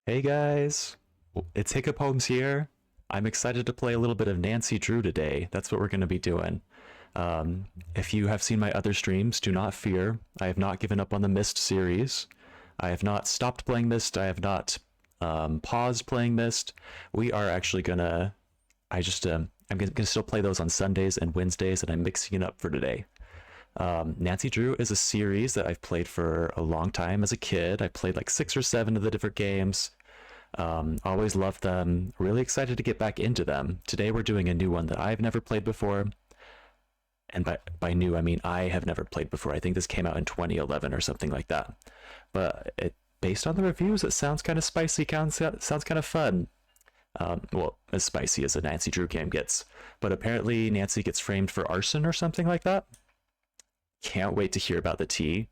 Hey guys, it's Hiccup Holmes here. I'm excited to play a little bit of Nancy Drew today. That's what we're going to be doing. If you have seen my other streams, do not fear. I have not given up on the Myst series. I have not stopped playing Myst. I have not paused playing Myst. We are actually gonna. I'm gonna still play those on Sundays and Wednesdays, and I'm mixing it up for today. Nancy Drew is a series that I've played for a long time as a kid. I played like 6 or 7 of the different games. Always loved them. Really excited to get back into them. Today we're doing a new one that I've never played before. And by new, I mean I have never played before. I think this came out in 2011 or something like that. But based on the reviews, it sounds kind of spicy, sounds kind of fun. Well, as spicy as a Nancy Drew game gets. But apparently Nancy gets framed for arson or something like that. Can't wait to hear about the tea.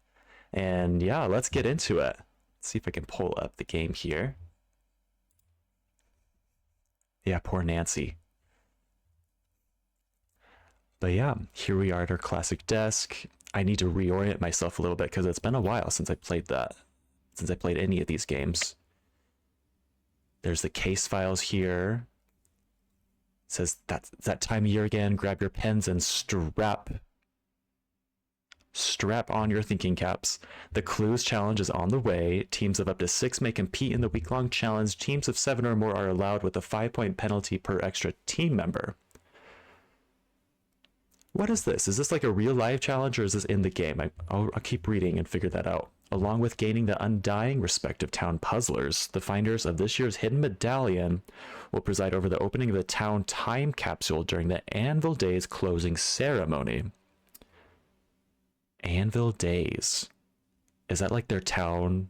And yeah, let's get into it. Let's see if I can pull up the game here. Yeah, poor Nancy. But yeah, here we are at our classic desk. I need to reorient myself a little bit because it's been a while since I played any of these games. There's the case files here. It says that's that time of year again. Grab your pens and strap on your thinking caps. The clues challenge is on the way. Teams of up to 6 may compete in the week-long challenge. Teams of 7 or more are allowed with a 5-point penalty per extra team member. What is this? Is this like a real-life challenge or is this in the game? I'll keep reading and figure that out. Along with gaining the undying respect of town puzzlers, the finders of this year's hidden medallion will preside over the opening of the town time capsule during the Anvil Days closing ceremony. Anvil Days. Is that like their town?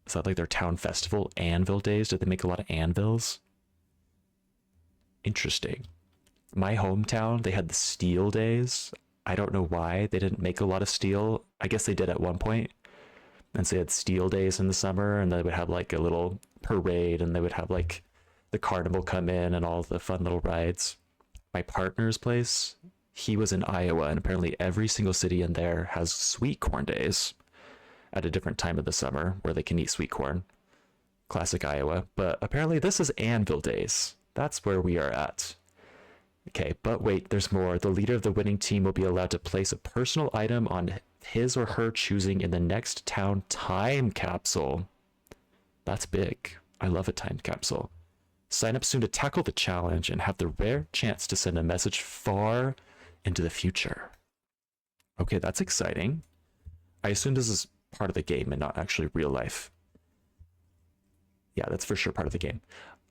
Is that like their town festival? Anvil Days? Did they make a lot of anvils? Interesting. My hometown, they had the Steel Days. I don't know why they didn't make a lot of steel. I guess they did at one point. And so they had Steel Days in the summer, and they would have like a little parade, and they would have like the carnival come in and all the fun little rides. My partner's place, he was in Iowa, and apparently every single city in there has sweet corn days at a different time of the summer where they can eat sweet corn. Classic Iowa. But apparently this is Anvil Days. That's where we are at. Okay, but wait, there's more. The leader of the winning team will be allowed to place a personal item on his or her choosing in the next town time capsule. That's big. I love a time capsule. Sign up soon to tackle the challenge and have the rare chance to send a message far into the future. Okay, that's exciting. I assume this is part of the game and not actually real life. Yeah, that's for sure part of the game.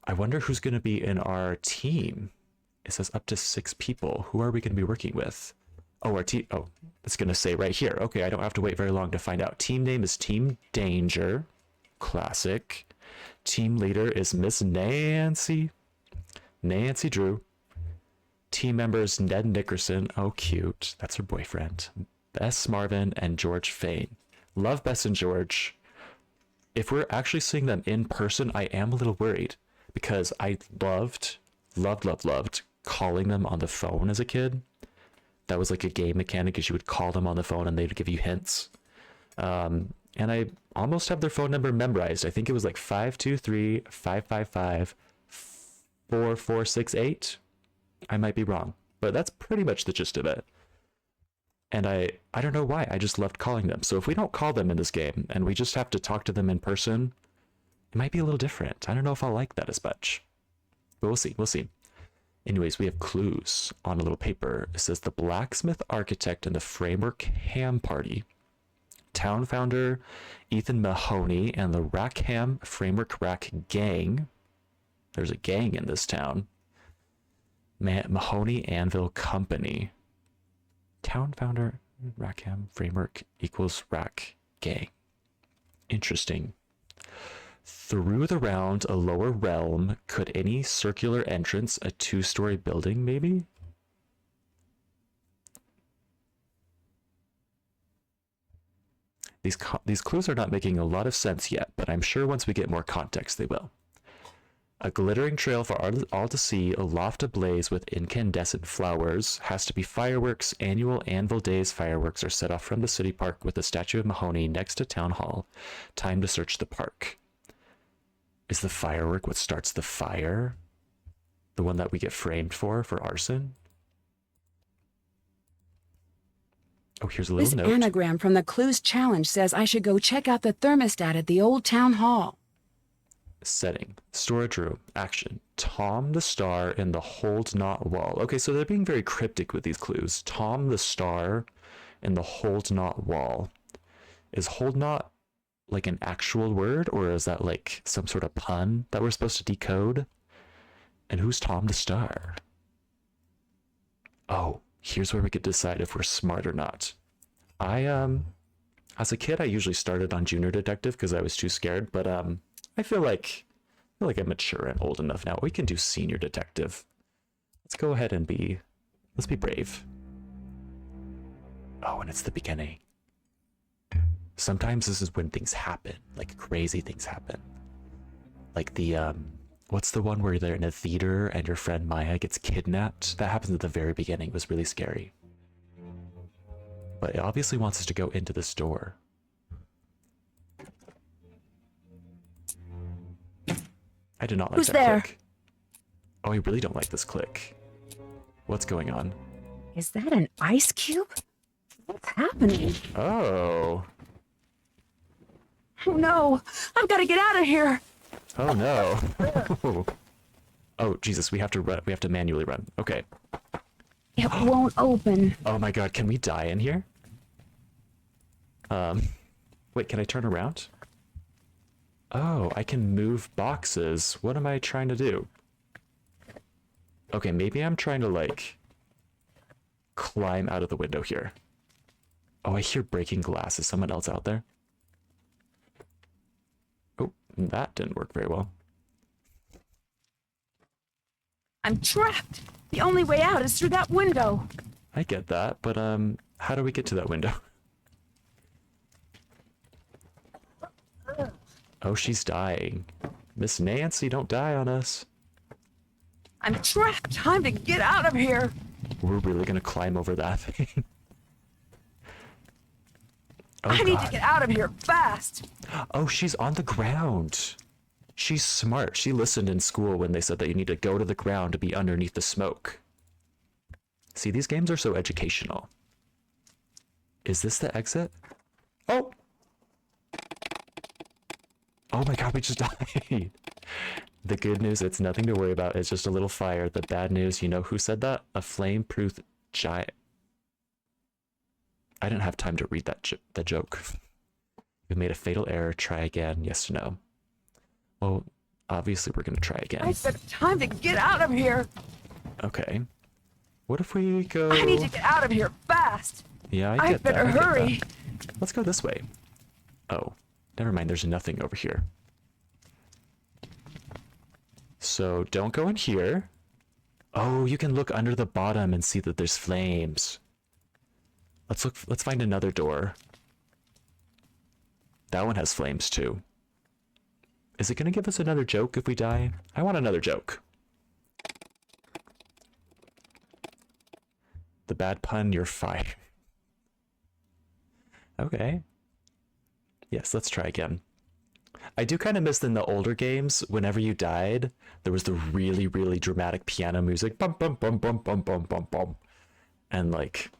I wonder who's going to be in our team. It says up to 6 people. Who are we going to be working with? Oh, our team. Oh, it's going to say right here. Okay, I don't have to wait very long to find out. Team name is Team Danger. Classic. Team leader is Miss Nancy. Nancy Drew. Team members Ned Nickerson. Oh, cute. That's her boyfriend. Bess Marvin and George Fain. Love Bess and George. If we're actually seeing them in person, I am a little worried because I loved calling them on the phone as a kid. That was like a game mechanic because you would call them on the phone and they'd give you hints. And I almost have their phone number memorized. I think it was like 523-555-4468. I might be wrong, but that's pretty much the gist of it. And I don't know why, I just loved calling them. So if we don't call them in this game and we just have to talk to them in person, it might be a little different. I don't know if I'll like that as much. But we'll see, we'll see. Anyways, we have clues on a little paper. It says the blacksmith architect and the framework ham party. Town founder Ethan Mahoney and the Rackham Framework Rack gang. There's a gang in this town. Mahoney Anvil Company. Town founder Rackham Framework equals Rack gang. Interesting. Through the round, a lower realm. Could any circular entrance, a 2-story building, maybe? These clues are not making a lot of sense yet, but I'm sure once we get more context, they will. A glittering trail for all to see, aloft ablaze with incandescent flowers. Has to be fireworks. Annual Anvil Days fireworks are set off from the city park with the statue of Mahoney next to Town Hall. Time to search the park. Is the firework what starts the fire? The one that we get framed for arson? Oh, here's a little This note. anagram from the Clues Challenge says I should go check out the thermostat at the old town hall. Setting. Storage room. Action. Tom the star in the hold not wall. Okay, so they're being very cryptic with these clues. Tom the star in the hold not wall. Is hold not like an actual word, or is that like some sort of pun that we're supposed to decode? And who's Tom the star? Oh, here's where we could decide if we're smart or not. As a kid, I usually started on junior detective because I was too scared, but I feel like I'm mature and old enough now. We can do senior detective. Let's go ahead and let's be brave. Oh, and it's the beginning. Sometimes this is when things happen, like crazy things happen. Like the what's the one where they're in a theater and your friend Maya gets kidnapped? That happens at the very beginning. It was really scary. But it obviously wants us to go into this door. I did not like that click. Oh, I really don't like this click. What's going on? Is that an ice cube? What's happening? Oh. Oh no! I've got to get out of here! Oh no. Oh, Jesus, we have to run. We have to manually run. Okay. It won't open. Oh my god, can we die in here? Wait, can I turn around? Oh, I can move boxes. What am I trying to do? Okay, maybe I'm trying to, like, climb out of the window here. Oh, I hear breaking glass. Is someone else out there? Oh, that didn't work very well. I'm trapped. The only way out is through that window. I get that, but, how do we get to that window? Oh, she's dying. Miss Nancy, don't die on us. I'm trapped. Time to get out of here. We're really gonna climb over that thing. Oh, I need to get out of here fast. Oh, she's on the ground. She's smart. She listened in school when they said that you need to go to the ground to be underneath the smoke. See, these games are so educational. Is this the exit? Oh! Oh my god, we just died. The good news, it's nothing to worry about. It's just a little fire. The bad news, you know who said that? A flame-proof giant. I didn't have time to read the joke. You made a fatal error. Try again. Yes or no? Well, obviously we're going to try again. I said time to get out of here. Okay. What if we go... I need to get out of here fast. Yeah, I get that. I better hurry. Let's go this way. Oh, never mind. There's nothing over here. So don't go in here. Oh, you can look under the bottom and see that there's flames. Let's find another door. That one has flames too. Is it gonna give us another joke if we die? I want another joke. The bad pun, you're fired. Okay. Yes, let's try again. I do kind of miss in the older games, whenever you died, there was the really, really dramatic piano music. Bum, bum, bum, bum, bum, bum, bum, bum. And like,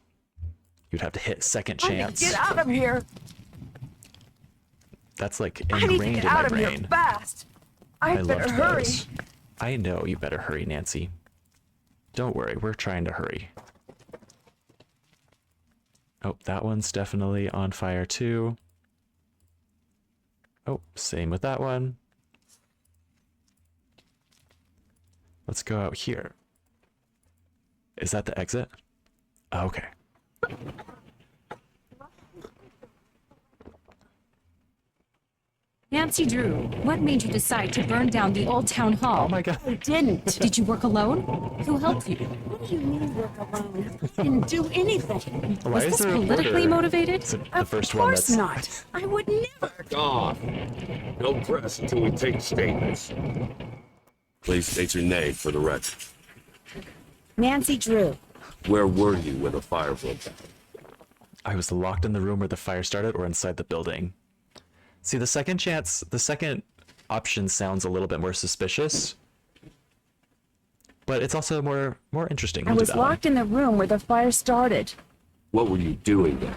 you'd have to hit second chance. Get out of here. That's like ingrained in my brain. I need to get out of here fast. I better hurry. Those. I know you better hurry, Nancy. Don't worry, we're trying to hurry. Oh, that one's definitely on fire too. Oh, same with that one. Let's go out here. Is that the exit? Oh, okay. Nancy Drew, what made you decide to burn down the old town hall? Oh my god. I didn't. Did you work alone? Who helped you? What do you mean work alone? I didn't do anything. Was this politically motivated? The first of one course that's... not. I would never. Back off. No press until we take statements. Please state your name for the record. Nancy Drew. Where were you when the fire broke out? I was locked in the room where the fire started or inside the building. See, the second chance, the second option sounds a little bit more suspicious, but it's also more interesting. I We'll do was that one. locked in the room where the fire started. What were you doing there?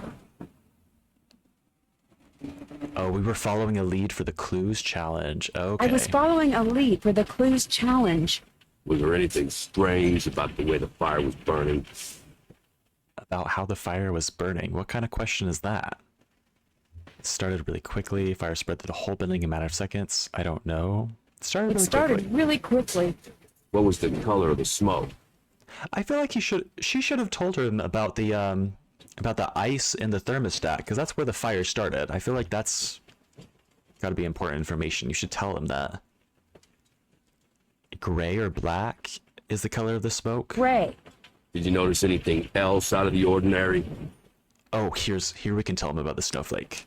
Oh, we were following a lead for the clues challenge. I Okay. was following a lead for the clues challenge. Was there anything strange about the way the fire was burning? About how the fire was burning. What kind of question is that? It started really quickly. Fire spread through the whole building in a matter of seconds. I don't know. It started It really started quickly. really quickly. What was the color of the smoke? I feel like she should have told him about the ice in the thermostat, because that's where the fire started. I feel like that's got to be important information. You should tell him that. Gray or black is the color of the smoke. Gray. Did you notice anything else out of the ordinary? Oh, here we can tell him about the snowflake.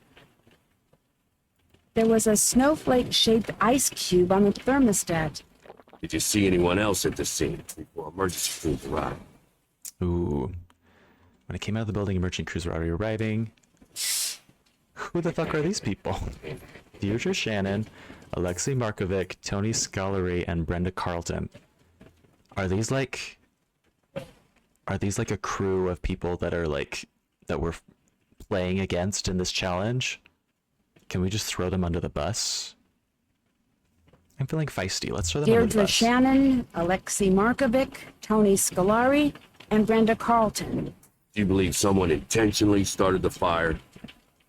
There was a snowflake-shaped ice cube on the thermostat. Did you see anyone else at the scene before emergency crews arrived? Ooh. When I came out of the building, emergency crews were already arriving. Who the fuck are these people? Deirdre Shannon, Alexei Markovic, Tony Scolari, and Brenda Carlton. Are these like a crew of people that are like that we're playing against in this challenge? Can we just throw them under the bus? I'm feeling feisty. Let's throw them under the Deirdre bus. Shannon, Alexei Markovic, Tony Scolari, and Brenda Carlton. Do you believe someone intentionally started the fire?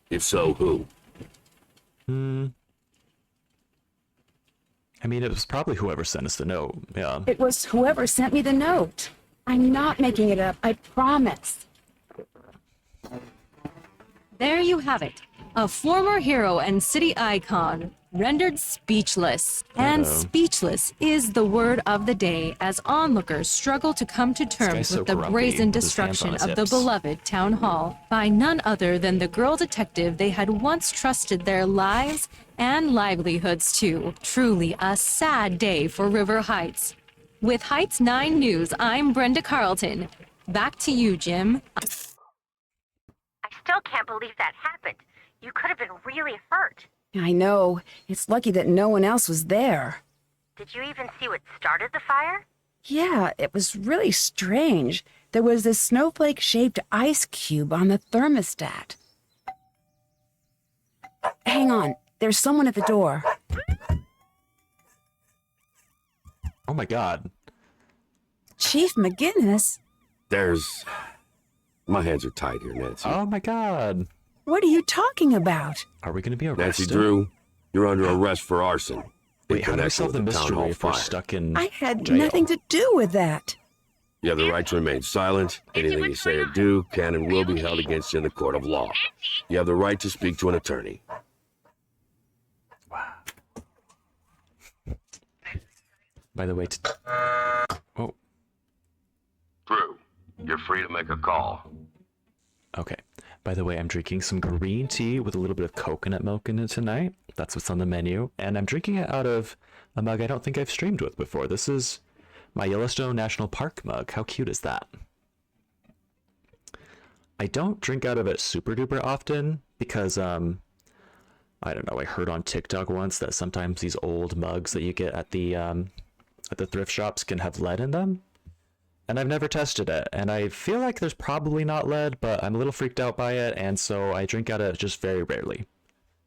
If so, who? I mean, it was probably whoever sent us the note. Yeah. It was whoever sent me the note. I'm not making it up, I promise. There you have it. A former hero and city icon rendered speechless. And Uh-oh. speechless is the word of the day as onlookers struggle to come to guy's terms so with the grumpy brazen with his hands on destruction his of the hips. beloved town hall by none other than the girl detective they had once trusted their lives and livelihoods to. Truly a sad day for River Heights. With Heights 9 News, I'm Brenda Carlton. Back to you, Jim. I still can't believe that happened. You could have been really hurt. I know. It's lucky that no one else was there. Did you even see what started the fire? Yeah, it was really strange. There was this snowflake-shaped ice cube on the thermostat. Hang on. There's someone at the door. Oh my god. Chief McGinnis? My hands are tied here, Nancy. Oh my god. What are you talking about? Are we gonna be Nancy arrested? Drew, you're under arrest for arson. in Wait, how do we connection solve the with town mystery hall if we're fire. stuck in I had jail? nothing to do with that. You have the right to remain silent. Anything you say or do can and will be held against you in the court of law. You have the right to speak to an attorney. Wow. By the way, oh, Drew, you're free to make a call. okay. By the way, I'm drinking some green tea with a little bit of coconut milk in it tonight. That's what's on the menu. And I'm drinking it out of a mug I don't think I've streamed with before. This is my Yellowstone National Park mug. How cute is that? I don't drink out of it super duper often because, I don't know, I heard on TikTok once that sometimes these old mugs that you get at the thrift shops can have lead in them. And I've never tested it, and I feel like there's probably not lead, but I'm a little freaked out by it, and so I drink out of it just very rarely.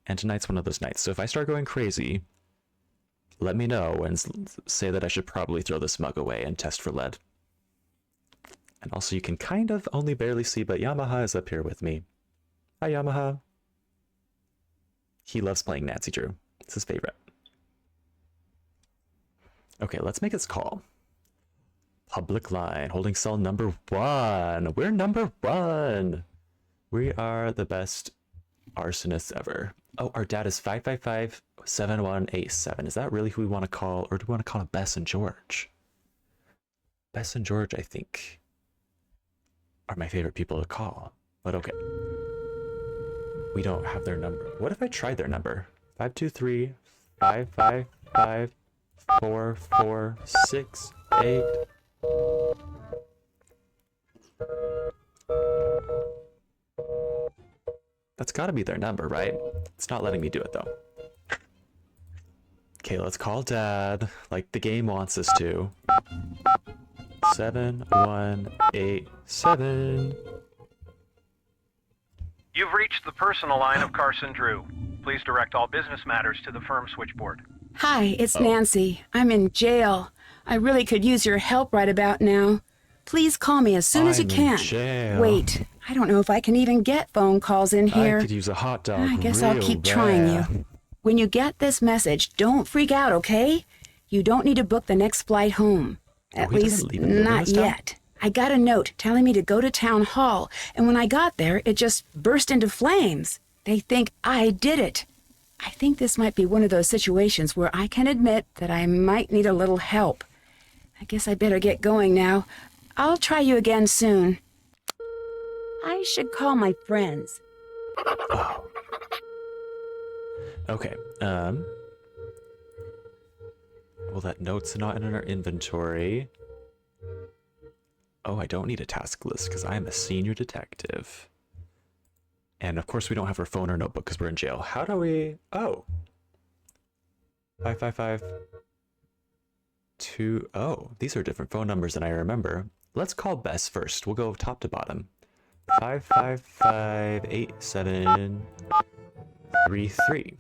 And tonight's one of those nights, so if I start going crazy, let me know and say that I should probably throw this mug away and test for lead. And also you can kind of only barely see, but Yamaha is up here with me. Hi, Yamaha. He loves playing Nancy Drew. It's his favorite. Okay, let's make his call. Public line, holding cell number 1. We're number 1. We are the best arsonists ever. Oh, our dad is 555-7187. Is that really who we want to call? Or do we want to call it Bess and George? Bess and George, I think, are my favorite people to call. But okay. We don't have their number. What if I tried their number? 523-555-4468. That's gotta be their number, right? It's not letting me do it though. Okay, let's call Dad, like the game wants us to. 7187. You've reached the personal line of Carson Drew. Please direct all business matters to the firm switchboard. Hi, it's Nancy. I'm in jail. I really could use your help right about now. Please call me as soon as you I'm in can. jail. Wait, I don't know if I can even get phone calls in here. I could use a hot dog. I guess I'll real keep bad. trying you. When you get this message, don't freak out, okay? You don't need to book the next flight home. At he doesn't least, leave it moving not this time? yet. I got a note telling me to go to town hall, and when I got there, it just burst into flames. They think I did it. I think this might be one of those situations where I can admit that I might need a little help. I guess I better get going now. I'll try you again soon. I should call my friends. Oh. Okay. Well, that note's not in our inventory. Oh, I don't need a task list because I'm a senior detective. And of course we don't have our phone or notebook because we're in jail. How do we... Oh. 555... Oh, these are different phone numbers than I remember. Let's call Bess first. We'll go top to bottom. 555-8733.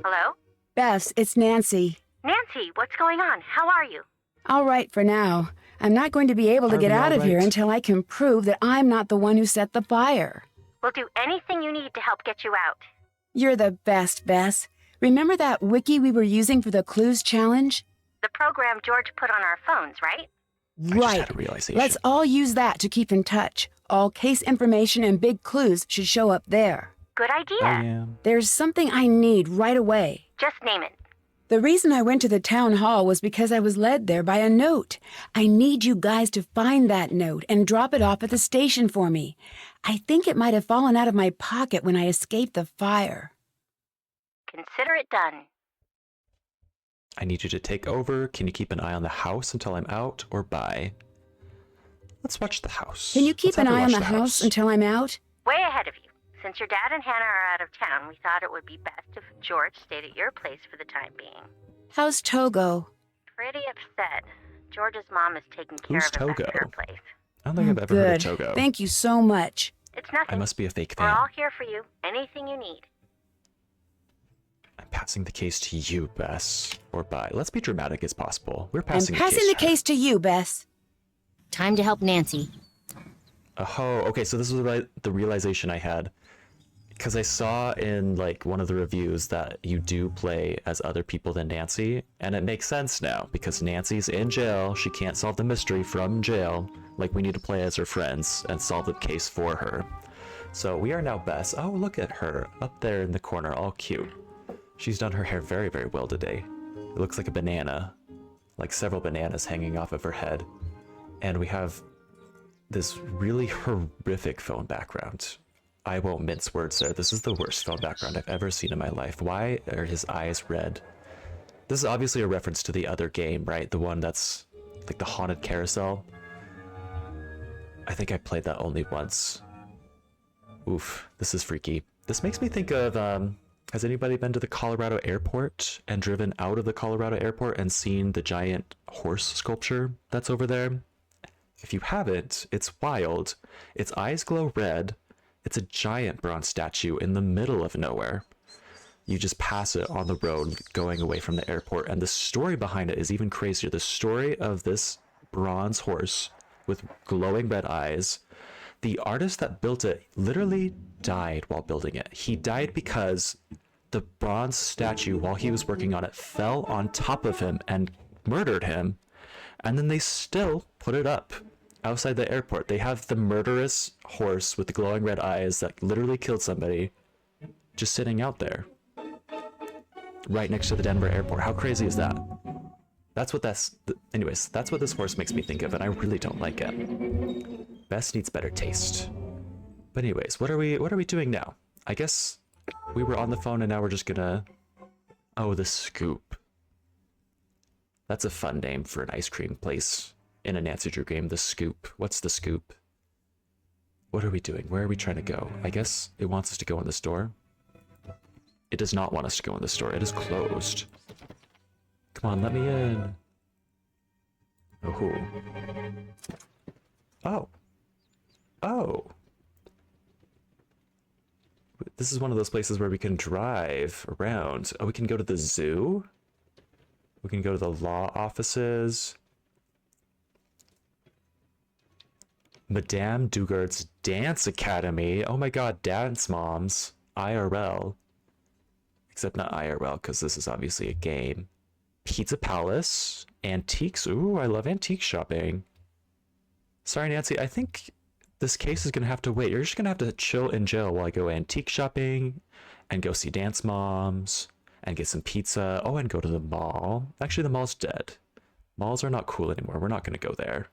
Hello? Bess, it's Nancy. Nancy, what's going on? How are you? All right for now. I'm not going to be able to Are get we out all of here right? until I can prove that I'm not the one who set the fire. We'll do anything you need to help get you out. You're the best, Bess. Remember that wiki we were using for the clues challenge? The program George put on our phones, right? I just Right. had a realization. Let's all use that to keep in touch. All case information and big clues should show up there. Good idea. Oh, yeah. There's something I need right away. Just name it. The reason I went to the town hall was because I was led there by a note. I need you guys to find that note and drop it off at the station for me. I think it might have fallen out of my pocket when I escaped the fire. Consider it done. I need you to take over. Can you keep an eye on the house until I'm out, or bye? Let's watch the house. Can you keep Let's an have her eye on watch the house until I'm out? Way ahead of you. Since your dad and Hannah are out of town, we thought it would be best if George stayed at your place for the time being. How's Togo? Pretty upset. George's mom is taking care Who's of him back at her Togo? place. I don't think I've ever Good. heard of Togo. Thank you so much. It's nothing. I must be a fake We're fan. all here for you. Anything you need. I'm passing the case to you, Bess. Or bye. Let's be dramatic as possible. We're I'm passing passing the the case. case to you, Bess. Time to help Nancy. Oh, okay. So this was the realization I had. Because I saw in like one of the reviews that you do play as other people than Nancy, and it makes sense now because Nancy's in jail. She can't solve the mystery from jail. Like we need to play as her friends and solve the case for her. So we are now Bess. Oh, look at her up there in the corner, all cute. She's done her hair very, very well today. It looks like a banana, like several bananas hanging off of her head. And we have this really horrific phone background. I won't mince words there. This is the worst phone background I've ever seen in my life. Why are his eyes red? This is obviously a reference to the other game, right? The one that's like the haunted carousel. I think I played that only once. Oof, this is freaky. This makes me think of, has anybody been to the Colorado airport and driven out of the Colorado airport and seen the giant horse sculpture that's over there? If you haven't, it's wild. Its eyes glow red. It's a giant bronze statue in the middle of nowhere. You just pass it on the road going away from the airport, and the story behind it is even crazier. The story of this bronze horse with glowing red eyes, the artist that built it literally died while building it. He died because the bronze statue, while he was working on it, fell on top of him and murdered him, and then they still put it up outside the airport. They have the murderous horse with the glowing red eyes that literally killed somebody just sitting out there right next to the Denver airport. How crazy is that? That's what anyways, that's what this horse makes me think of, and I really don't like it. Bess needs better taste. But anyways, what are we doing now? I guess we were on the phone and now we're just gonna... Oh, the Scoop. That's a fun name for an ice cream place in a Nancy Drew game. The Scoop. What's the Scoop? What are we doing? Where are we trying to go? I guess it wants us to go in the store. It does not want us to go in the store. It is closed. Come on, let me in. Oh. Oh. Oh. This is one of those places where we can drive around. Oh, we can go to the zoo. We can go to the law offices. Madame Dugard's Dance Academy. Oh my god, dance moms. IRL. Except not IRL, because this is obviously a game. Pizza Palace. Antiques. Ooh, I love antique shopping. Sorry, Nancy, I think this case is going to have to wait. You're just going to have to chill in jail while I go antique shopping and go see dance moms and get some pizza. Oh, and go to the mall. Actually, the mall's dead. Malls are not cool anymore. We're not going to go there.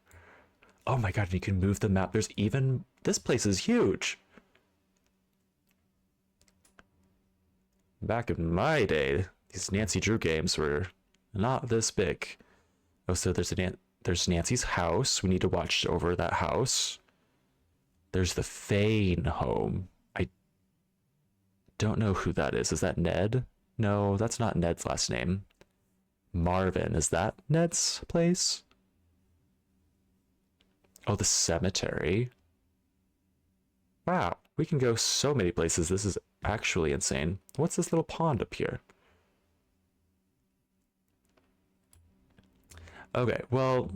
Oh my god, you can move the map. There's even... This place is huge. Back in my day, these Nancy Drew games were not this big. Oh, so there's Nancy's house. We need to watch over that house. There's the Fane home. I don't know who that is. Is that Ned? No, that's not Ned's last name. Marvin. Is that Ned's place? Oh, the cemetery. Wow, we can go so many places. This is actually insane. What's this little pond up here? Okay, well,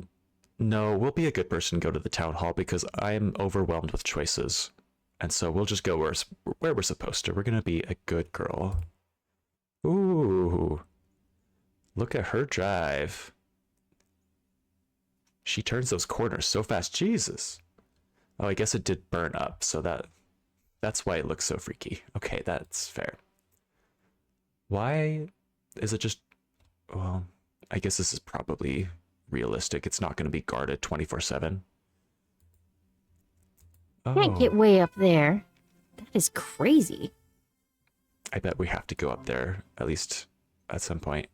no, we'll be a good person and go to the town hall because I'm overwhelmed with choices. And so we'll just go where we're supposed to. We're going to be a good girl. Ooh, look at her drive. She turns those corners so fast. Jesus. Oh, I guess it did burn up, so that's why it looks so freaky. Okay, that's fair. Why is it just... Well, I guess this is probably realistic. It's not going to be guarded 24/7. Oh, Can't get way up there. That is crazy. I bet we have to go up there, at least at some point.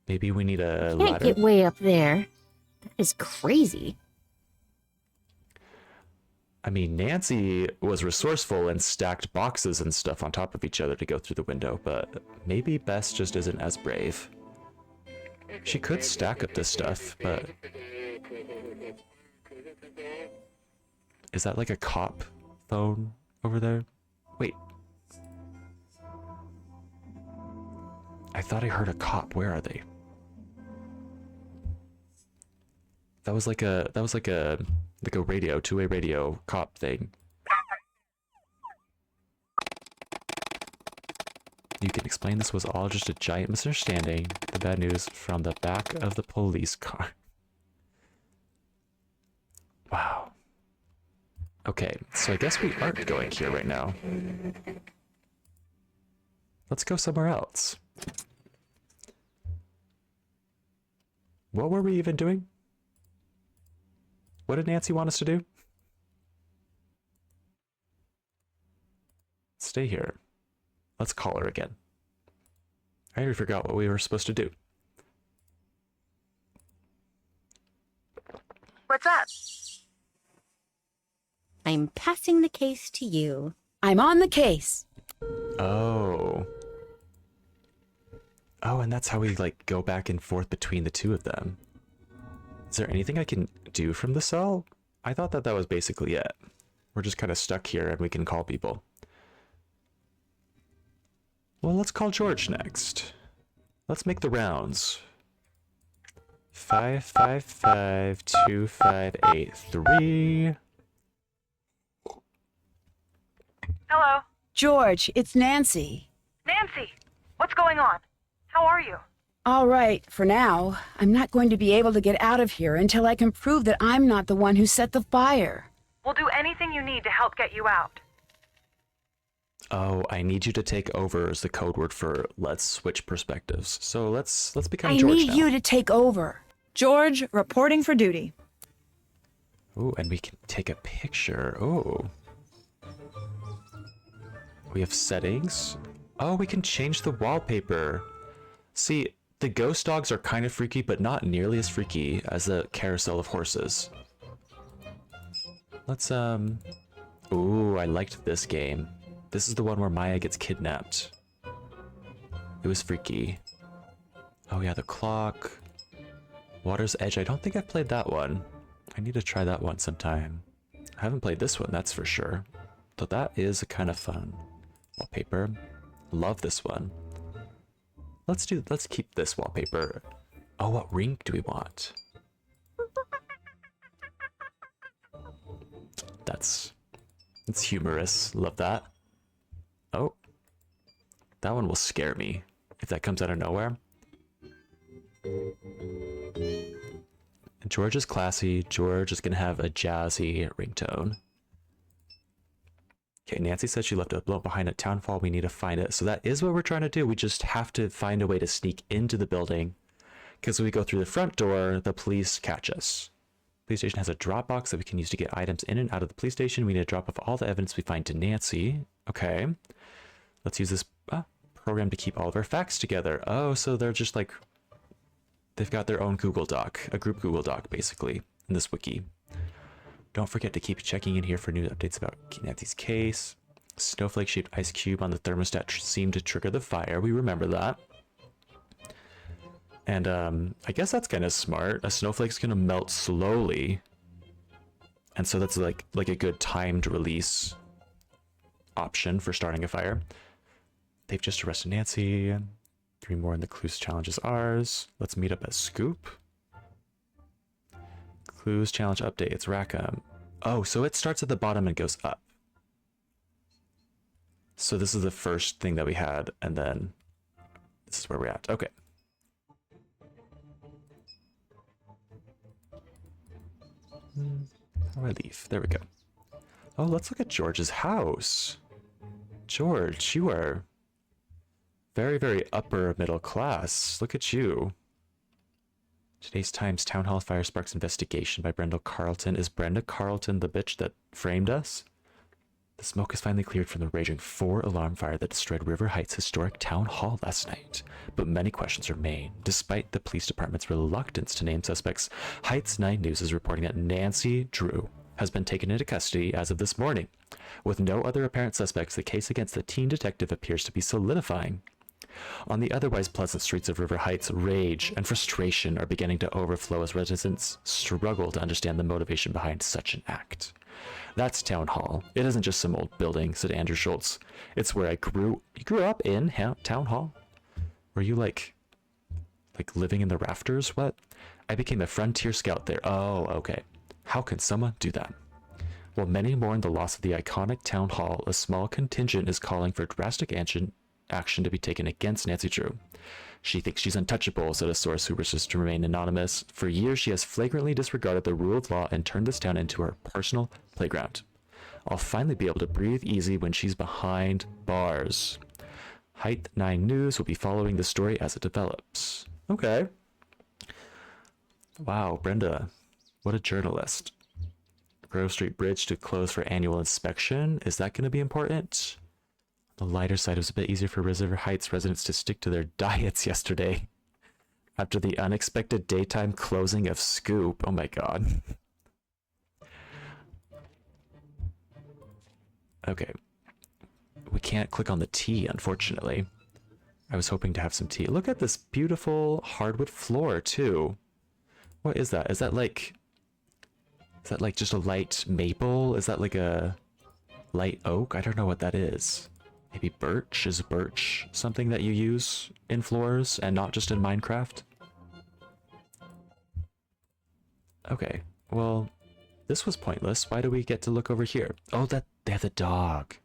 Maybe we need a Can't ladder. get way up there. That is crazy. I mean, Nancy was resourceful and stacked boxes and stuff on top of each other to go through the window, but maybe Bess just isn't as brave. She could stack up this stuff, but... Is that like a cop phone over there? Wait. I thought I heard a cop. Where are they? That was like a radio, two-way radio cop thing. You can explain this was all just a giant misunderstanding. The bad news from the back of the police car. Wow. Okay, so I guess we aren't going here right now. Let's go somewhere else. What were we even doing? What did Nancy want us to do? Stay here. Let's call her again. I already forgot what we were supposed to do. What's up? I'm passing the case to you. I'm on the case. Oh. Oh, and that's how we, like, go back and forth between the two of them. Is there anything I can do from the cell? I thought that was basically it. We're just kind of stuck here and we can call people. Well, let's call George next. Let's make the rounds. 555-2583. Hello. George, it's Nancy. Nancy, what's going on? How are you? All right, for now. I'm not going to be able to get out of here until I can prove that I'm not the one who set the fire. We'll do anything you need to help get you out. Oh, I need you to take over as the code word for let's switch perspectives. So let's become I George need now. you to take over. George, reporting for duty. Oh, and we can take a picture. Oh. We have settings. Oh, we can change the wallpaper. See, the ghost dogs are kind of freaky, but not nearly as freaky as the carousel of horses. Let's, ooh, I liked this game. This is the one where Maya gets kidnapped. It was freaky. Oh yeah, the clock. Water's Edge. I don't think I've played that one. I need to try that one sometime. I haven't played this one, that's for sure. Though that is kind of fun. Wallpaper. Love this one. Let's keep this wallpaper. Oh, what ring do we want? It's humorous. Love that. Oh. That one will scare me if that comes out of nowhere. George is classy. George is gonna have a jazzy ringtone. Okay, Nancy said she left a note behind at Town Hall. We need to find it. So that is what we're trying to do. We just have to find a way to sneak into the building. Because when we go through the front door, the police catch us. Police station has a drop box that we can use to get items in and out of the police station. We need to drop off all the evidence we find to Nancy. Okay. Let's use this program to keep all of our facts together. Oh, so they're just like... They've got their own Google Doc. A group Google Doc, basically, in this wiki. Don't forget to keep checking in here for new updates about Nancy's case. Snowflake-shaped ice cube on the thermostat seemed to trigger the fire. We remember that. And I guess that's kind of smart. A snowflake's gonna melt slowly. And so that's like a good timed release option for starting a fire. They've just arrested Nancy. 3 more in the clues challenge is ours. Let's meet up at Scoop. Clues challenge update. It's Rackham. Oh, so it starts at the bottom and goes up. So this is the first thing that we had, and then this is where we're at. Okay. How do I leave? There we go. Oh, let's look at George's house. George, you are very, very upper middle class. Look at you. Today's Times Town Hall Fire Sparks Investigation by Brenda Carlton. Is Brenda Carlton the bitch that framed us? The smoke is finally cleared from the raging 4-alarm fire that destroyed River Heights Historic Town Hall last night. But many questions remain. Despite the police department's reluctance to name suspects, Heights 9 News is reporting that Nancy Drew has been taken into custody as of this morning. With no other apparent suspects, the case against the teen detective appears to be solidifying. On the otherwise pleasant streets of River Heights, rage and frustration are beginning to overflow as residents struggle to understand the motivation behind such an act. That's Town Hall. It isn't just some old building, said Andrew Schultz. It's where I grew. You grew up in Town Hall? Were you like living in the rafters? What? I became a frontier scout there. Oh, okay. How can someone do that? While many mourn the loss of the iconic Town Hall, a small contingent is calling for drastic action to be taken against Nancy Drew. She thinks she's untouchable, said a source who wishes to remain anonymous. For years, she has flagrantly disregarded the rule of law and turned this town into her personal playground. I'll finally be able to breathe easy when she's behind bars. Height 9 News will be following the story as it develops. Okay. Wow, Brenda. What a journalist. Grove Street Bridge to close for annual inspection. Is that going to be important? The lighter side, was a bit easier for River Heights residents to stick to their diets yesterday after the unexpected daytime closing of Scoop. Oh my god. Okay. We can't click on the tea, unfortunately. I was hoping to have some tea. Look at this beautiful hardwood floor, too. What is that? Is that like just a light maple? Is that like a light oak? I don't know what that is. Maybe birch? Is birch something that you use in floors and not just in Minecraft? Okay, well, this was pointless. Why do we get to look over here? Oh, that they have the dog.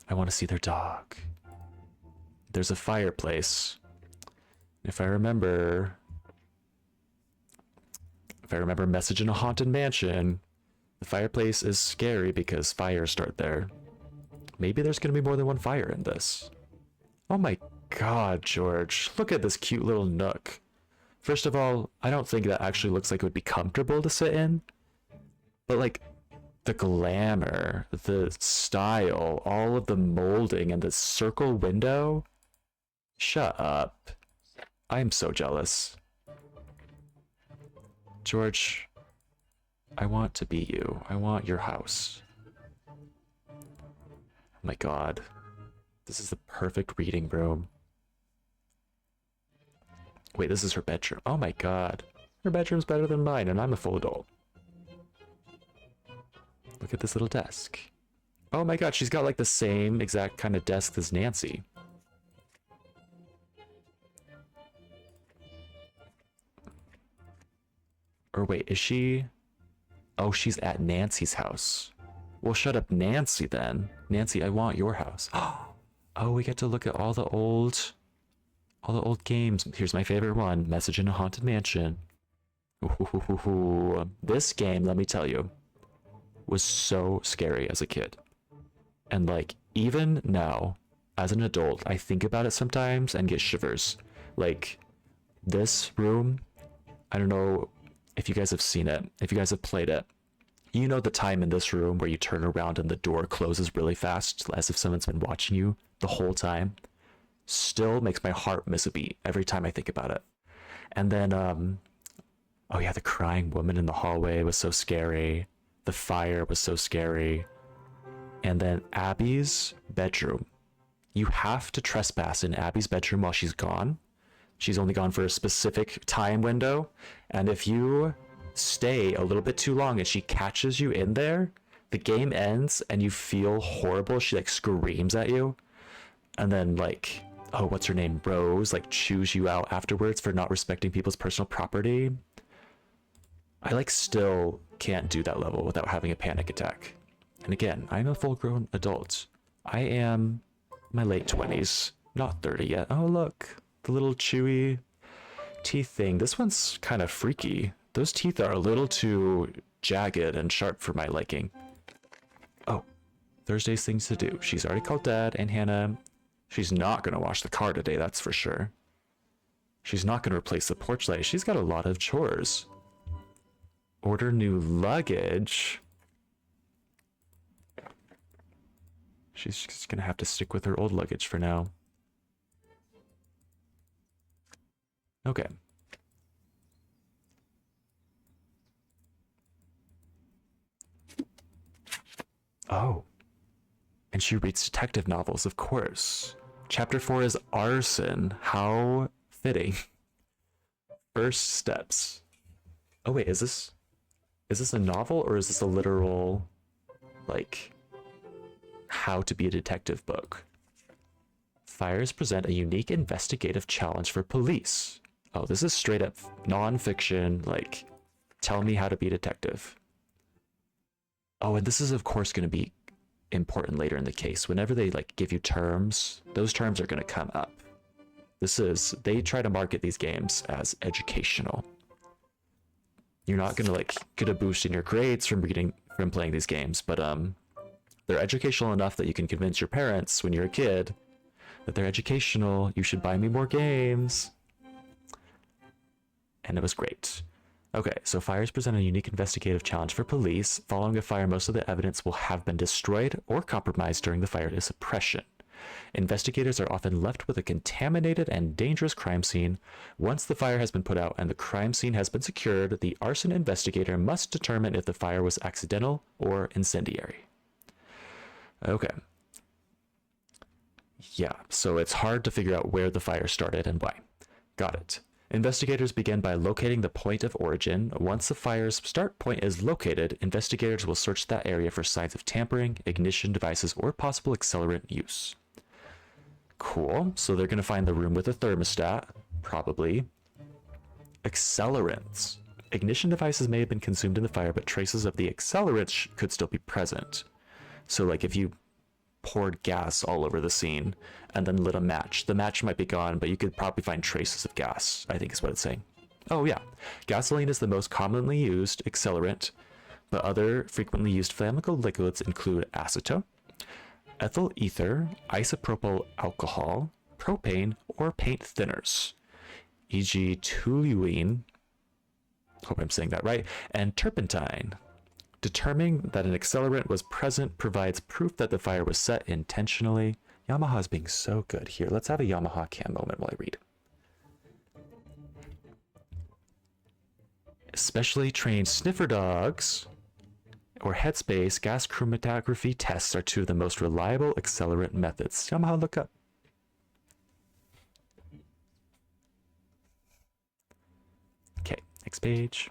I want to see their dog. There's a fireplace. If I remember Message in a Haunted Mansion, the fireplace is scary because fires start there. Maybe there's going to be more than one fire in this. Oh my god, George. Look at this cute little nook. First of all, I don't think that actually looks like it would be comfortable to sit in. But like, the glamour, the style, all of the molding, and the circle window. Shut up. I'm so jealous. George, I want to be you. I want your house. my god. This is the perfect reading room. Wait, this is her bedroom. Oh my god. Her bedroom's better than mine, and I'm a full adult. Look at this little desk. Oh my god, she's got like the same exact kind of desk as Nancy. Or wait, is she... Oh, she's at Nancy's house. Well, shut up, Nancy, then. Nancy, I want your house. Oh, we get to look at all the old games. Here's my favorite one, Message in a Haunted Mansion. Ooh, this game, let me tell you, was so scary as a kid. And like, even now, as an adult, I think about it sometimes and get shivers. Like, this room, I don't know if you guys have seen it, if you guys have played it, you know the time in this room where you turn around and the door closes really fast, as if someone's been watching you the whole time. Still makes my heart miss a beat every time I think about it. And then, oh yeah, the crying woman in the hallway was so scary. The fire was so scary. And then Abby's bedroom. You have to trespass in Abby's bedroom while she's gone. She's only gone for a specific time window. And if you stay a little bit too long and she catches you in there, the game ends and you feel horrible. She like screams at you. And then like, oh, what's her name? Rose, like chews you out afterwards for not respecting people's personal property. I like still can't do that level without having a panic attack. And again, I'm a full-grown adult. I am my late 20s, not 30 yet. Oh, look, the little chewy teeth thing. This one's kind of freaky. Those teeth are a little too jagged and sharp for my liking. Oh, Thursday's things to do. She's already called Dad and Hannah. She's not going to wash the car today, that's for sure. She's not going to replace the porch light. She's got a lot of chores. Order new luggage. She's just going to have to stick with her old luggage for now. Okay. Oh. And she reads detective novels, of course. Chapter 4 is arson. How fitting. First steps. Oh wait, is this a novel or is this a literal, like, how to be a detective book? Fires present a unique investigative challenge for police. Oh, this is straight up non-fiction, like, tell me how to be a detective. Oh, and this is of course going to be important later in the case. Whenever they like give you terms, those terms are going to come up. They try to market these games as educational. You're not going to like get a boost in your grades from playing these games, but they're educational enough that you can convince your parents when you're a kid that they're educational. You should buy me more games. And it was great. Okay, so fires present a unique investigative challenge for police. Following a fire, most of the evidence will have been destroyed or compromised during the fire suppression. Investigators are often left with a contaminated and dangerous crime scene. Once the fire has been put out and the crime scene has been secured, the arson investigator must determine if the fire was accidental or incendiary. Okay. Yeah, so it's hard to figure out where the fire started and why. Got it. Investigators begin by locating the point of origin. Once the fire's start point is located, investigators will search that area for signs of tampering, ignition devices, or possible accelerant use. Cool. So they're going to find the room with a thermostat, probably. Accelerants. Ignition devices may have been consumed in the fire, but traces of the accelerants could still be present. So like if you poured gas all over the scene and then lit a match, the match might be gone, but you could probably find traces of gas, I think is what it's saying. Oh yeah, gasoline is the most commonly used accelerant, but other frequently used flammable liquids include acetone, ethyl ether, isopropyl alcohol, propane, or paint thinners, e.g. toluene, hope I'm saying that right, and turpentine. Determining that an accelerant was present provides proof that the fire was set intentionally. Yamaha's being so good here. Let's have a Yamaha cam moment while I read. Specially trained sniffer dogs. or headspace, gas chromatography tests are two of the most reliable accelerant methods. Somehow look up. Okay, next page.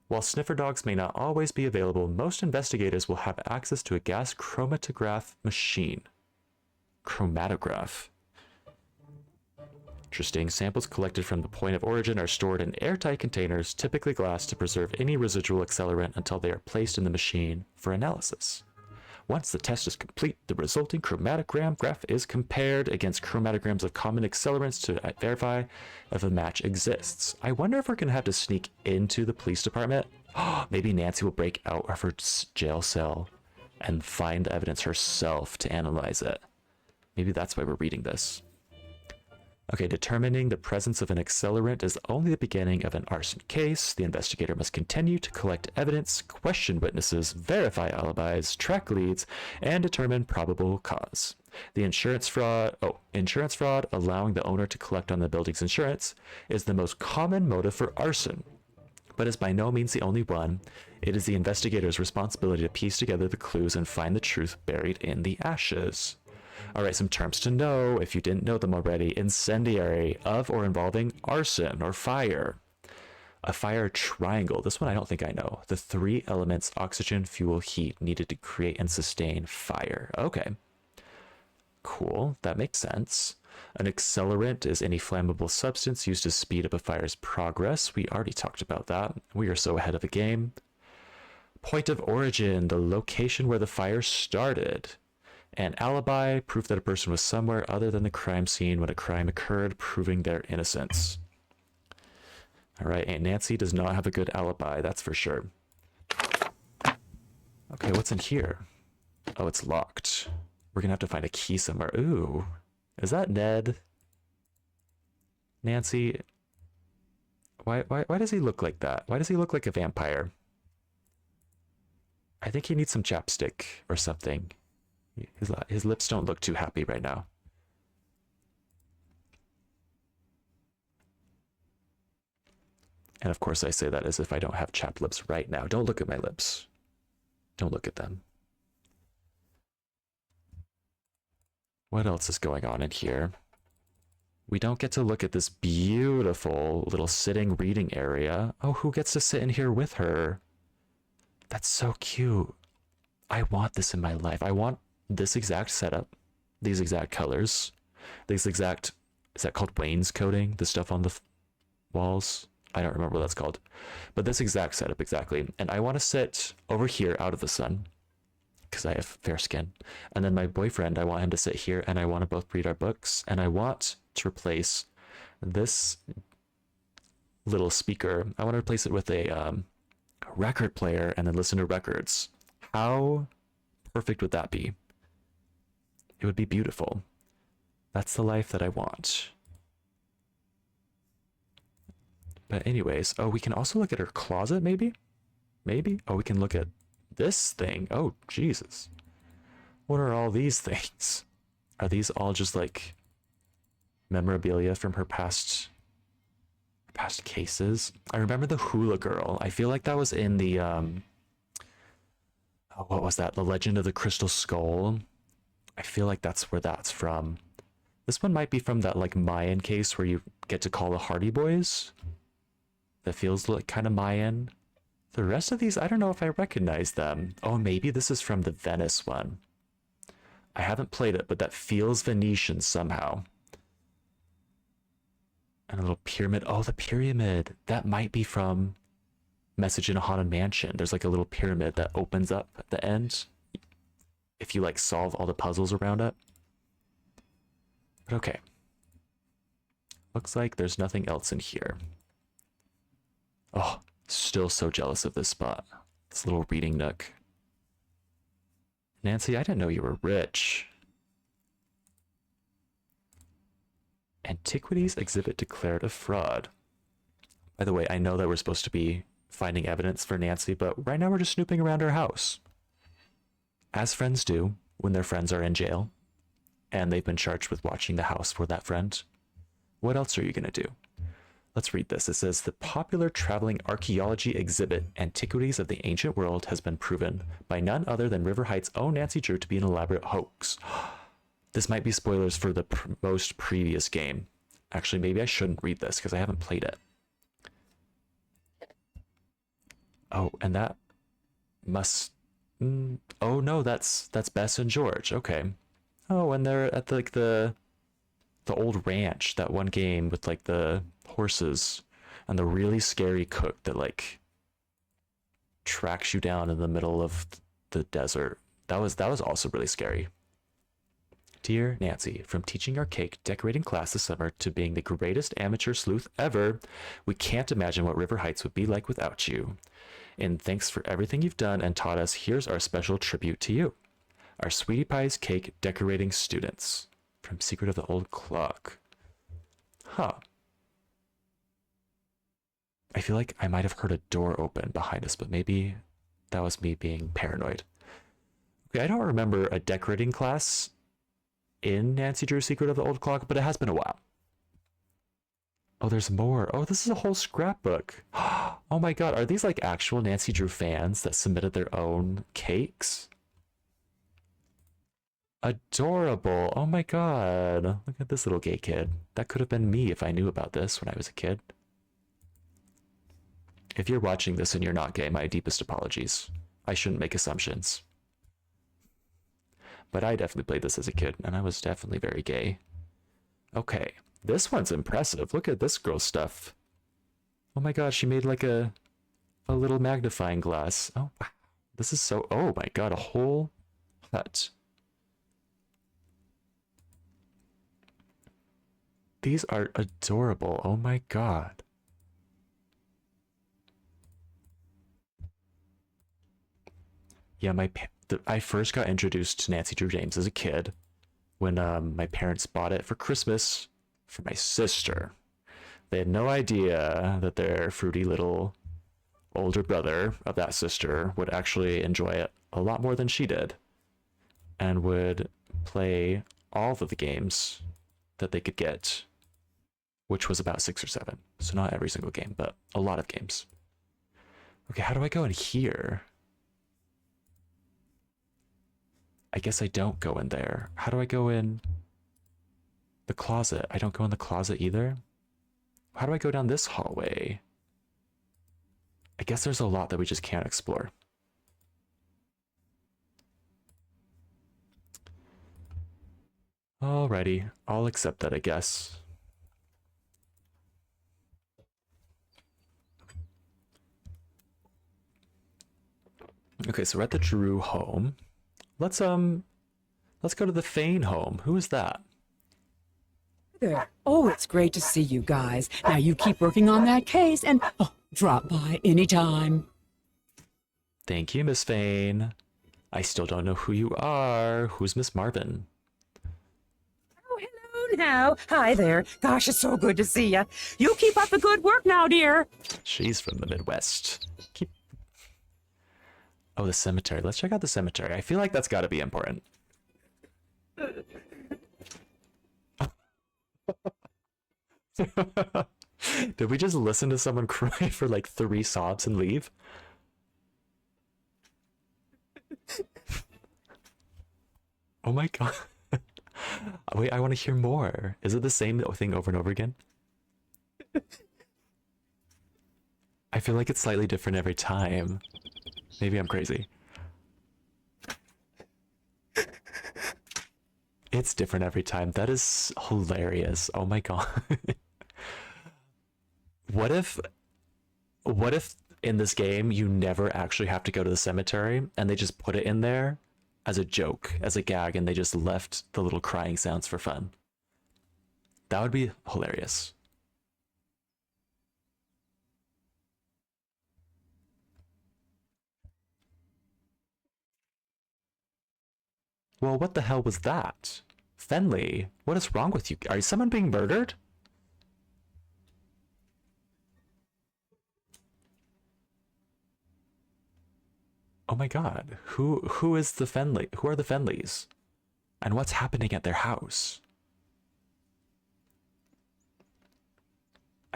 While sniffer dogs may not always be available, most investigators will have access to a gas chromatograph machine. Chromatograph. Interesting. Samples collected from the point of origin are stored in airtight containers, typically glass, to preserve any residual accelerant until they are placed in the machine for analysis. Once the test is complete, the resulting chromatogram graph is compared against chromatograms of common accelerants to verify if a match exists. I wonder if we're going to have to sneak into the police department. Maybe Nancy will break out of her jail cell and find the evidence herself to analyze it. Maybe that's why we're reading this. Okay, determining the presence of an accelerant is only the beginning of an arson case. The investigator must continue to collect evidence, question witnesses, verify alibis, track leads, and determine probable cause. The insurance fraud, allowing the owner to collect on the building's insurance, is the most common motive for arson, but is by no means the only one. It is the investigator's responsibility to piece together the clues and find the truth buried in the ashes. All right, some terms to know if you didn't know them already. Incendiary, of or involving arson or fire. A fire triangle. This one I don't think I know. The three elements, oxygen, fuel, heat, needed to create and sustain fire. Okay. Cool. That makes sense. An accelerant is any flammable substance used to speed up a fire's progress. We already talked about that. We are so ahead of the game. Point of origin, the location where the fire started. An alibi, proof that a person was somewhere other than the crime scene when a crime occurred, proving their innocence. All right, Aunt Nancy does not have a good alibi, that's for sure. Okay, what's in here? Oh, it's locked. We're gonna have to find a key somewhere. Ooh, is that Ned? Nancy, why does he look like that? Why does he look like a vampire? I think he needs some chapstick or something. His lips don't look too happy right now. And of course I say that as if I don't have chapped lips right now. Don't look at my lips. Don't look at them. What else is going on in here? We don't get to look at this beautiful little sitting reading area. Oh, who gets to sit in here with her? That's so cute. I want this in my life. I want this exact setup, these exact colors, these exact, is that called wainscoting? The stuff on the walls? I don't remember what that's called. But this exact setup, exactly. And I want to sit over here out of the sun, because I have fair skin. And then my boyfriend, I want him to sit here, and I want to both read our books. And I want to replace this little speaker. I want to replace it with a record player and then listen to records. How perfect would that be? It would be beautiful. That's the life that I want. But anyways, oh, we can also look at her closet, maybe? Maybe? Oh, we can look at this thing. Oh, Jesus. What are all these things? Are these all just like memorabilia from her past cases? I remember the hula girl. I feel like that was in the, what was that? The Legend of the Crystal Skull. I feel like that's where that's from. This one might be from that like Mayan case where you get to call the Hardy Boys. That feels like kind of Mayan. The rest of these, I don't know if I recognize them. Oh, maybe this is from the Venice one. I haven't played it, but that feels Venetian somehow. And a little pyramid. Oh, the pyramid. That might be from Message in a Haunted Mansion. There's like a little pyramid that opens up at the end if you like solve all the puzzles around it. But okay. Looks like there's nothing else in here. Oh, still so jealous of this spot. This little reading nook. Nancy, I didn't know you were rich. Antiquities exhibit declared a fraud. By the way, I know that we're supposed to be finding evidence for Nancy, but right now we're just snooping around her house. As friends do when their friends are in jail and they've been charged with watching the house for that friend. What else are you going to do? Let's read this. It says, the popular traveling archaeology exhibit, Antiquities of the Ancient World, has been proven by none other than River Heights' own Nancy Drew to be an elaborate hoax. This might be spoilers for the most previous game. Actually, maybe I shouldn't read this because I haven't played it. Oh, and that must... oh no, that's Bess and George. Okay. Oh, and they're at like the old ranch, that one game with like the horses and the really scary cook that like tracks you down in the middle of the desert. That was also really scary. Dear Nancy, from teaching our cake decorating class this summer to being the greatest amateur sleuth ever, we can't imagine what River Heights would be like without you. And thanks for everything you've done and taught us, here's our special tribute to you. Our Sweetie Pie's cake decorating students. From Secret of the Old Clock. Huh. I feel like I might have heard a door open behind us, but maybe that was me being paranoid. Okay, I don't remember a decorating class in Nancy Drew's Secret of the Old Clock, but it has been a while. Oh, there's more. Oh, this is a whole scrapbook. Oh my god, are these like actual Nancy Drew fans that submitted their own cakes? Adorable. Oh my god. Look at this little gay kid. That could have been me if I knew about this when I was a kid. If you're watching this and you're not gay, my deepest apologies. I shouldn't make assumptions. But I definitely played this as a kid, and I was definitely very gay. Okay. This one's impressive. Look at this girl's stuff. Oh my god, she made like a little magnifying glass. Oh, wow. This is so... oh my god, a whole hut. These are adorable. Oh my god. Yeah, I first got introduced to Nancy Drew James as a kid when my parents bought it for Christmas for my sister. They had no idea that their fruity little older brother of that sister would actually enjoy it a lot more than she did and would play all of the games that they could get, which was about 6 or 7. So not every single game, but a lot of games. Okay, how do I go in here? I guess I don't go in there. How do I go in the closet? I don't go in the closet either. How do I go down this hallway? I guess there's a lot that we just can't explore. Alrighty, I'll accept that, I guess. Okay, so we're at the Drew home. Let's go to the Fane home. Who is that? There. Oh, it's great to see you guys. Now you keep working on that case and drop by anytime. Thank you, Miss Fane. I still don't know who you are. Who's Miss Marvin? Oh, hello now. Hi there. Gosh, it's so good to see you. You keep up the good work now, dear. She's from the Midwest. Oh, the cemetery. Let's check out the cemetery. I feel like that's got to be important. Did we just listen to someone cry for like 3 sobs and leave? Oh my god. Wait, I want to hear more. Is it the same thing over and over again? I feel like it's slightly different every time. Maybe I'm crazy. It's different every time. That is hilarious. Oh my god. What if in this game you never actually have to go to the cemetery and they just put it in there as a joke, as a gag, and they just left the little crying sounds for fun? That would be hilarious. Well, what the hell was that? Fenley, what is wrong with you? Are someone being murdered? Oh my god, who is the Fenley? Who are the Fenleys? And what's happening at their house?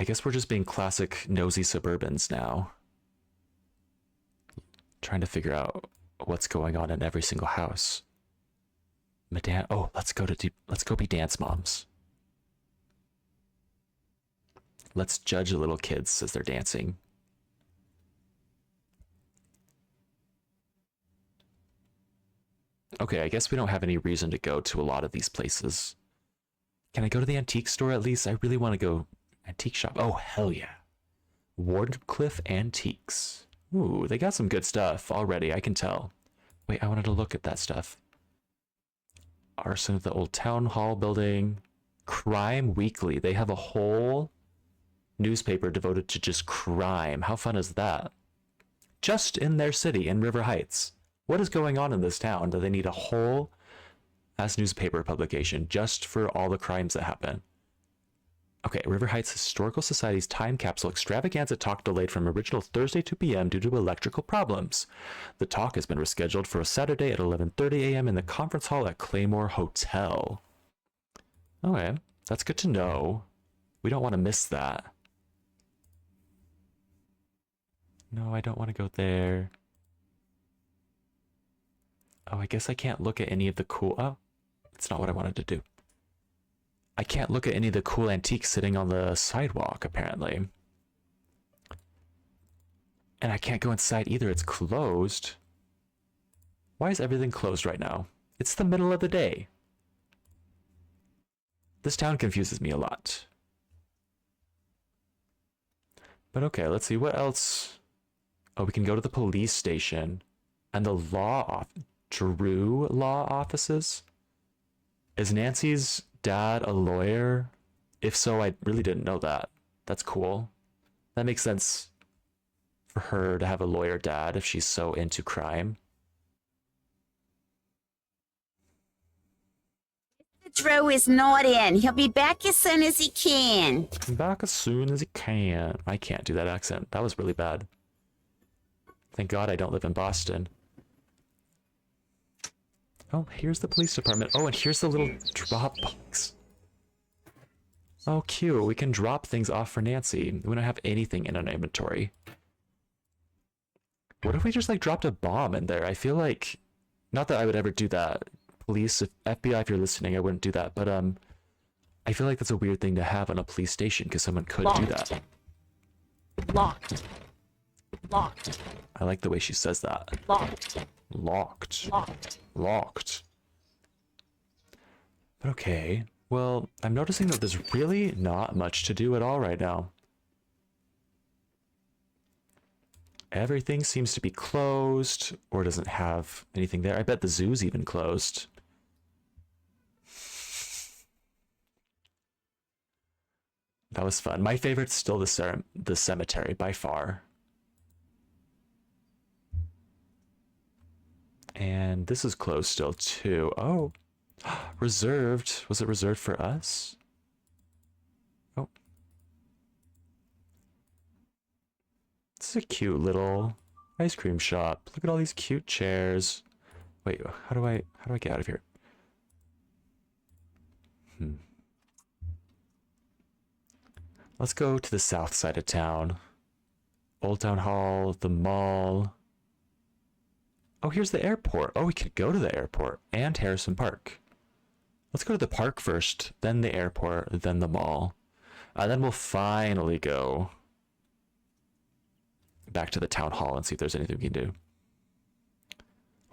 guess we're just being classic nosy suburbans now. Trying to figure out what's going on in every single house. Madame, oh, let's go be dance moms. Let's judge the little kids as they're dancing. Okay, I guess we don't have any reason to go to a lot of these places. Can I go to the antique store at least? I really want to go antique shop. Oh, hell yeah. Wardcliffe Antiques. Ooh, they got some good stuff already, I can tell. Wait, I wanted to look at that stuff. Arson of the old town hall building. Crime Weekly. They have a whole newspaper devoted to just crime. How fun is that? Just in their city, in River Heights. What is going on in this town that they need a whole ass newspaper publication just for all the crimes that happen? Okay, River Heights Historical Society's time capsule extravaganza talk delayed from original Thursday 2 p.m. due to electrical problems. The talk has been rescheduled for a Saturday at 11:30 a.m. in the conference hall at Claymore Hotel. Okay, that's good to know. We don't want to miss that. No, I don't want to go there. Oh, I guess I can't look at any of the cool... Oh, that's not what I wanted to do. I can't look at any of the cool antiques sitting on the sidewalk, apparently. And I can't go inside either. It's closed. Why is everything closed right now? It's the middle of the day. This town confuses me a lot. But okay, let's see. What else? Oh, we can go to the police station. And the Drew law offices? Is Nancy's dad a lawyer? If so, I really didn't know that. That's cool. That makes sense for her to have a lawyer dad if she's so into crime. Drew is not in. He'll be back as soon as he can. Back as soon as he can. I can't do that accent. That was really bad. Thank God I don't live in Boston. Oh, here's the police department. Oh, and here's the little drop box. Oh, cute. We can drop things off for Nancy. We don't have anything in our inventory. What if we just, like, dropped a bomb in there? I feel like... Not that I would ever do that. Police, FBI, if you're listening, I wouldn't do that. But, I feel like that's a weird thing to have on a police station, because someone could do that. Locked. Locked. I like the way she says that. Locked. Locked. Locked. Locked. But okay. Well, I'm noticing that there's really not much to do at all right now. Everything seems to be closed, or doesn't have anything there. I bet the zoo's even closed. That was fun. My favorite's still the cemetery, by far. And this is closed still, too. Oh, reserved. Was it reserved for us? Oh. This is a cute little ice cream shop. Look at all these cute chairs. Wait, how do I get out of here? Let's go to the south side of town. Old Town Hall, the mall. Oh, here's the airport. Oh, we could go to the airport and Harrison Park. Let's go to the park first, then the airport, then the mall. Then we'll finally go back to the town hall and see if there's anything we can do.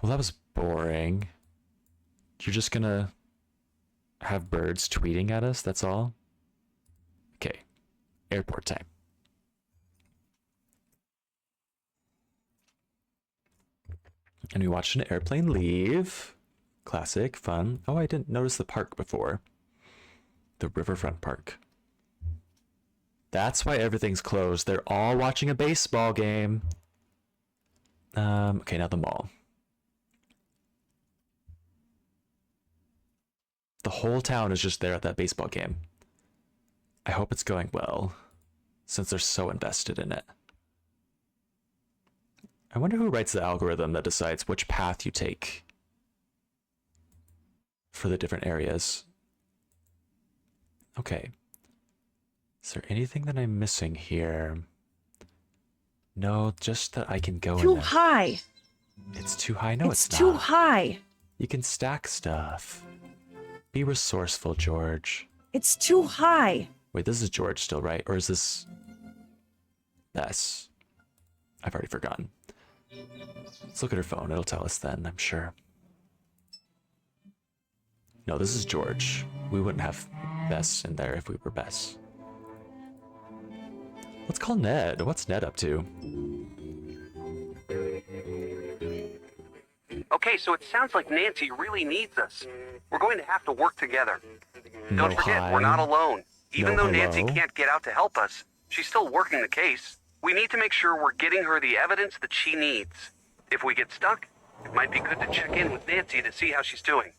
Well, that was boring. You're just gonna have birds tweeting at us, that's all? Okay, airport time. And we watched an airplane leave. Classic, fun. Oh, I didn't notice the park before. The riverfront park. That's why everything's closed. They're all watching a baseball game. Okay, now the mall. The whole town is just there at that baseball game. I hope it's going well, since they're so invested in it. I wonder who writes the algorithm that decides which path you take for the different areas. Okay. Is there anything that I'm missing here? No, just that I can go in Too there. high. It's too high? No, it's not. too high. You can stack stuff. Be resourceful, George. It's too high. Wait, this is George still, right? Or is this... Bess? I've already forgotten. Let's look at her phone. It'll tell us then, I'm sure. No, this is George. We wouldn't have Bess in there if we were Bess. Let's call Ned. What's Ned up to? Okay, so it sounds like Nancy really needs us. We're going to have to work together. No Don't forget, hi. we're not alone. Even No though Nancy hello. can't get out to help us, she's still working the case. We need to make sure we're getting her the evidence that she needs. If we get stuck, it might be good to check in with Nancy to see how she's doing.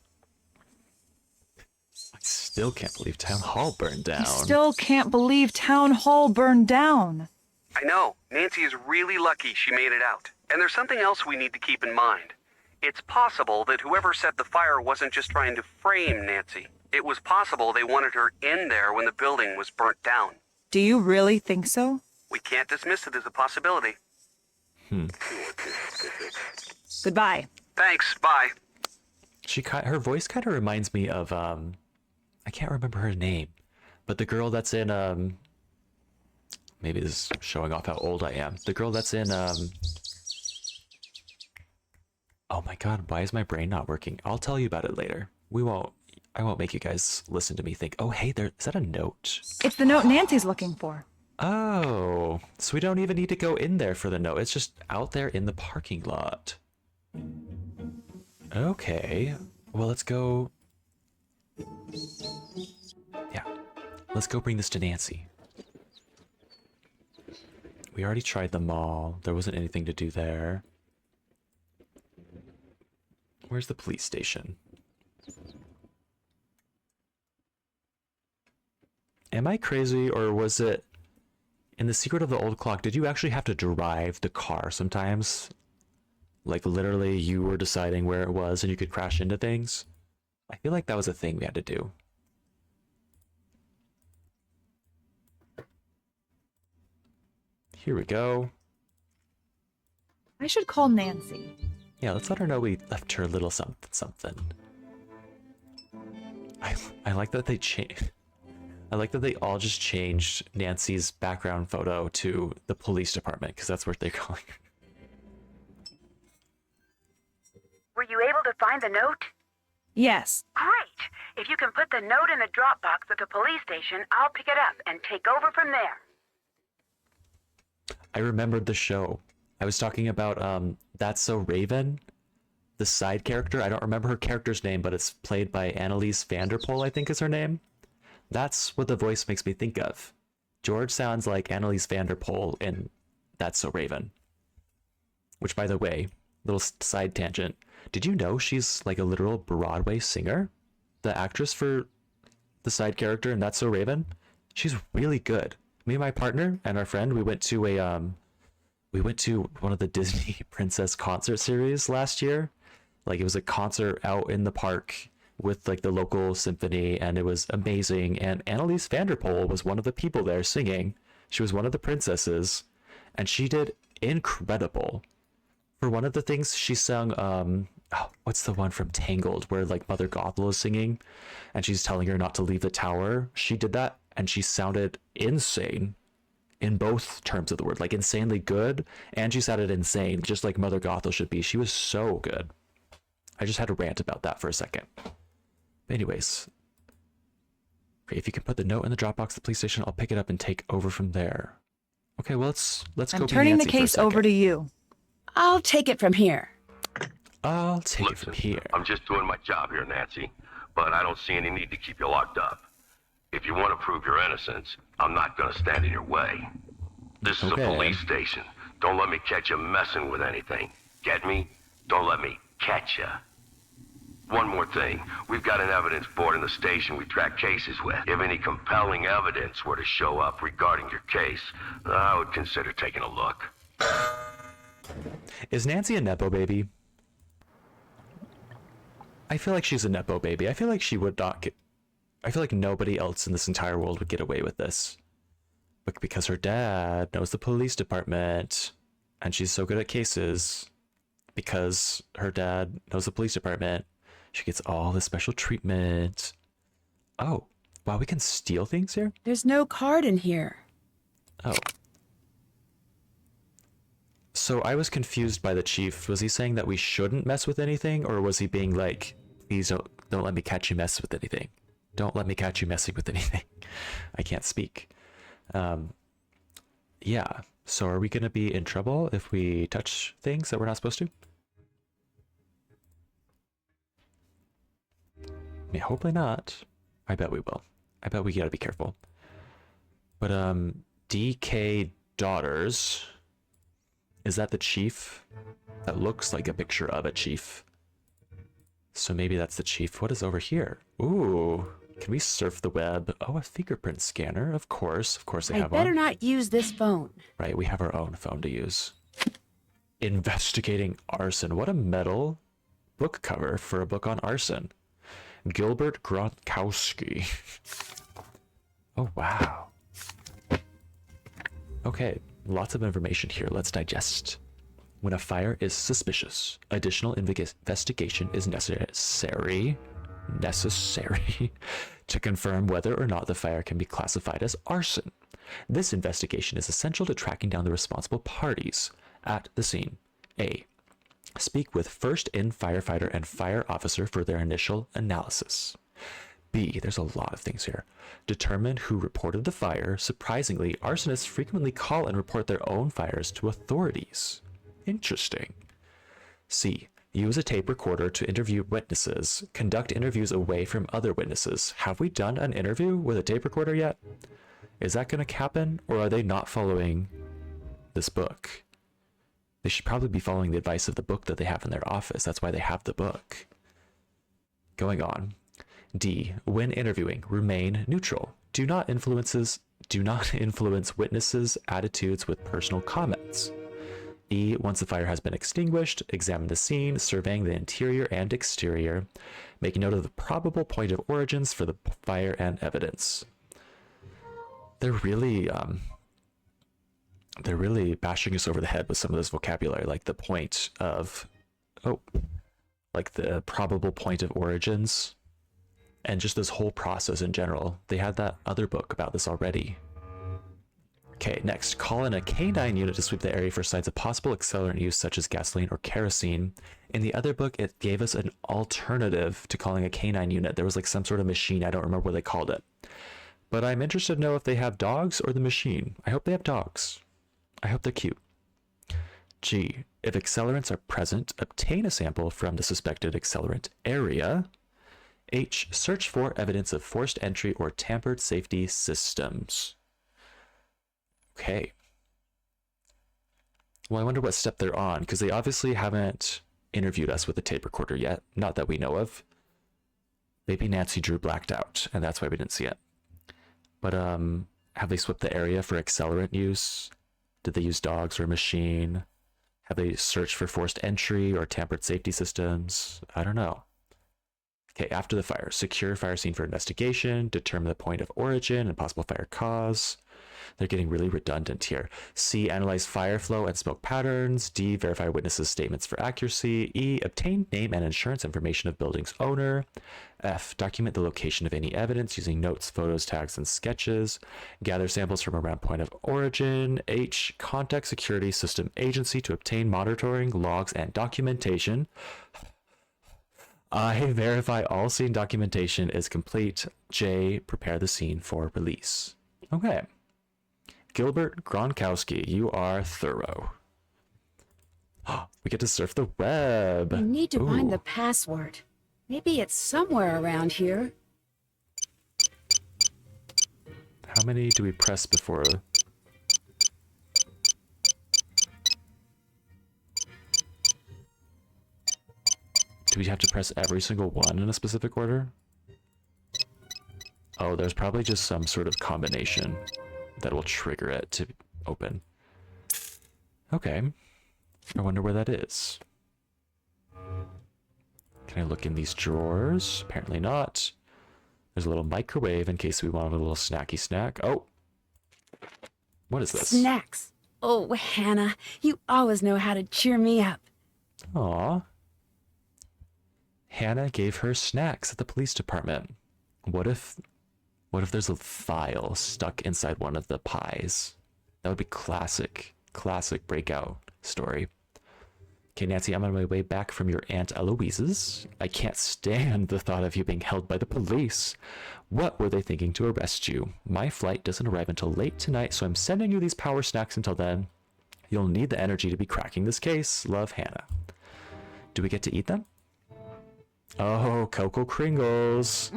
I still can't believe Town Hall burned down. I still can't believe Town Hall burned down. I know, Nancy is really lucky she made it out. And there's something else we need to keep in mind. It's possible that whoever set the fire wasn't just trying to frame Nancy. It was possible they wanted her in there when the building was burnt down. Do you really think so? We can't dismiss it as a possibility. Goodbye. Thanks, bye. Her voice kind of reminds me of I can't remember her name, but the girl that's in maybe this is showing off how old I am. The girl that's in oh my god, why is my brain not working? I'll tell you about it later. I won't make you guys listen to me think, oh hey, is that a note? It's the note Nancy's looking for. Oh, so we don't even need to go in there for the note. It's just out there in the parking lot. Okay, well, let's go. Yeah, let's go bring this to Nancy. We already tried the mall. There wasn't anything to do there. Where's the police station? Am I crazy, or was it in The Secret of the Old Clock? Did you actually have to drive the car sometimes? Like literally you were deciding where it was and you could crash into things? I feel like that was a thing we had to do. Here we go. I should call Nancy. Yeah, let's let her know we left her a little something something. I like that they changed. I like that they all just changed Nancy's background photo to the police department, because that's what they're calling her. Were you able to find the note? Yes. Great. If you can put the note in the Dropbox at the police station, I'll pick it up and take over from there. I remembered the show. I was talking about That's So Raven, the side character. I don't remember her character's name, but it's played by Annalise Vanderpool, I think is her name. That's what the voice makes me think of. George sounds like Annalise Vanderpool in That's So Raven. Which, by the way, little side tangent. Did you know she's like a literal Broadway singer? The actress for the side character in That's So Raven? She's really good. Me and my partner and our friend, we went to one of the Disney Princess concert series last year. Like it was a concert out in the park with like the local symphony, and it was amazing. And Annalise Vanderpool was one of the people there singing. She was one of the princesses, and she did incredible. For one of the things she sung, what's the one from Tangled where like Mother Gothel is singing and she's telling her not to leave the tower? She did that and she sounded insane in both terms of the word, like insanely good, and she sounded insane, just like Mother Gothel should be. She was so good. I just had to rant about that for a second. But anyways, okay, if you can put the note in the Dropbox at the police station, I'll pick it up and take over from there. Okay, well let's go. I'm turning the case over to you. I'll take it from here. I'll take it Listen, from here. I'm just doing my job here, Nancy, but I don't see any need to keep you locked up. If you want to prove your innocence, I'm not going to stand in your way. This is Okay. a police station. Don't let me catch you messing with anything. Get me? Don't let me catch you. One more thing. We've got an evidence board in the station we track cases with. If any compelling evidence were to show up regarding your case, I would consider taking a look. Is Nancy a Nepo baby? I feel like she's a Nepo baby. I feel like she would not get... I feel like nobody else in this entire world would get away with this. But because her dad knows the police department and she's so good at cases, because her dad knows the police department, she gets all the special treatment. Oh, wow, we can steal things here? There's no card in here. Oh. So I was confused by the chief. Was he saying that we shouldn't mess with anything, or was he being like, please don't let me catch you mess with anything? Don't let me catch you messing with anything. I can't speak. Yeah. So are we going to be in trouble if we touch things that we're not supposed to? I mean, hopefully not. I bet we will. I bet we gotta be careful. But DK Daughters, is that the chief? That looks like a picture of a chief. So maybe that's the chief. What is over here? Ooh, can we surf the web? Oh, a fingerprint scanner. Of course they have one. I better not use this phone. Right, we have our own phone to use. Investigating arson. What a metal book cover for a book on arson. Gilbert Gronkowski. Oh, wow. Okay, lots of information here. Let's digest. When a fire is suspicious, additional investigation is necessary to confirm whether or not the fire can be classified as arson. This investigation is essential to tracking down the responsible parties at the scene. A. Speak with first-in firefighter and fire officer for their initial analysis. B. There's a lot of things here. Determine who reported the fire. Surprisingly, arsonists frequently call and report their own fires to authorities. Interesting. C. Use a tape recorder to interview witnesses. Conduct interviews away from other witnesses. Have we done an interview with a tape recorder yet? Is that going to happen, or are they not following this book? They should probably be following the advice of the book that they have in their office. That's why they have the book. Going on. D. When interviewing, remain neutral. Do not influence witnesses' attitudes with personal comments. E. Once the fire has been extinguished, examine the scene, surveying the interior and exterior. Make note of the probable point of origins for the fire and evidence. They're really bashing us over the head with some of this vocabulary, like the point of, like the probable point of origins, and just this whole process in general. They had that other book about this already. Okay, next, call in a K9 unit to sweep the area for signs of possible accelerant use, such as gasoline or kerosene. In the other book, it gave us an alternative to calling a K9 unit. There was like some sort of machine, I don't remember what they called it. But I'm interested to know if they have dogs or the machine. I hope they have dogs. I hope they're cute. G. If accelerants are present, obtain a sample from the suspected accelerant area. H. Search for evidence of forced entry or tampered safety systems. Okay. Well, I wonder what step they're on, because they obviously haven't interviewed us with the tape recorder yet. Not that we know of. Maybe Nancy Drew blacked out, and that's why we didn't see it. But have they swept the area for accelerant use? Did they use dogs or a machine? Have they searched for forced entry or tampered safety systems? I don't know. Okay, after the fire, secure fire scene for investigation, determine the point of origin and possible fire cause. They're getting really redundant here. C, analyze fire flow and smoke patterns. D, verify witnesses' statements for accuracy. E, obtain name and insurance information of building's owner. F, document the location of any evidence using notes, photos, tags, and sketches. Gather samples from around point of origin. H, contact security system agency to obtain monitoring, logs, and documentation. I, verify all scene documentation is complete. J, prepare the scene for release. Okay. Gilbert Gronkowski, you are thorough. We get to surf the web. I need to Ooh. find the password. Maybe it's somewhere around here. How many do we press before? Do we have to press every single one in a specific order? Oh, there's probably just some sort of combination that will trigger it to open. Okay. I wonder where that is. Can I look in these drawers? Apparently not. There's a little microwave in case we want a little snacky snack. Oh! What is this? Snacks. Oh, Hannah, you always know how to cheer me up. Aw. Hannah gave her snacks at the police department. What if there's a file stuck inside one of the pies? That would be classic breakout story. Okay, Nancy, I'm on my way back from your Aunt Eloise's. I can't stand the thought of you being held by the police. What were they thinking to arrest you? My flight doesn't arrive until late tonight, so I'm sending you these power snacks until then. You'll need the energy to be cracking this case. Love, Hannah. Do we get to eat them? Oh, Cocoa Kringles.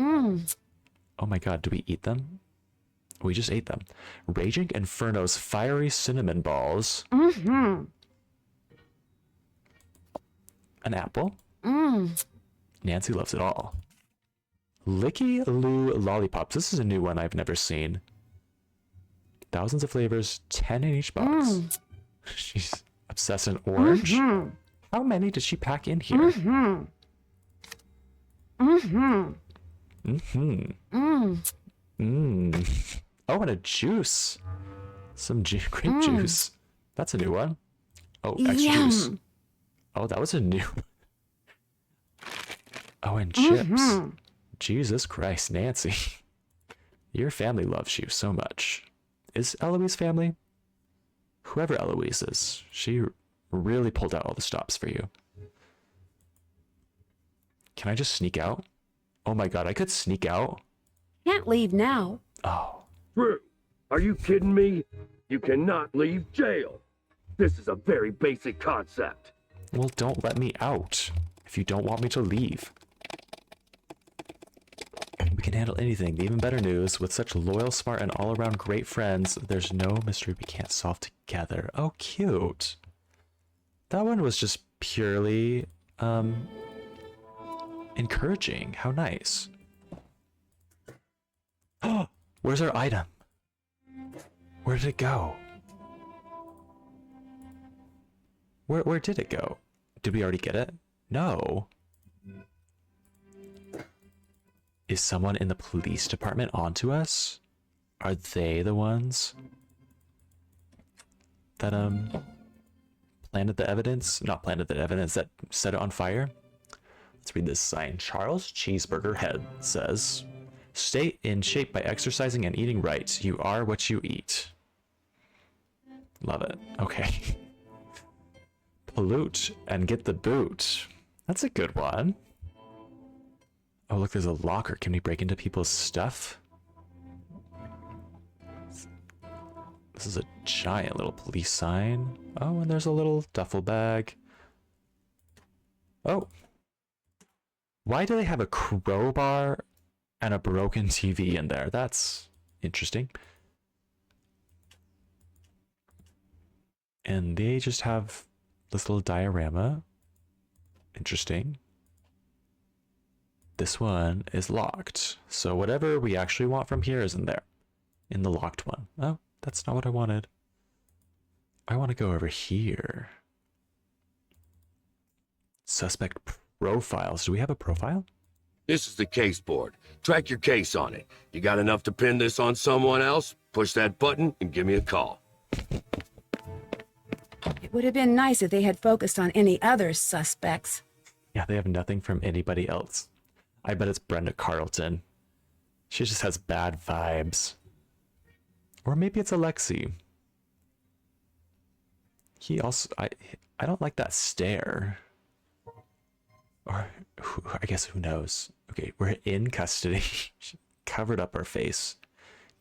Oh my god, do we eat them? We just ate them. Raging Inferno's fiery cinnamon balls. An apple. Nancy loves it all. Licky Loo lollipops. This is a new one I've never seen. Thousands of flavors, 10 in each box. She's obsessed in orange. How many did she pack in here? Oh, and a juice. Some grape juice. That's a new one. Oh, extra juice. Oh, that was a new. Oh, and chips. Jesus Christ, Nancy. Your family loves you so much. Is Eloise family? Whoever Eloise is, she really pulled out all the stops for you. Can I just sneak out? Oh my god, I could sneak out? Can't leave now. Oh. Drew, are you kidding me? You cannot leave jail. This is a very basic concept. Well, don't let me out if you don't want me to leave. We can handle anything. The even better news, with such loyal, smart, and all-around great friends, there's no mystery we can't solve together. Oh, cute. That one was just purely, encouraging. How nice. Oh, where's our item? Where did it go? Where did it go? Did we already get it? No. Is someone in the police department onto us? Are they the ones that planted the evidence? Not planted the evidence, that set it on fire? Let's read this sign. Charles Cheeseburger Head says, "Stay in shape by exercising and eating right. You are what you eat." Love it. Okay. Pollute and get the boot. That's a good one. Oh, look, there's a locker. Can we break into people's stuff? This is a giant little police sign. Oh, and there's a little duffel bag. Oh. Why do they have a crowbar and a broken TV in there? That's interesting. And they just have this little diorama. Interesting. This one is locked. So whatever we actually want from here is in there. In the locked one. Oh, that's not what I wanted. I want to go over here. Suspect profiles. Do we have a profile? This is the case board. Track your case on it. You got enough to pin this on someone else? Push that button and give me a call. It would have been nice if they had focused on any other suspects. Yeah, they have nothing from anybody else. I bet it's Brenda Carlton. She just has bad vibes. Or maybe it's Alexei. He also... I don't like that stare. Or, I guess who knows? Okay, we're in custody. She covered up our face.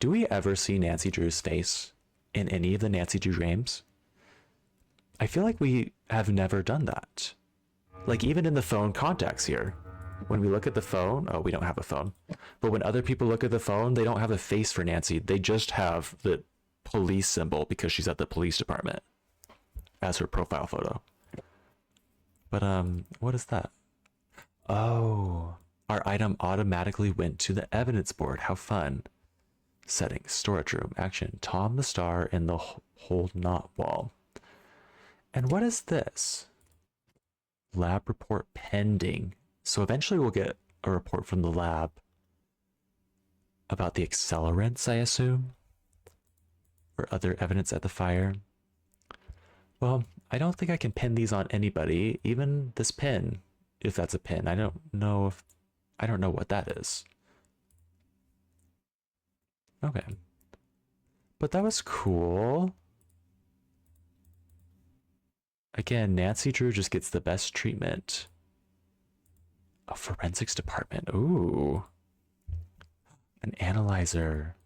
Do we ever see Nancy Drew's face in any of the Nancy Drew games? I feel like we have never done that. Like even in the phone contacts here. When we look at the phone, oh, we don't have a phone. But when other people look at the phone, they don't have a face for Nancy. They just have the police symbol because she's at the police department as her profile photo. But, what is that? Oh, our item automatically went to the evidence board. How fun. Settings, storage room, action, Tom the Star in the hold not wall. And what is this? Lab report pending. So eventually we'll get a report from the lab about the accelerants, I assume. or other evidence at the fire. Well, I don't think I can pin these on anybody, even this pin, if that's a pin. I don't know what that is. Okay. But that was cool. Again, Nancy Drew just gets the best treatment. A forensics department. Ooh. An analyzer.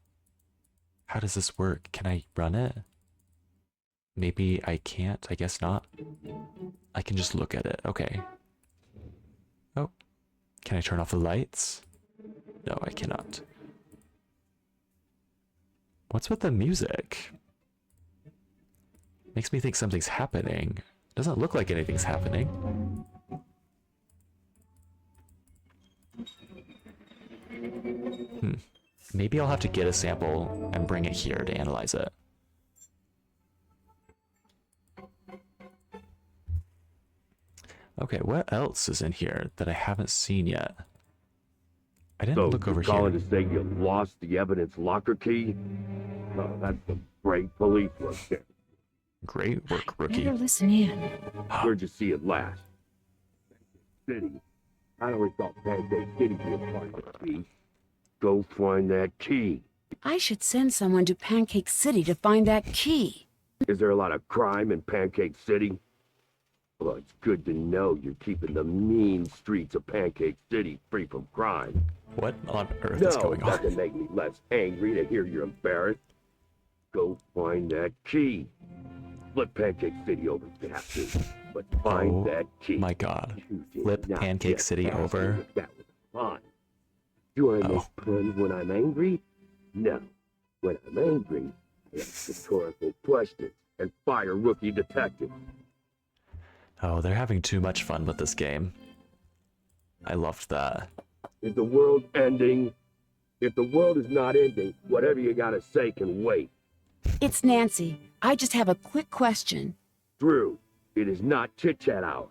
How does this work? Can I run it? Maybe I can't. I guess not. I can just look at it. Okay. Oh. Can I turn off the lights? No, I cannot. What's with the music? Makes me think something's happening. Doesn't look like anything's happening. Maybe I'll have to get a sample and bring it here to analyze it. Okay, what else is in here that I haven't seen yet? I didn't look over here. Calling to say you lost the evidence locker key? Oh, that's some great police work there. Great work, rookie. Better listen in. Where'd you see it last? City. I always thought Pancake City was part of the key. Go find that key. I should send someone to Pancake City to find that key. Is there a lot of crime in Pancake City? Well, it's good to know you're keeping the mean streets of Pancake City free from crime. What on earth is going on? No, doesn't make me less angry to hear you're embarrassed. Go find that key. Flip Pancake City over fast, but find that key. My God. Flip Pancake City over? That was fun. Do I make puns when I'm angry? No. When I'm angry, I ask rhetorical questions and fire rookie detectives. Oh, they're having too much fun with this game. I loved that. Is the world ending? If the world is not ending, whatever you gotta say can wait. It's Nancy. I just have a quick question. Drew, it is not chit-chat hour.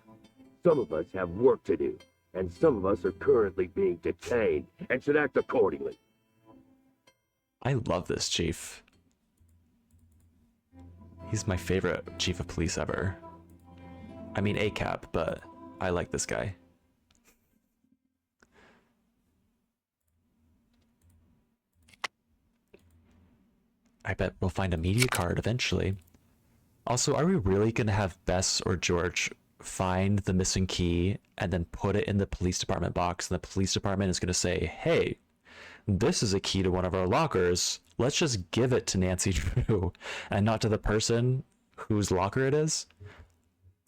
Some of us have work to do, and some of us are currently being detained and should act accordingly. I love this chief. He's my favorite chief of police ever. I mean ACAP, but I like this guy. I bet we'll find a media card eventually. Also, are we really going to have Bess or George find the missing key and then put it in the police department box, and the police department is going to say, hey, this is a key to one of our lockers. Let's just give it to Nancy Drew and not to the person whose locker it is?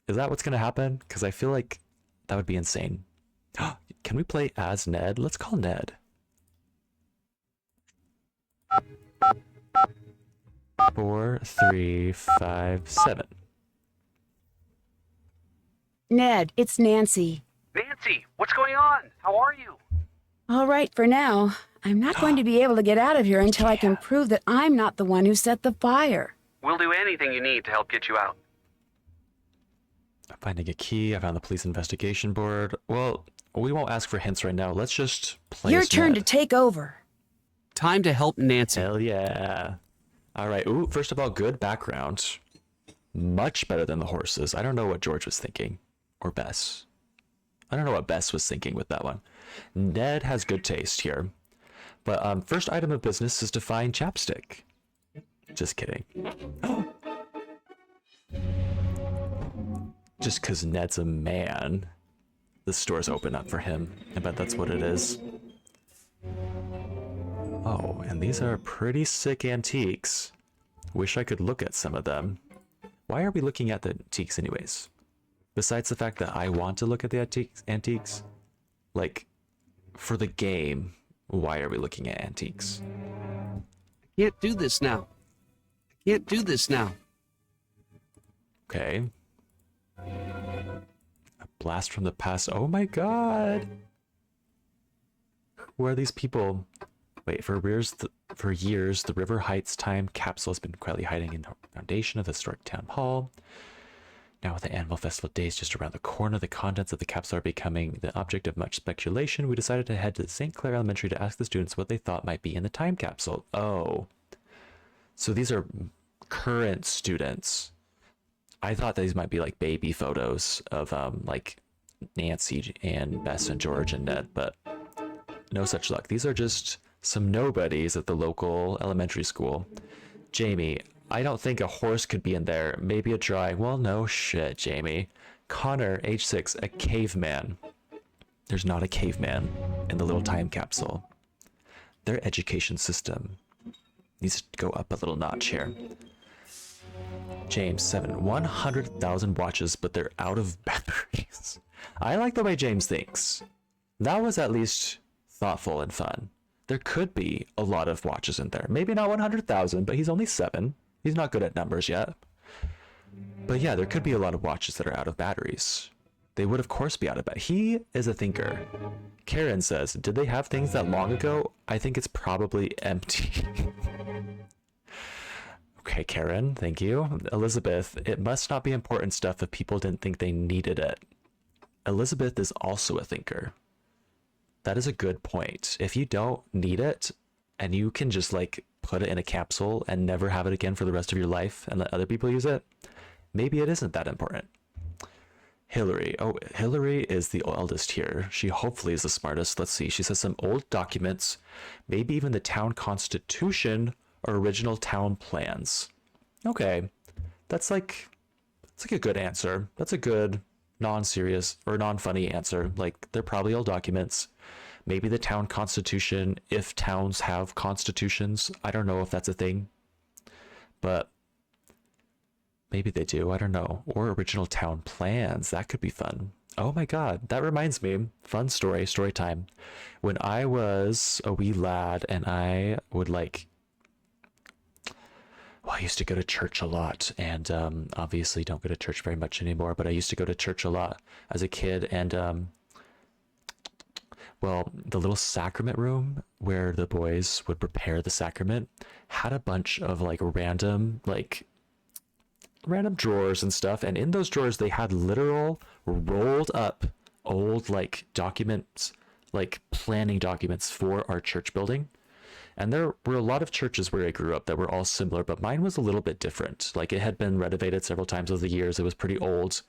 Is that what's going to happen? Because I feel like that would be insane. Can we play as Ned? Let's call Ned. 4, 3, 5, 7. Ned, it's Nancy. Nancy, what's going on? How are you? All right for now. I'm not going to be able to get out of here until I can prove that I'm not the one who set the fire. We'll do anything you need to help get you out. I'm finding a key. I found the police investigation board. Well, we won't ask for hints right now. Let's just play. Your turn to take over. Time to help Nancy. Hell yeah. All right. Ooh, first of all, good background. Much better than the horses. I don't know what George was thinking. Or Bess. I don't know what Bess was thinking with that one. Ned has good taste here. But first item of business is to find chapstick. Just kidding. Just because Ned's a man, the store's open up for him. I bet that's what it is. Oh, and these are pretty sick antiques. Wish I could look at some of them. Why are we looking at the antiques anyways? Besides the fact that I want to look at the antiques, like, for the game, why are we looking at antiques? I can't do this now. I can't do this now. Okay. A blast from the past. Oh my god! Who are these people? Wait, for years, the River Heights time capsule has been quietly hiding in the foundation of the historic town hall. Now with the Animal Festival days just around the corner, the contents of the capsule are becoming the object of much speculation. We decided to head to St. Clair Elementary to ask the students what they thought might be in the time capsule. Oh. So these are current students. I thought these might be like baby photos of like Nancy and Bess and George and Ned, but no such luck. These are just some nobodies at the local elementary school. Jamie, I don't think a horse could be in there. Maybe a drawing. Well, no shit, Jamie. Connor, age 6, a caveman. There's not a caveman in the little time capsule. Their education system needs to go up a little notch here. James, 7, 100,000 watches, but they're out of batteries. I like the way James thinks. That was at least thoughtful and fun. There could be a lot of watches in there. Maybe not 100,000, but he's only 7. He's not good at numbers yet. But yeah, there could be a lot of watches that are out of batteries. They would, of course, be out of batteries. He is a thinker. Karen says, did they have things that long ago? I think it's probably empty. Okay, Karen, thank you. Elizabeth, it must not be important stuff if people didn't think they needed it. Elizabeth is also a thinker. That is a good point. If you don't need it and you can just like put it in a capsule and never have it again for the rest of your life and let other people use it, maybe it isn't that important. Hillary. Oh, Hillary is the eldest here. She hopefully is the smartest. Let's see. She says some old documents, maybe even the town constitution or original town plans. Okay. That's like a good answer. That's a good non-serious or non-funny answer. Like, they're probably old documents. Maybe the town constitution, if towns have constitutions. I don't know if that's a thing, but maybe they do. I don't know. Or original town plans. That could be fun. Oh my god, that reminds me. Fun story time. When I was a wee lad and I would like, well, I used to go to church a lot, and obviously don't go to church very much anymore, but I used to go to church a lot as a kid, and well, the little sacrament room where the boys would prepare the sacrament had a bunch of like random drawers and stuff, and in those drawers they had literal rolled up old like documents, like planning documents for our church building. And there were a lot of churches where I grew up that were all similar, but mine was a little bit different. Like, it had been renovated several times over the years. It was pretty old.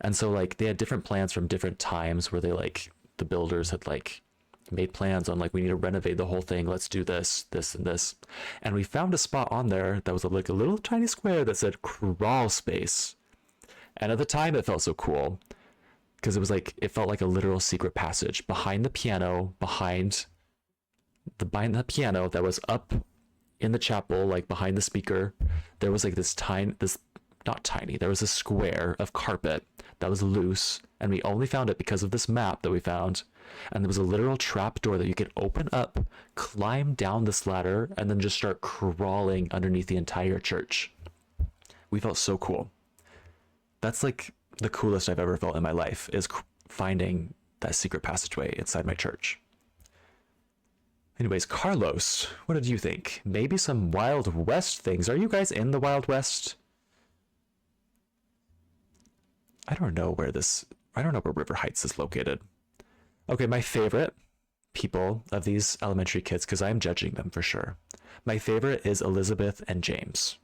And so like they had different plans from different times where they like, the builders had like made plans on like, we need to renovate the whole thing. Let's do this, this, and this. And we found a spot on there that was like a little tiny square that said crawl space. And at the time it felt so cool because it was like, it felt like a literal secret passage behind the piano, behind the piano that was up in the chapel, like behind the speaker. There was like there was a square of carpet that was loose, and we only found it because of this map that we found. And there was a literal trap door that you could open up, climb down this ladder, and then just start crawling underneath the entire church. We felt so cool. That's like the coolest I've ever felt in my life, is finding that secret passageway inside my church. Anyways, Carlos, what did you think? Maybe some Wild West things. Are you guys in the Wild West? I don't know where River Heights is located. Okay, my favorite people of these elementary kids, because I'm judging them for sure. My favorite is Elizabeth and James.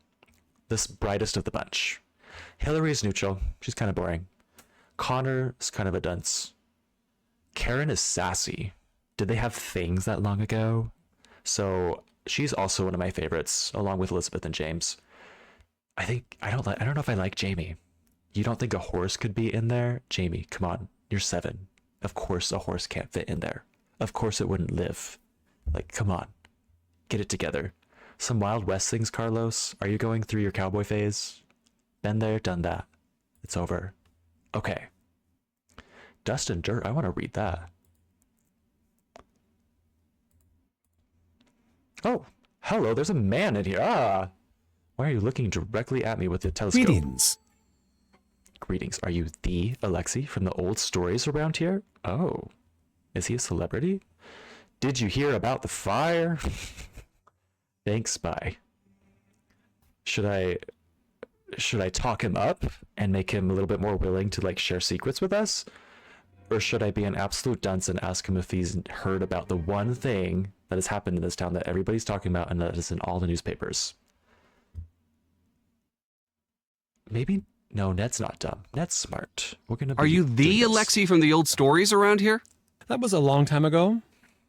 This brightest of the bunch. Hillary's neutral. She's kind of boring. Connor is kind of a dunce. Karen is sassy. Did they have things that long ago? So she's also one of my favorites, along with Elizabeth and James. I don't know if I like Jamie. You don't think a horse could be in there? Jamie, come on. You're 7. Of course a horse can't fit in there. Of course it wouldn't live. Like, come on. Get it together. Some Wild West things, Carlos? Are you going through your cowboy phase? Been there, done that. It's over. Okay. Dust and Dirt, I want to read that. Oh, hello, there's a man in here. Ah! Why are you looking directly at me with the telescope? Greetings. Are you the Alexei from the old stories around here? Oh, is he a celebrity? Did you hear about the fire? Thanks, bye. Should I talk him up and make him a little bit more willing to like share secrets with us? Or should I be an absolute dunce and ask him if he's heard about the one thing that has happened in this town that everybody's talking about and that is in all the newspapers? maybe no, Ned's not dumb. Ned's smart. We're gonna be Are you doing the this. Alexei from the old stories around here? That was a long time ago.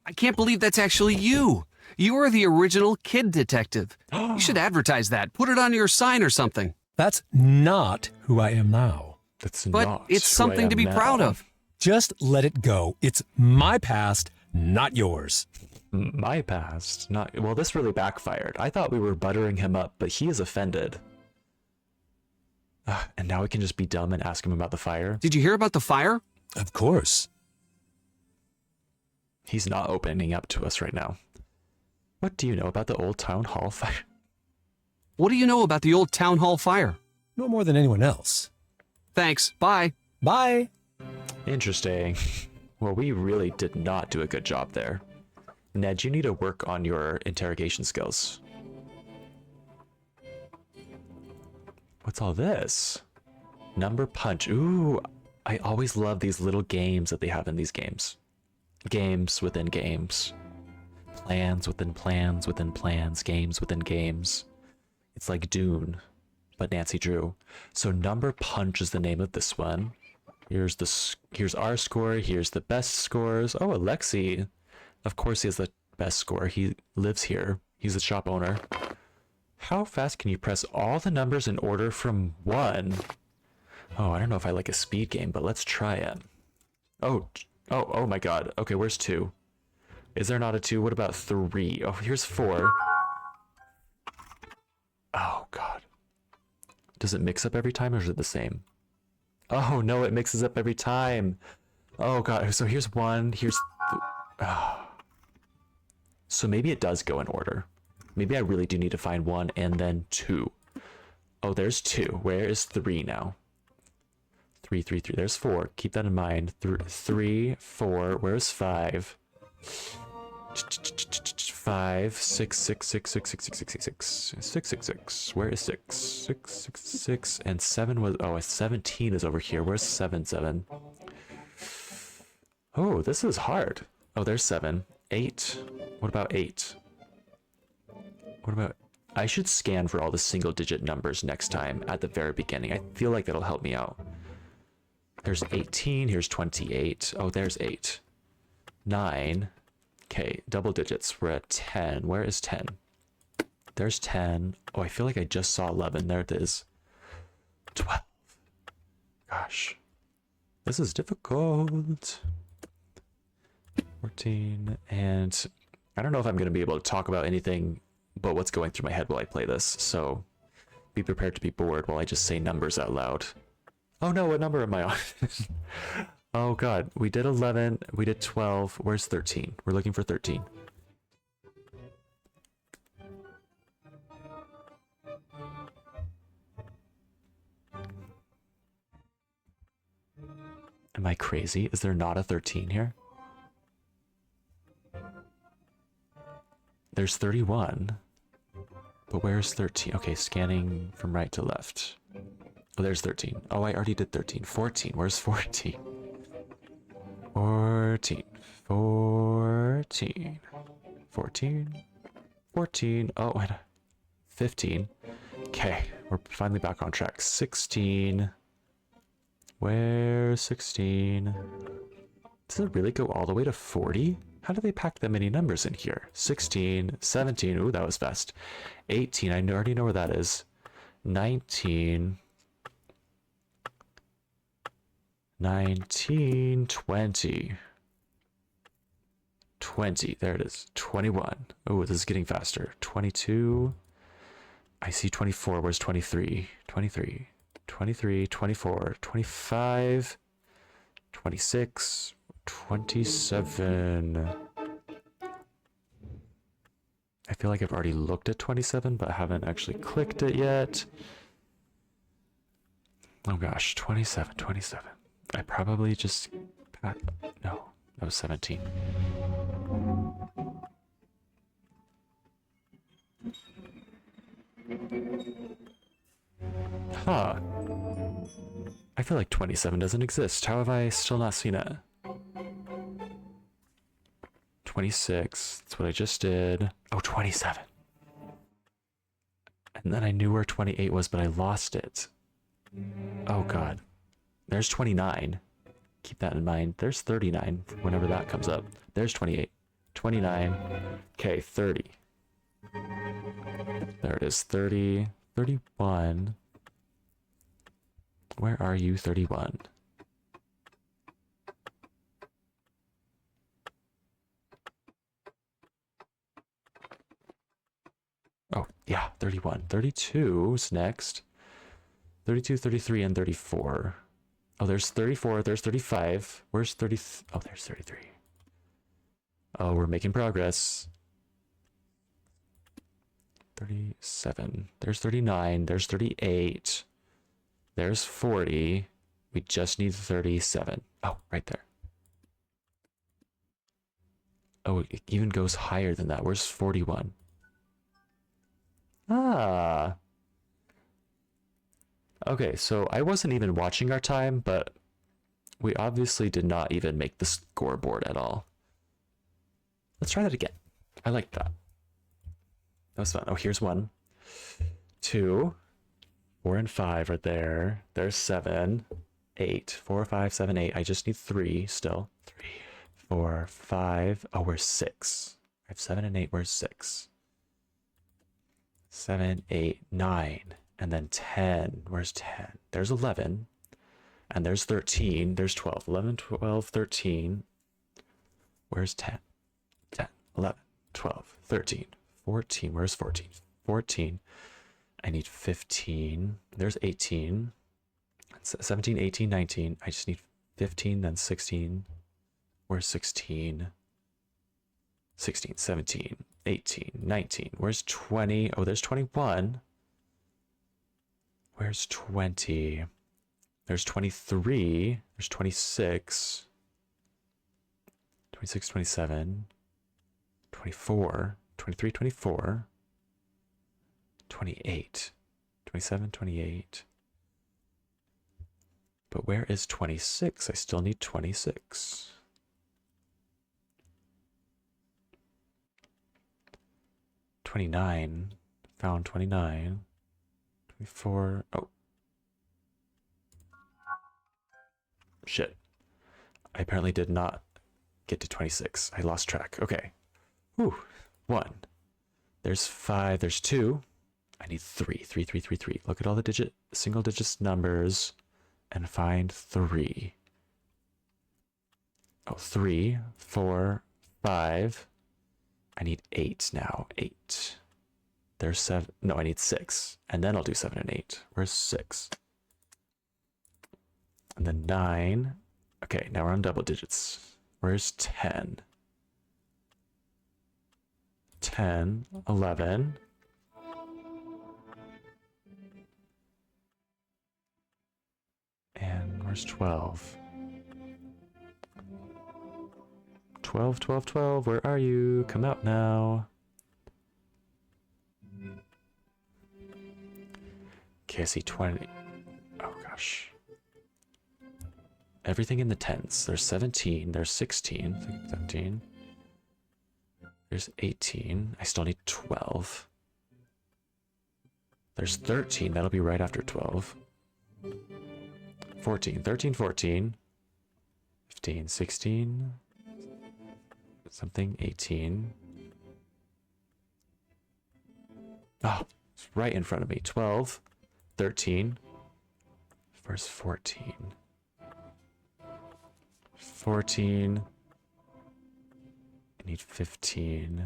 I can't believe that's actually you. You are the original kid detective. You should advertise that. Put it on your sign or something. That's not who I am now. That's But not it's who I something am to be now. proud of. Just let it go. It's my past, not yours. My past, not well. This really backfired. I thought we were buttering him up, but he is offended. And now we can just be dumb and ask him about the fire. Did you hear about the fire? Of course. He's not opening up to us right now. What do you know about the old town hall fire? What do you know about the old town hall fire? No more than anyone else. Thanks. Bye. Bye. Interesting. Well, we really did not do a good job there. Ned, you need to work on your interrogation skills. What's all this? Number punch. Ooh, I always love these little games that they have in these games. Games within games. Plans within plans within plans. Games within games. It's like Dune, but Nancy Drew. So number punch is the name of this one. Here's our score. Here's the best scores. Oh, Alexei. Of course he has the best score. He lives here. He's the shop owner. How fast can you press all the numbers in order from 1? Oh, I don't know if I like a speed game, but let's try it. Oh my god. Okay, where's 2? Is there not a 2? What about 3? Oh, here's 4. Oh god. Does it mix up every time or is it the same? Oh no, it mixes up every time. Oh god. So here's 1. Here's... So maybe it does go in order. Maybe I really do need to find 1 and then 2. Oh, there's 2. Where is 3 now? 3, 3, 3. There's 4. Keep that in mind. 3, 4. Where's 5? 5, 6, 6, 6, 6, 6, 6, 6, 6, 6, 6, 6. Where is 6? 6, 6, 6, and 7 was... Oh, 17 is over here. Where's 7, 7? Oh, this is hard. Oh, there's 7. 8. What about 8? What about... I should scan for all the single-digit numbers next time at the very beginning. I feel like that'll help me out. There's 18. Here's 28. Oh, there's 8. 9. Okay, double digits. We're at 10. Where is 10? There's 10. Oh, I feel like I just saw 11. There it is. 12. Gosh. This is difficult. 14. And I don't know if I'm going to be able to talk about anything but what's going through my head while I play this. So be prepared to be bored while I just say numbers out loud. Oh no, what number am I on? Oh god, we did 11, we did 12, where's 13? We're looking for 13. Am I crazy? Is there not a 13 here? There's 31. But where's 13? Okay, scanning from right to left. Oh, there's 13. Oh, I already did 13. 14. Where's 14? 14. 14. 14. 14. Oh, wait. 15. Okay, we're finally back on track. 16. Where's 16? Does it really go all the way to 40? How do they pack that many numbers in here? 16, 17. Ooh, that was fast. 18. I already know where that is. 19. 19, 20. 20. There it is. 21. Oh, this is getting faster. 22. I see 24. Where's 23? 23. 23, 24, 25, 26, 27. I feel like I've already looked at 27, but I haven't actually clicked it yet. Oh gosh, 27, 27. I probably just... No, that was 17. Huh. I feel like 27 doesn't exist. How have I still not seen it? 26. That's what I just did. Oh, 27. And then I knew where 28 was, but I lost it. Oh god. There's 29. Keep that in mind. There's 39 whenever that comes up. There's 28. 29. Okay, 30. There it is. 30. 31. Where are you, 31? Oh, yeah, 31. 32 is next. 32, 33, and 34. Oh, there's 34. There's 35. Where's 30? Oh, there's 33. Oh, we're making progress. 37. There's 39. There's 38. There's 40. We just need 37. Oh, right there. Oh, it even goes higher than that. Where's 41? Ah. Okay, so I wasn't even watching our time, but we obviously did not even make the scoreboard at all. Let's try that again. I like that. That was fun. Oh, here's 1, 2, 4, and 5 are there. There's 7, 8, 4, 5, 7, 8. I just need 3 still. 3, 4, 5. Oh, where's 6? I have 7 and 8. Where's 6? 7, 8, 9. And then 10. Where's 10? There's 11. And there's 13. There's 12. 11, 12, 13. Where's 10? 10, 11, 12, 13, 14. Where's 14? 14. I need 15. There's 18. 17, 18, 19. I just need 15, then 16. Where's 16? 16, 17, 18, 19. Where's 20? Oh, there's 21. Where's 20? There's 23. There's 26. 26, 27. 24. 23, 24. 28. 27, 28. But where is 26? I still need 26. $29. Found 29. 24. Oh. Shit. I apparently did not get to 26. I lost track. Okay. Whew. 1. There's 5. There's 2. I need 3. 3, 3, 3, 3. Look at all the single digits numbers and find 3. Oh, 3, 4, 5. I need 8 now. 8. There's 7. No, I need 6. And then I'll do 7 and 8. Where's 6? And then 9. Okay, now we're on double digits. Where's 10? 10, 11. And where's 12? 12, 12, 12. Where are you? Come out now. Okay, I see 20. Oh gosh. Everything in the tens. There's 17. There's 16. 17. There's 18. I still need 12. There's 13. That'll be right after 12. 14. 13, 14. 15, 16. Something, 18. Oh, it's right in front of me. 12. 13. Where's 14? 14. I need 15.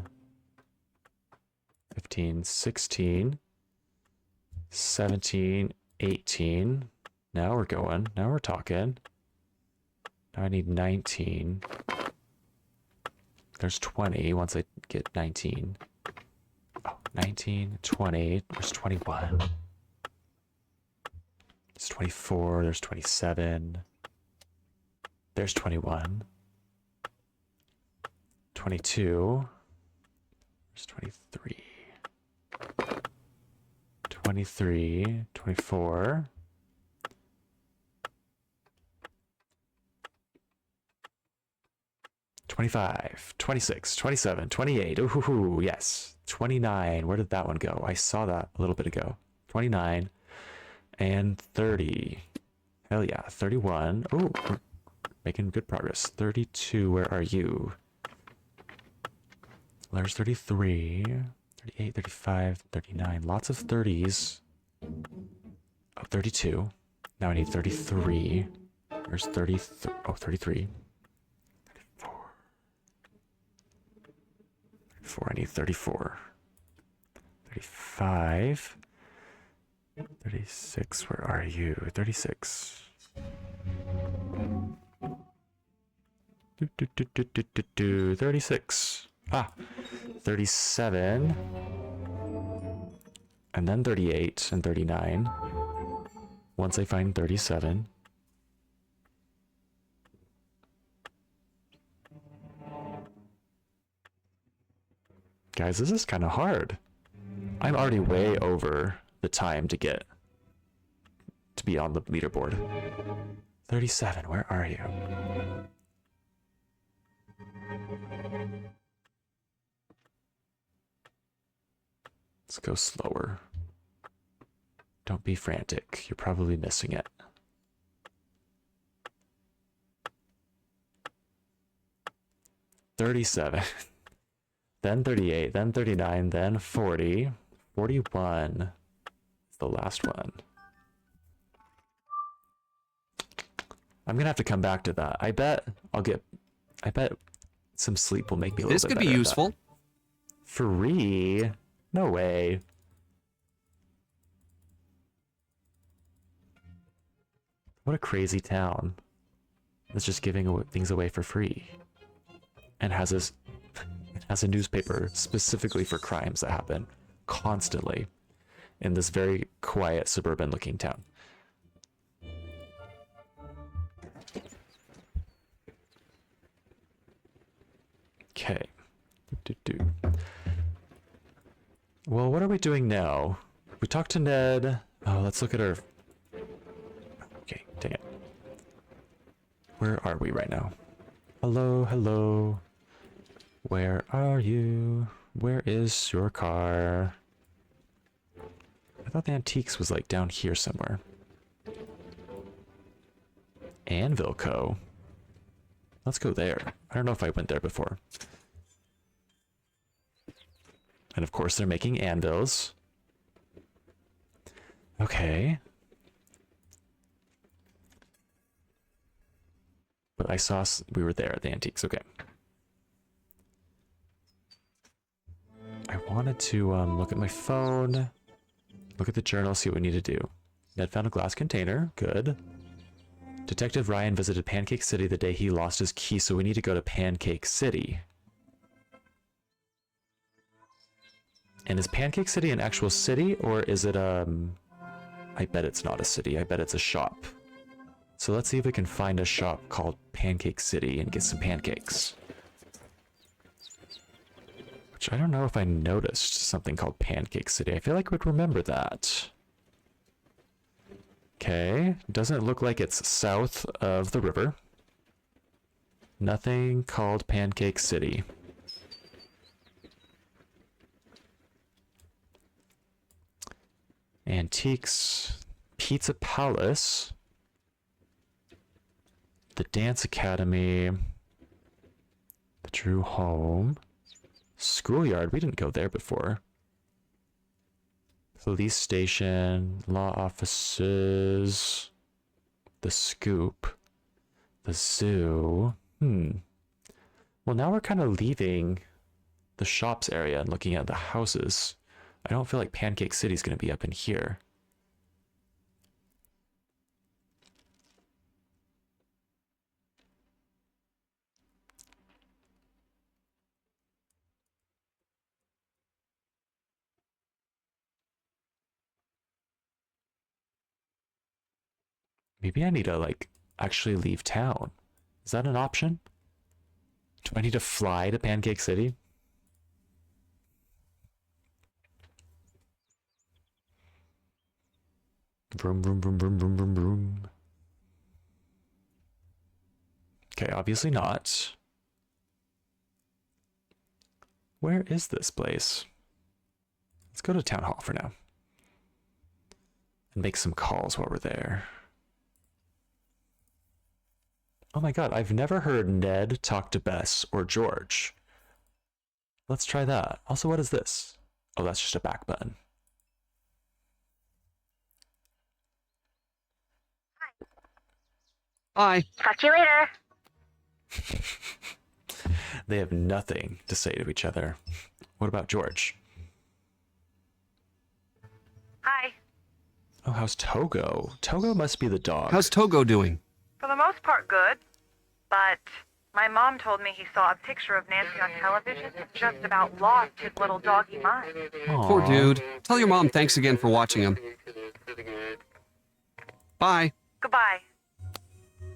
15, 16. 17, 18. Now we're going. Now we're talking. Now I need 19. There's 20 once I get 19. Oh, 19, 20. There's 21. There's 24. There's 27. There's 21. 22. There's 23. 23. 24. 25, 26, 27, 28. Ooh, yes. 29. Where did that one go? I saw that a little bit ago. 29. And 30. Hell yeah. 31. Oh, we're making good progress. 32, where are you? There's 33, 38, 35, 39. Lots of 30s. Oh, 32. Now I need 33. There's 33. Oh, 33. 34. 34. I need 34. 35. 36. Where are you? 36. 36. Ah. 37. And then 38 and 39. Once I find 37. Guys, this is kind of hard. I'm already way over the time to be on the leaderboard. 37, where are you? Let's go slower. Don't be frantic. You're probably missing it. $37. Then 38, then 39, then 40. 41 is the last one. I'm gonna have to come back to that. I bet some sleep will make me a little This bit could be better at useful. that. Free? No way. What a crazy town. That's just giving things away for free. And has a newspaper specifically for crimes that happen constantly in this very quiet suburban looking town. Okay. Well, what are we doing now? We talked to Ned. Oh, let's look at our... Okay, dang it. Where are we right now? Hello, hello. Where are you? Where is your car? I thought the Antiques was like down here somewhere. Anvil Co. Let's go there. I don't know if I went there before. And of course they're making anvils. Okay. But I saw we were there at the Antiques. Okay. I wanted to look at my phone, look at the journal, see what we need to do. Ned found a glass container. Good. Detective Ryan visited Pancake City the day he lost his key, so we need to go to Pancake City. And is Pancake City an actual city, or is it, I bet it's not a city. I bet it's a shop. So let's see if we can find a shop called Pancake City and get some pancakes. Which I don't know if I noticed something called Pancake City. I feel like I would remember that. Okay, doesn't look like it's south of the river. Nothing called Pancake City. Antiques, Pizza Palace, the Dance Academy, the Drew Home, Schoolyard. We didn't go there before. Police station, law offices, the Scoop, the zoo. Well, now we're kind of leaving the shops area and looking at the houses. I don't feel like Pancake City's going to be up in here. Maybe I need to, like, actually leave town. Is that an option? Do I need to fly to Pancake City? Vroom, vroom, vroom, vroom, vroom, vroom, vroom. Okay, obviously not. Where is this place? Let's go to Town Hall for now. and make some calls while we're there. Oh my god, I've never heard Ned talk to Bess or George. Let's try that. Also, what is this? Oh, that's just a back button. Hi. Talk to you later. They have nothing to say to each other. What about George? Hi. Oh, how's Togo? Togo must be the dog. How's Togo doing? For the most part, good. But my mom told me he saw a picture of Nancy on television and just about lost his little doggy mind. Aww. Poor dude. Tell your mom thanks again for watching him. Bye. Goodbye.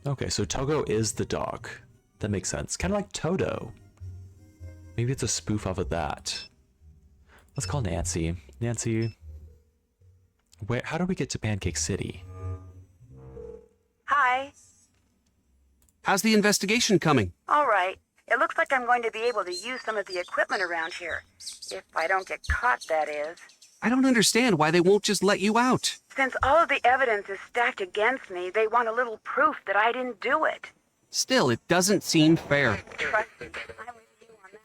Okay, so Togo is the dog. That makes sense. Kind of like Toto. Maybe it's a spoof off of that. Let's call Nancy. Nancy, how do we get to Pancake City? Hi. How's the investigation coming? All right. It looks like I'm going to be able to use some of the equipment around here. If I don't get caught, that is. I don't understand why they won't just let you out. Since all of the evidence is stacked against me, they want a little proof that I didn't do it. Still, it doesn't seem fair. Trust me, I'm with you on that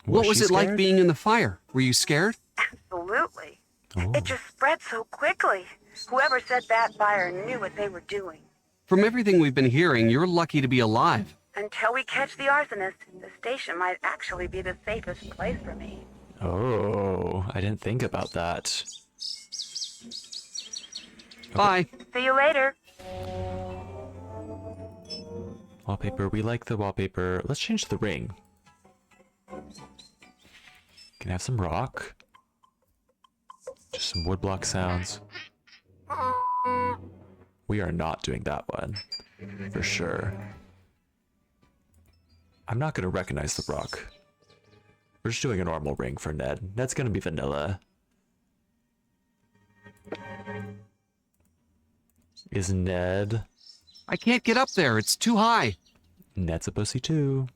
one. What was it like being in the fire? Were you scared? Absolutely. Oh. It just spread so quickly. Whoever set that fire knew what they were doing. From everything we've been hearing, you're lucky to be alive. Until we catch the arsonist, the station might actually be the safest place for me. Oh, I didn't think about that. Bye. See you later. Wallpaper, we like the wallpaper. Let's change the ring. Can I have some rock? Just some woodblock sounds. We are not doing that one, for sure. I'm not going to recognize the rock. We're just doing a normal ring for Ned. Ned's going to be vanilla. Is Ned... I can't get up there. It's too high. Ned's a pussy too.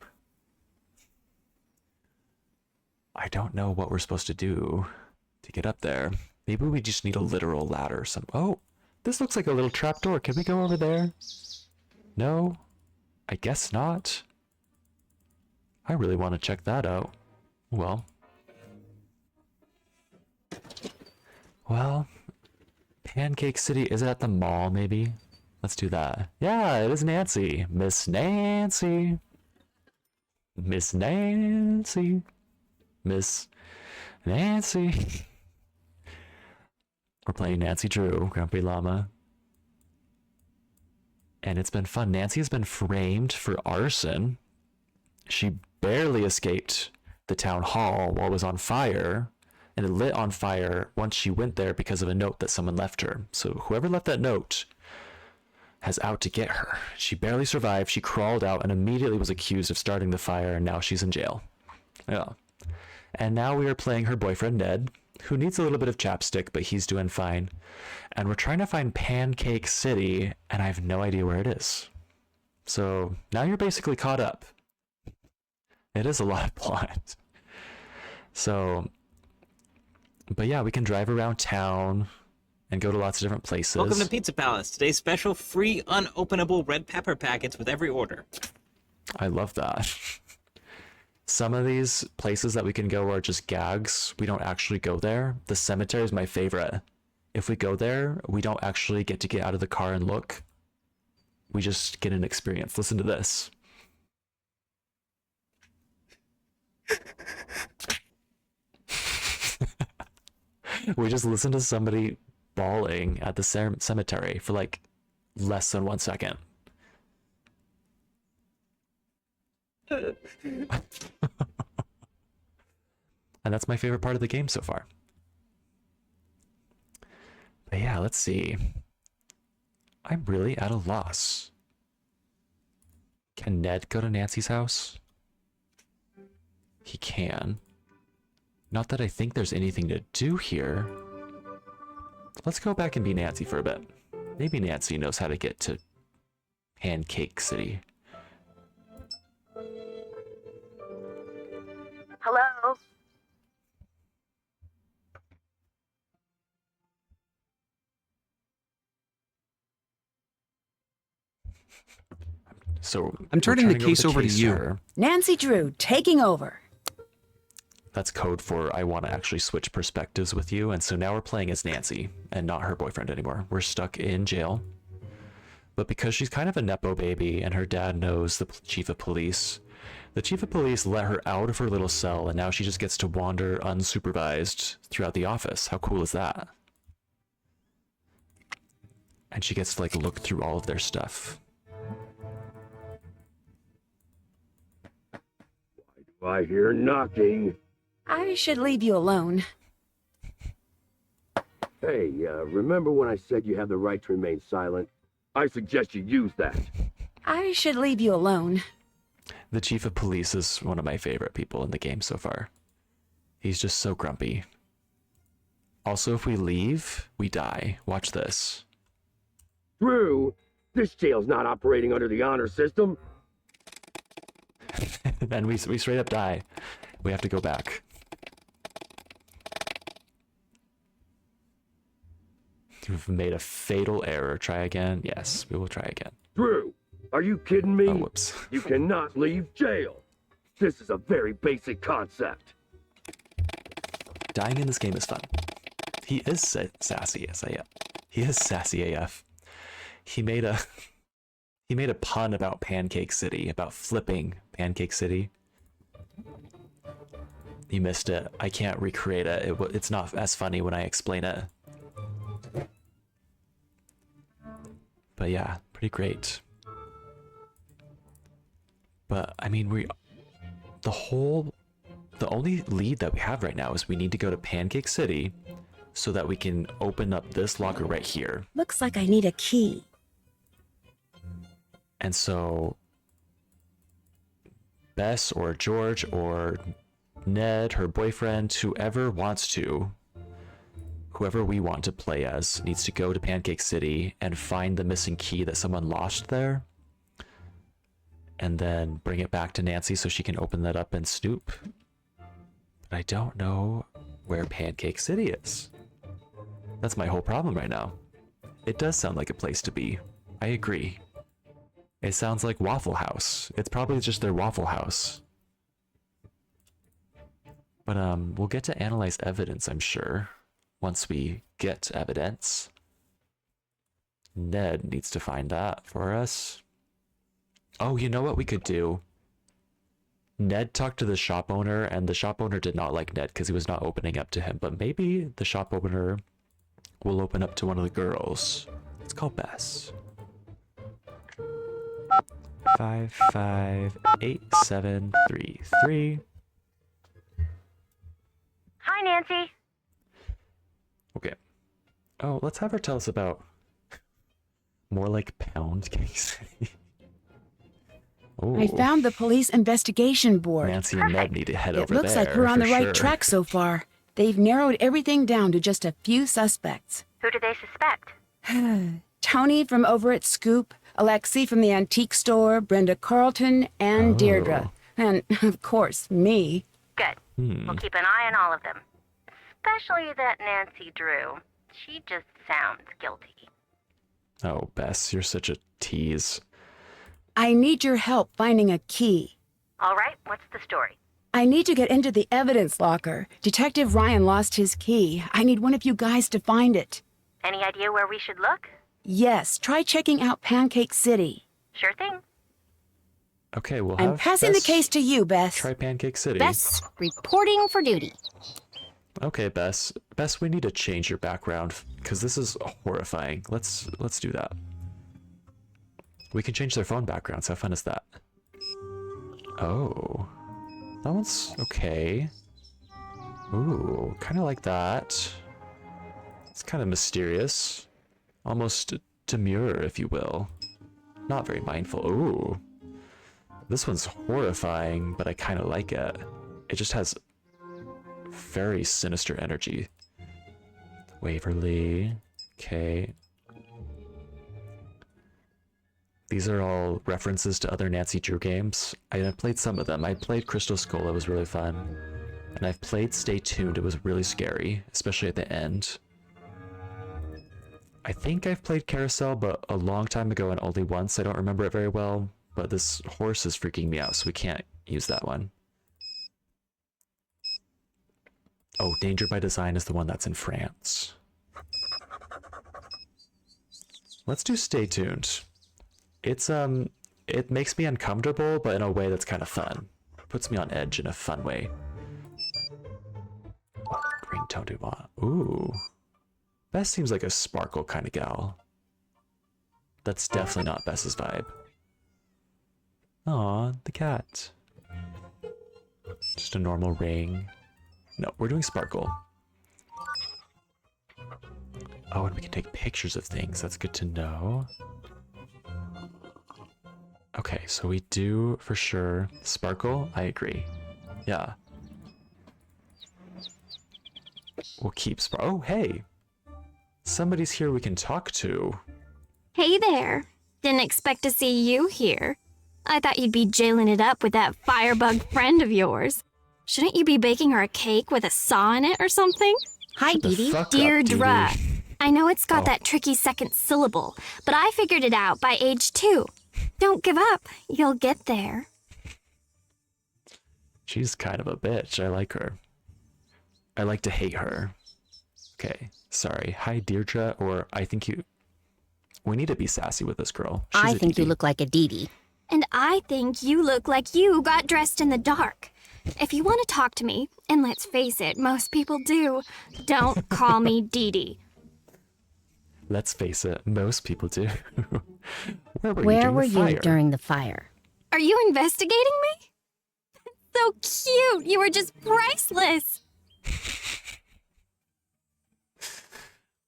I don't know what we're supposed to do to get up there. Maybe we just need a literal ladder or something. Oh, this looks like a little trapdoor. Can we go over there? No? I guess not. I really want to check that out. Well, Pancake City, is it at the mall maybe? Let's do that. Yeah, it is Nancy. Miss Nancy. Miss Nancy. Miss Nancy. We're playing Nancy Drew, Grumpy Llama. And it's been fun. Nancy has been framed for arson. She barely escaped the town hall while it was on fire, and it lit on fire once she went there because of a note that someone left her. So whoever left that note has out to get her. She barely survived. She crawled out and immediately was accused of starting the fire, and now she's in jail. Yeah. And now we are playing her boyfriend, Ned, who needs a little bit of chapstick, but he's doing fine. And we're trying to find Pancake City, and I have no idea where it is. So now you're basically caught up. It is a lot of plot. So, but yeah, we can drive around town and go to lots of different places. Welcome to Pizza Palace. Today's special free unopenable red pepper packets with every order. I love that. Some of these places that we can go are just gags. We don't actually go there. The cemetery is my favorite. If we go there, we don't actually get to get out of the car and look. We just get an experience. Listen to this. We just listen to somebody bawling at the cemetery for like less than 1 second. And that's my favorite part of the game so far. But yeah, let's see. I'm really at a loss. Can Ned go to Nancy's house? He can. Not that I think there's anything to do here. Let's go back and be Nancy for a bit. Maybe Nancy knows how to get to Pancake City. Hello? So I'm turning the we're case over to you. her. Nancy Drew, taking over. That's code for I want to actually switch perspectives with you. And so now we're playing as Nancy and not her boyfriend anymore. We're stuck in jail. But because she's kind of a Nepo baby and her dad knows the chief of police, the chief of police let her out of her little cell and now she just gets to wander unsupervised throughout the office. How cool is that? And she gets to like look through all of their stuff. Why do I hear knocking? I should leave you alone. Hey, remember when I said you have the right to remain silent? I suggest you use that. I should leave you alone. The chief of police is one of my favorite people in the game so far. He's just so grumpy. Also, if we leave, we die. Watch this. Drew, this jail's not operating under the honor system. And we straight up die. We have to go back. You've made a fatal error. Try again. Yes, we will try again. Drew, are you kidding me? Oh, whoops. You cannot leave jail. This is a very basic concept. Dying in this game is fun. He is sassy as I am. He is sassy AF. He made a pun about Pancake City, about flipping Pancake City. You missed it. I can't recreate it. It's not as funny when I explain it. But yeah, pretty great. But I mean, the only lead that we have right now is we need to go to Pancake City so that we can open up this locker right here. Looks like I need a key. And so Bess or George or Ned, her boyfriend, whoever we want to play as, needs to go to Pancake City and find the missing key that someone lost there. And then bring it back to Nancy so she can open that up and snoop. But I don't know where Pancake City is. That's my whole problem right now. It does sound like a place to be. I agree. It sounds like Waffle House. It's probably just their Waffle House. But we'll get to analyze evidence, I'm sure, once we get evidence. Ned needs to find that for us. Oh, you know what we could do? Ned talked to the shop owner, and the shop owner did not like Ned because he was not opening up to him. But maybe the shop owner will open up to one of the girls. Let's call Bess. 558733. Hi, Nancy. Okay. Oh, let's have her tell us about more like Pound Cake City. Oh. I found the police investigation board. Nancy and Ned need to head over there. It looks like we're on the right track so far. They've narrowed everything down to just a few suspects. Who do they suspect? Tony from over at Scoop, Alexei from the antique store, Brenda Carlton, and Deirdre. And, of course, me. Good. We'll keep an eye on all of them. Especially that Nancy Drew. She just sounds guilty. Oh, Bess, you're such a tease. I need your help finding a key. All right, what's the story? I need to get into the evidence locker. Detective Ryan lost his key. I need one of you guys to find it. Any idea where we should look? Yes, try checking out Pancake City. Sure thing. Okay, we'll have I'm passing Bess the case to you, Bess. try Pancake City. Bess, reporting for duty. Okay, Bess. Bess, we need to change your background because this is horrifying. Let's do that. We can change their phone backgrounds. How fun is that? Oh, that one's okay. Ooh, kind of like that. It's kind of mysterious, almost demure, if you will. Not very mindful. Ooh, this one's horrifying, but I kind of like it. It just has very sinister energy. Waverly. Okay. These are all references to other Nancy Drew games. I played some of them. I played Crystal Skull, it was really fun. And I've played Stay Tuned, it was really scary, especially at the end. I think I've played Carousel, but a long time ago and only once. I don't remember it very well, but this horse is freaking me out, so we can't use that one. Oh, Danger by Design is the one that's in France. Let's do Stay Tuned. It's, it makes me uncomfortable, but in a way that's kind of fun. Puts me on edge in a fun way. Ringtone do want. Ooh. Bess seems like a sparkle kind of gal. That's definitely not Bess's vibe. Aw, the cat. Just a normal ring. No, we're doing sparkle. Oh, and we can take pictures of things. That's good to know. Okay, so we do for sure sparkle. I agree. Yeah. We'll keep oh, hey. Somebody's here we can talk to. Hey there. Didn't expect to see you here. I thought you'd be jailing it up with that firebug friend of yours. Shouldn't you be baking her a cake with a saw in it or something? Hi, Dee Dee. Deirdre. I know it's got that tricky second syllable, but I figured it out by age 2. Don't give up. You'll get there. She's kind of a bitch. I like her. I like to hate her. Okay, sorry. Hi, Deirdre, or I think you... We need to be sassy with this girl. She's I think you look like a Dee Dee. And I think you look like you got dressed in the dark. If you want to talk to me, and let's face it, most people do, don't call me Dee Dee. Let's face it, most people do. Where were you during the fire? Are you investigating me? So cute! You were just priceless!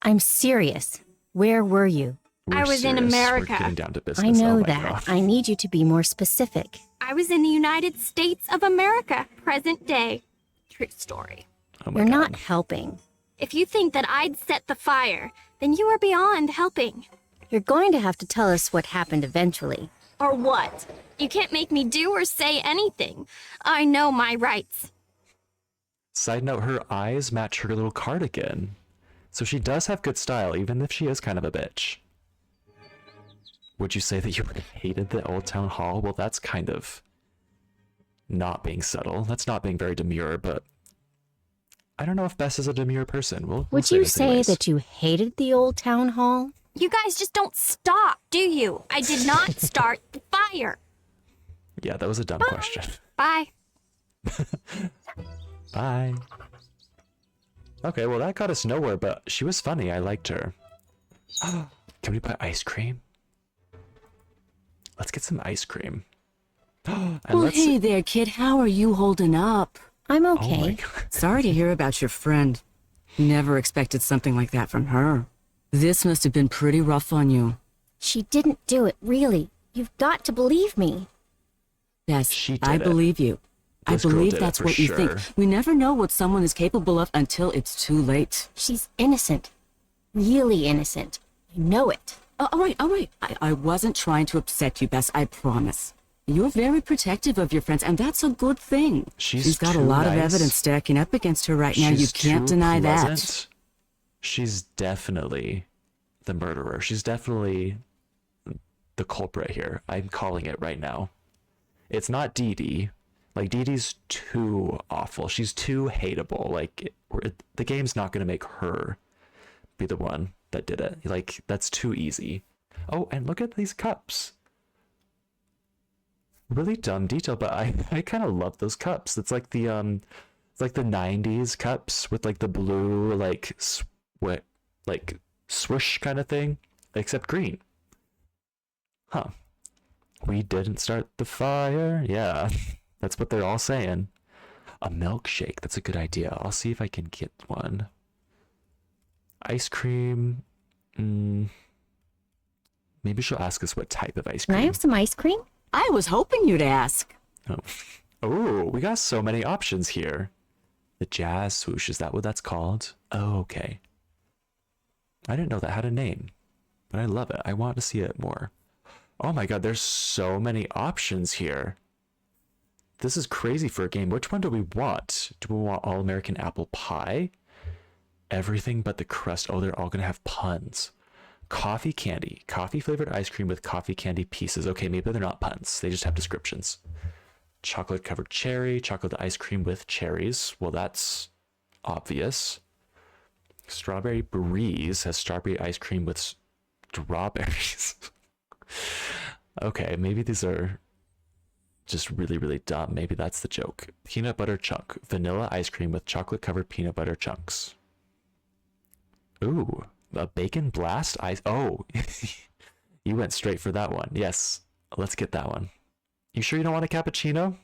I'm serious. Where were you? I was in America. We're getting down to business. I know Oh my that. God. I need you to be more specific. I was in the United States of America, present day. True story. Oh my You're God. not helping. If you think that I'd set the fire, then you are beyond helping. You're going to have to tell us what happened eventually. Or what? You can't make me do or say anything. I know my rights. Side note, her eyes match her little cardigan. So she does have good style, even if she is kind of a bitch. Would you say that you hated the old town hall? Well, that's kind of not being subtle. That's not being very demure, but I don't know if Bess is a demure person. Would you say that you hated the old town hall? You guys just don't stop, do you? I did not start the fire. Yeah, that was a dumb question. Bye. Bye. Okay, well that got us nowhere, but she was funny. I liked her. Can we buy ice cream? Let's get some ice cream. And Well, hey there, kid. How are you holding up? I'm my okay. God. Sorry to hear about your friend. Never expected something like that from her. This must have been pretty rough on you. She didn't do it, really. You've got to believe me. Yes, She did I it. believe you. This I girl believe did it that's for what you sure. think. We never know what someone is capable of until it's too late. She's innocent. Really innocent. I know it. Oh, wait. I wasn't trying to upset you, Bess, I promise. You're very protective of your friends, and that's a good thing. She's got a too lot of nice. evidence stacking up against her right now. You She's can't too deny that. pleasant. She's definitely the murderer. She's definitely the culprit here. I'm calling it right now. It's not Dee Dee. Like, Dee Dee's too awful. She's too hateable. Like, the game's not going to make her be the one that did it. Like, that's too easy. Oh, and look at these cups. Really dumb detail, but I kind of love those cups. It's like the 90s cups with like the blue like swoosh kind of thing, except green. Huh. We didn't start the fire. Yeah. That's what they're all saying. A milkshake. That's a good idea. I'll see if I can get one. Ice cream. Maybe she'll ask us what type of ice Can cream. I have some ice cream? I was hoping you'd ask. Oh, we got so many options here. The jazz swoosh, is that what that's called? Oh, okay. I didn't know that had a name, but I love it. I want to see it more. Oh my god, there's so many options here. This is crazy for a game. Which one do we want? Do we want all American apple pie? Everything but the crust. Oh, they're all gonna have puns. Coffee candy. Coffee flavored ice cream with coffee candy pieces. Okay, maybe they're not puns. They just have descriptions. Chocolate covered cherry. Chocolate ice cream with cherries. Well, that's obvious. Strawberry breeze has strawberry ice cream with strawberries. Okay, maybe these are just really, really dumb. Maybe that's the joke. Peanut butter chunk. Vanilla ice cream with chocolate covered peanut butter chunks. Ooh, a bacon blast ice. Oh, you went straight for that one. Yes, let's get that one. You sure you don't want a cappuccino?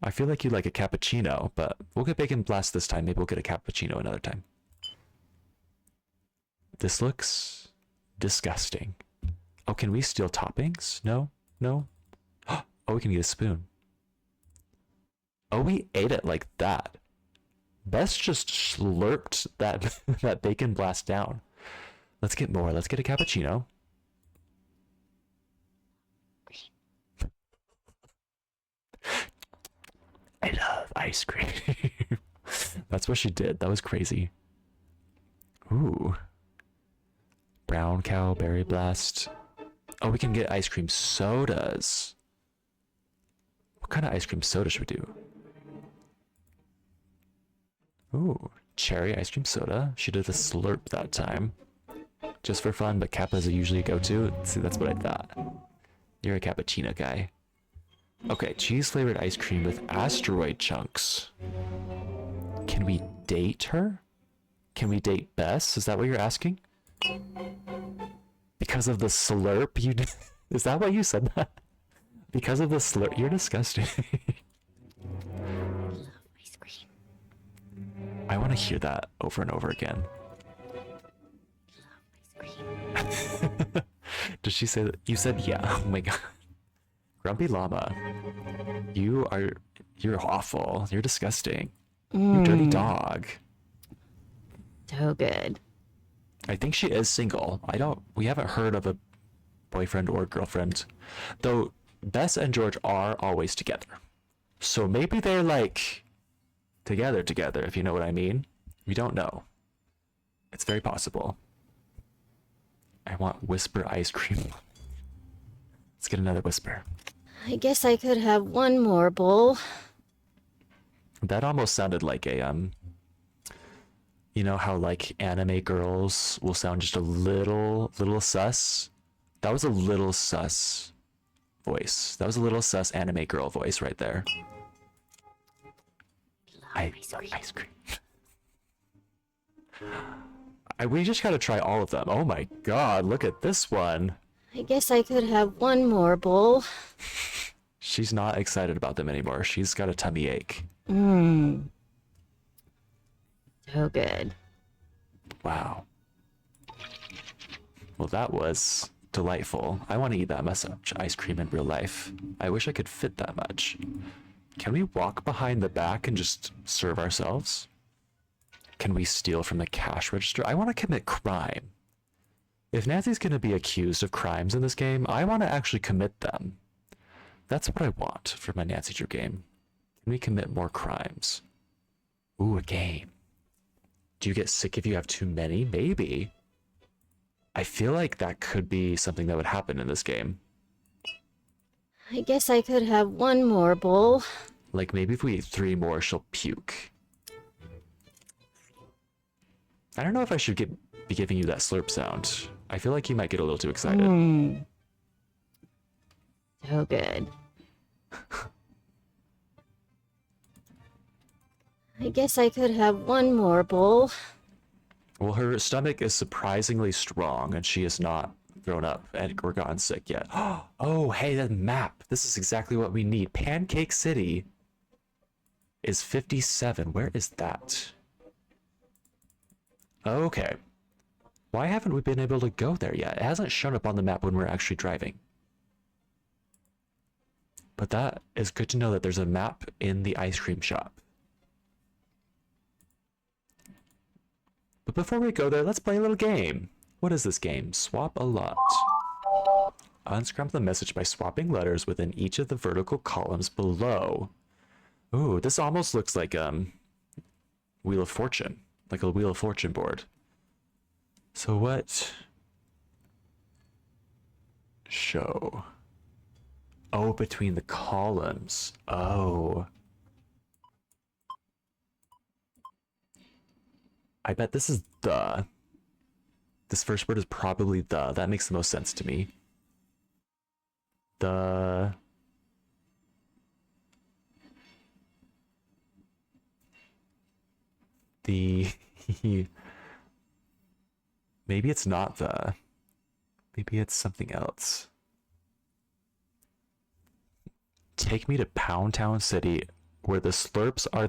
I feel like you like a cappuccino, but we'll get bacon blast this time. Maybe we'll get a cappuccino another time. This looks disgusting. Oh, can we steal toppings? No? No? Oh, we can get a spoon. Oh, we ate it like that. Bess just slurped that, that bacon blast down. Let's get more. Let's get a cappuccino. I love ice cream. That's what she did. That was crazy. Ooh. Brown cow, berry blast. Oh, we can get ice cream sodas. What kind of ice cream soda should we do? Ooh, cherry ice cream soda. She did a slurp that time. Just for fun, but Kappa's usually a go-to. See, that's what I thought. You're a cappuccino guy. Okay, cheese flavored ice cream with asteroid chunks. Can we date her? Can we date Bess? Is that what you're asking? Because of the slurp, you is that why you said that? Because of the slurp, you're disgusting. Love ice cream. I want to hear that over and over again. Love ice cream. Did she say that? You said yeah. Oh my god. Grumpy llama. You're awful. You're disgusting. You dirty dog. So good. I think she is single. We haven't heard of a boyfriend or girlfriend. Though Bess and George are always together. So maybe they're like together, if you know what I mean. We don't know. It's very possible. I want whisper ice cream. Let's get another whisper. I guess I could have one more bowl. That almost sounded like a you know how like anime girls will sound just a little sus? That was a little sus voice. That was a little sus anime girl voice right there. Ice cream. We just gotta try all of them. Oh my god, look at this one. I guess I could have one more bowl. She's not excited about them anymore. She's got a tummy ache. Mmm. So good. Wow. Well, that was delightful. I want to eat that much ice cream in real life. I wish I could fit that much. Can we walk behind the back and just serve ourselves? Can we steal from the cash register? I want to commit crime. If Nancy's going to be accused of crimes in this game, I want to actually commit them. That's what I want for my Nancy Drew game. Can we commit more crimes? Ooh, a game. Do you get sick if you have too many? Maybe. I feel like that could be something that would happen in this game. I guess I could have one more bowl. Like maybe if we eat 3 more, she'll puke. I don't know if I should be giving you that slurp sound. I feel like you might get a little too excited. Mmm. So good. I guess I could have one more bowl. Well, her stomach is surprisingly strong, and she is not thrown up or gotten sick yet. Oh, hey, that map. This is exactly what we need. Pancake City is 57. Where is that? Okay. Why haven't we been able to go there yet? It hasn't shown up on the map when we're actually driving. But that is good to know that there's a map in the ice cream shop. But before we go there, let's play a little game. What is this game? Swap a lot. Unscramble the message by swapping letters within each of the vertical columns below. Ooh, this almost looks like Wheel of Fortune. Like a Wheel of Fortune board. So what Show. Oh, between the columns. Oh. I bet this is the. This first word is probably the. That makes the most sense to me. The. The. Maybe it's not the. Maybe it's something else. Take me to Pound Town City, where the slurps are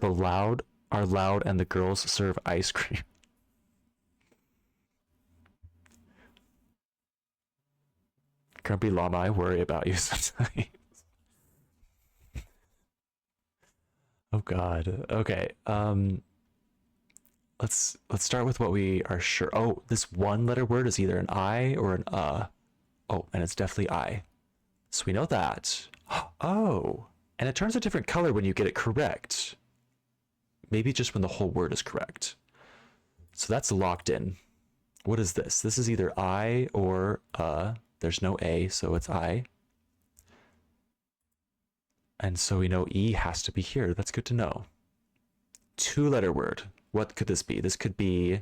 loud and the girls serve ice cream. Grumpy Llama, I worry about you sometimes. Oh god. Okay. Let's start with what we are sure. Oh, this one letter word is either an I or an Oh, and it's definitely I. So we know that. Oh, and it turns a different color when you get it correct. Maybe just when the whole word is correct. So that's locked in. What is this? This is either I or there's no A, so it's I. And so we know E has to be here. That's good to know. 2-letter word. What could this be? This could be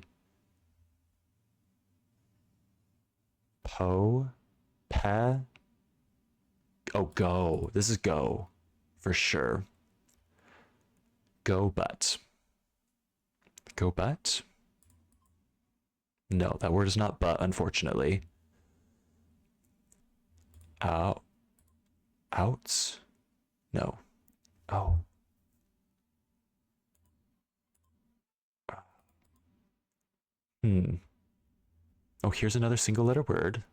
po, pe. Oh, go. This is go for sure. Go but. Go but? No, that word is not but, unfortunately. Outs? No. Oh. Oh, here's another single letter word.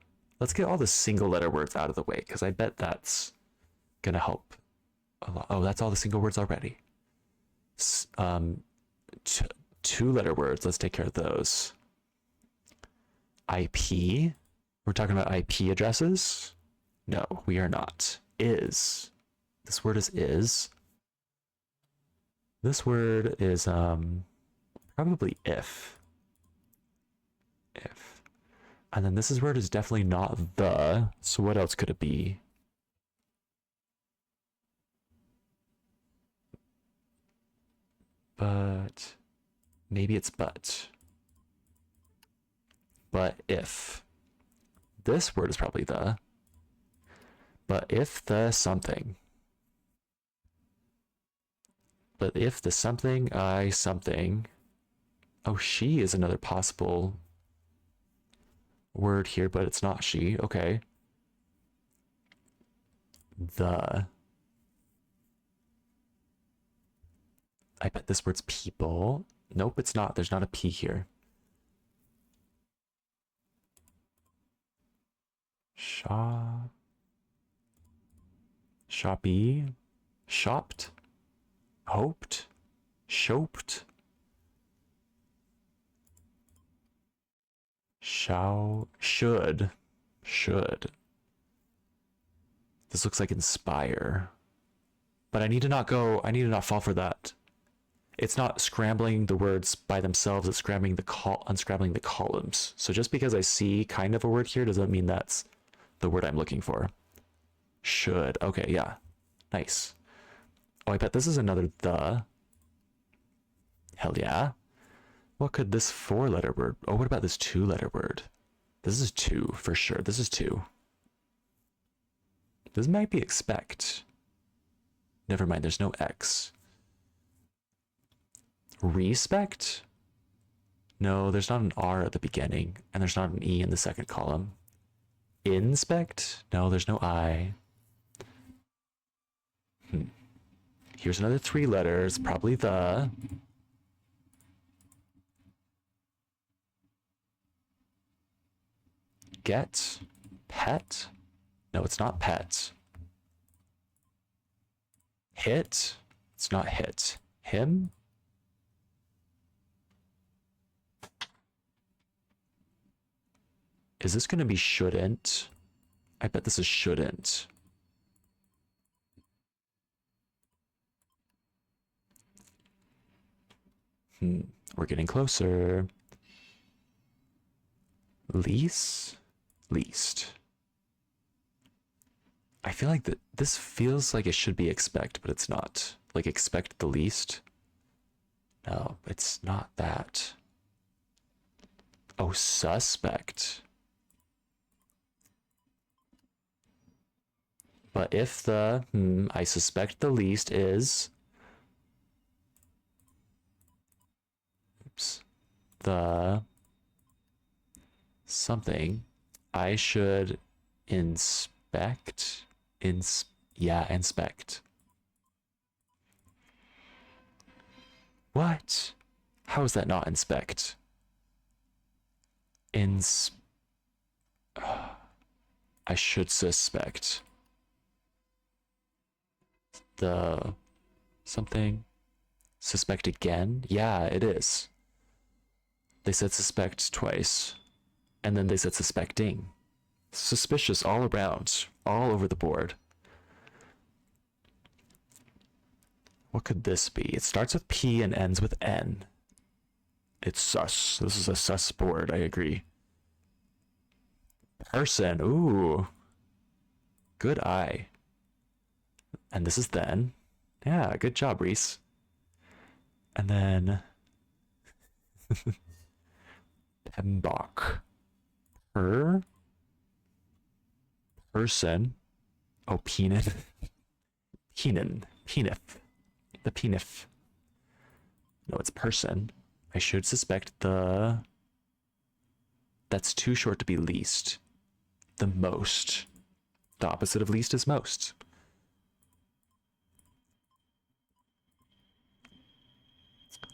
Let's get all the single letter words out of the way, because I bet that's gonna help a lot. Oh, that's all the single words already. 2-letter words, let's take care of those. IP, we're talking about IP addresses? No, we are not. Is. This word is is. This word is probably if. If. And then this word is definitely not the. So what else could it be? But maybe it's but. But if. This word is probably the. But if the something. But if the something, I something. Oh, she is another possible word here, but it's not she. Okay. The. I bet this word's people. Nope, it's not. There's not a P here. Shop. Shoppy. Shopped. Hoped. Shoped. Should. This looks like inspire. But I need to not fall for that. It's not scrambling the words by themselves, it's unscrambling the columns. So just because I see kind of a word here doesn't mean that's the word I'm looking for. Should. Okay, yeah. Nice. Oh, I bet this is another the. Hell yeah. What could this 4-letter word? Oh, what about this 2-letter word? This is 2 for sure. This is 2. This might be expect. Never mind, there's no X. Respect? No, there's not an R at the beginning, and there's not an E in the second column. Inspect? No, there's no I. Here's another 3 letters, probably the. Get. Pet? No, it's not pet. Hit? It's not hit. Him? Is this going to be shouldn't? I bet this is shouldn't. We're getting closer. Lease? Least. I feel like this feels like it should be expect, but it's not. Like expect the least. No, it's not that. Oh, suspect. But if the I suspect the least is the something, I should inspect. Inspect. What? How is that not inspect? I should suspect the something. Suspect again? Yeah, it is. They said suspect twice, and then they said suspecting. Suspicious all around, all over the board. What could this be? It starts with P and ends with N. It's sus. This is a sus board, I agree. Person, ooh. Good eye. And this is then. Yeah, good job, Reese. And then Pembok. Person. Oh, peanut. Penif. The penif. No, it's person. I should suspect the... That's too short to be least. The most. The opposite of least is most.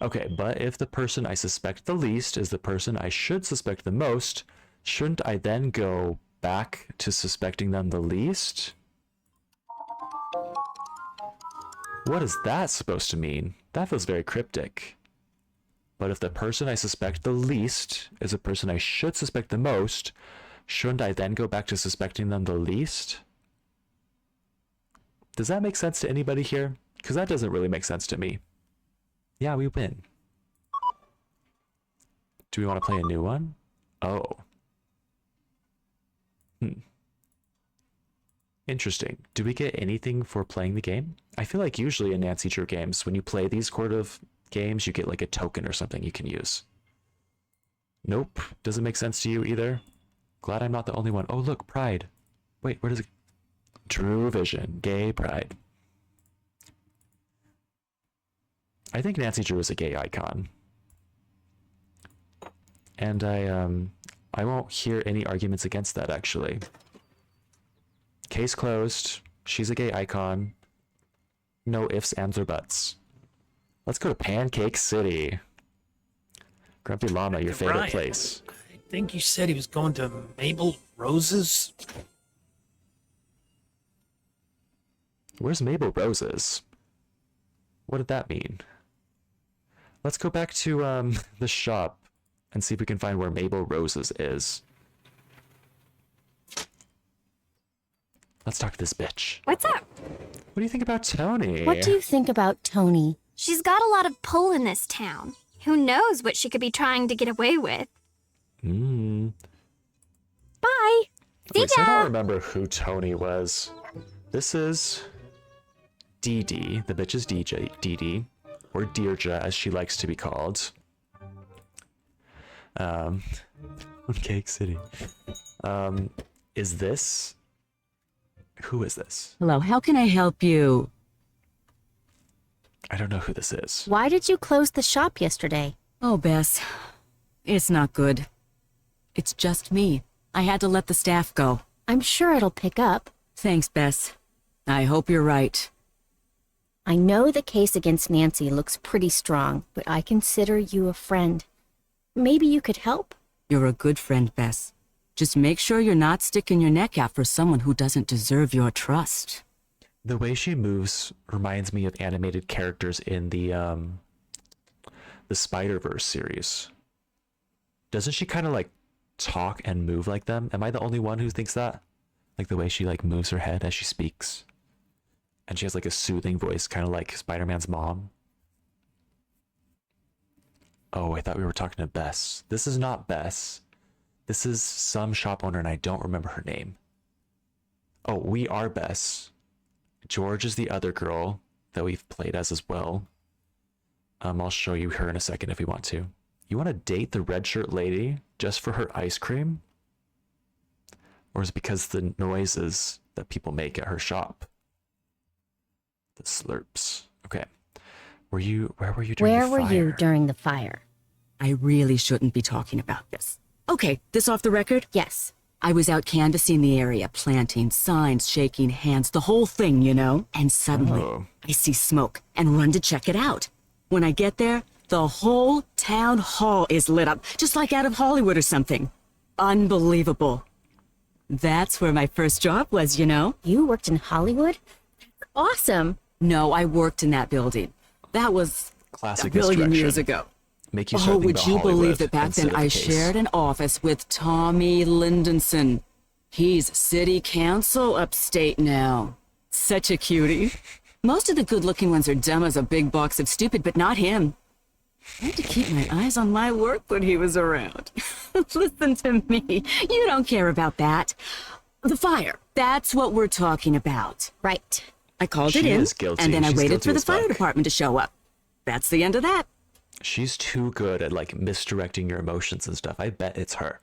Okay, but if the person I suspect the least is the person I should suspect the most, shouldn't I then go back to suspecting them the least? What is that supposed to mean? That feels very cryptic. But if the person I suspect the least is a person I should suspect the most, shouldn't I then go back to suspecting them the least? Does that make sense to anybody here? Because that doesn't really make sense to me. Yeah, we win. Do we want to play a new one? Oh. Interesting. Do we get anything for playing the game? I feel like usually in Nancy Drew games, when you play these sort of games, you get like a token or something you can use. Nope. Doesn't make sense to you either? Glad I'm not the only one. Oh, look, Pride. Wait, where does it... True Vision. Gay Pride. I think Nancy Drew is a gay icon. And I won't hear any arguments against that, actually. Case closed. She's a gay icon. No ifs, ands, or buts. Let's go to Pancake City. Grumpy Llama, your favorite Ryan, place. I think you said he was going to Mabel Rose's. Where's Mabel Roses? What did that mean? Let's go back to the shop and see if we can find where Mabel Roses is. Let's talk to this bitch. What's up? What do you think about Tony? What do you think about Tony? She's got a lot of pull in this town. Who knows what she could be trying to get away with? Bye. See Wait, so I ya. don't remember who Tony was. This is Dee Dee. The bitch is DJ Dee Dee, or Deirdre as she likes to be called. Cake City. Is this? Who is this? Hello, how can I help you? I don't know who this is. Why did you close the shop yesterday? Oh, Bess, it's not good. It's just me. I had to let the staff go. I'm sure it'll pick up. Thanks, Bess. I hope you're right. I know the case against Nancy looks pretty strong, but I consider you a friend. Maybe you could help? You're a good friend, Bess. Just make sure you're not sticking your neck out for someone who doesn't deserve your trust. The way she moves reminds me of animated characters in the Spider-Verse series. Doesn't she kind of like talk and move like them? Am I the only one who thinks that? Like the way she like moves her head as she speaks. And she has like a soothing voice, kind of like Spider-Man's mom. Oh, I thought we were talking to Bess. This is not Bess. This is some shop owner and I don't remember her name. Oh, we are Bess. George is the other girl that we've played as well. I'll show you her in a second if we want to. You want to date the red shirt lady just for her ice cream? Or is it because the noises that people make at her shop? The slurps. Okay. Where were you during the fire? Where were you during the fire? I really shouldn't be talking about this. Okay, this off the record? Yes. I was out canvassing the area, planting signs, shaking hands, the whole thing, you know? And suddenly, I see smoke and run to check it out. When I get there, the whole town hall is lit up, just like out of Hollywood or something. Unbelievable. That's where my first job was, you know? You worked in Hollywood? Awesome. No, I worked in that building. That was classic a billion misdirection. years ago. Make you start would thinking you about Hollywood believe that back instead then of the I case. shared an office with Tommy Lindenson? He's city council upstate now. Such a cutie. Most of the good-looking ones are dumb as a big box of stupid, but not him. I had to keep my eyes on my work when he was around. Listen to me. You don't care about that. The fire. That's what we're talking about. Right. I called She it in, is guilty. and then I She's waited guilty for the as fire fuck. department to show up. That's the end of that. She's too good at like misdirecting your emotions and stuff. I bet it's her.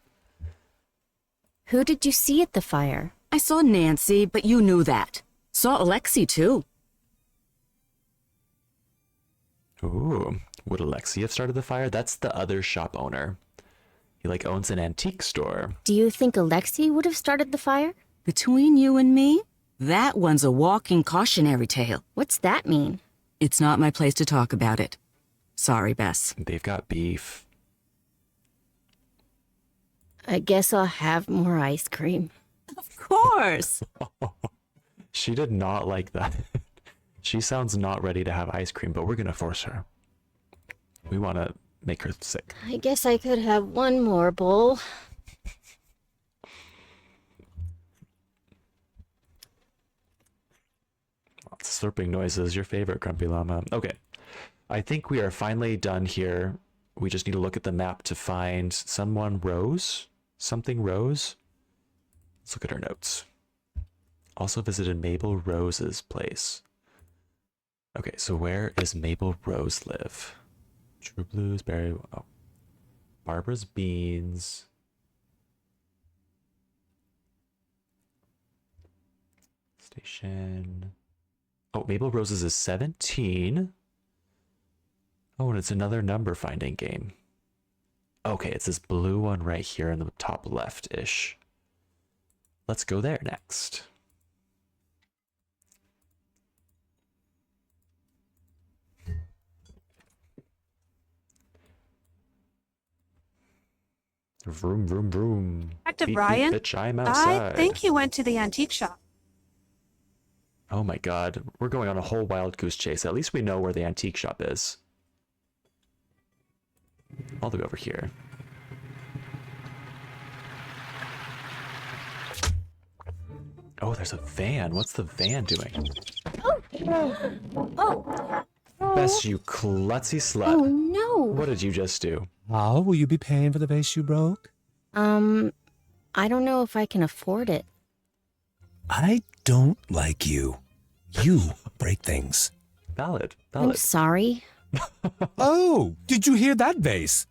Who did you see at the fire? I saw Nancy, but you knew that. Saw Alexei, too. Ooh, would Alexei have started the fire? That's the other shop owner. He like owns an antique store. Do you think Alexei would have started the fire? Between you and me, that one's a walking cautionary tale. What's that mean? It's not my place to talk about it. Sorry, Bess. They've got beef. I guess I'll have more ice cream. Of course. She did not like that. She sounds not ready to have ice cream, but we're gonna force her. We want to make her sick. I guess I could have one more bowl. Slurping noises, your favorite, Grumpy Llama. Okay, I think we are finally done here. We just need to look at the map to find someone Rose. Something Rose. Let's look at our notes. Also visited Mabel Rose's place. Okay, so where is Mabel Rose live? True Blues, Berry. Oh. Barbara's Beans. Station. Oh, Mabel Rose's is 17. Oh, and it's another number finding game. Okay, it's this blue one right here in the top left-ish. Let's go there next. Vroom, vroom, vroom. Detective Beep, beep, Ryan, bitch, I'm outside. I think he went to the antique shop. Oh my god, we're going on a whole wild goose chase. At least we know where the antique shop is. All the way over here. Oh, there's a van. What's the van doing? Bess, you klutzy slut. Oh no. What did you just do? How will you be paying for the vase you broke? I don't know if I can afford it. I don't like you. You break things. Valid. I'm sorry. Oh, did you hear that vase?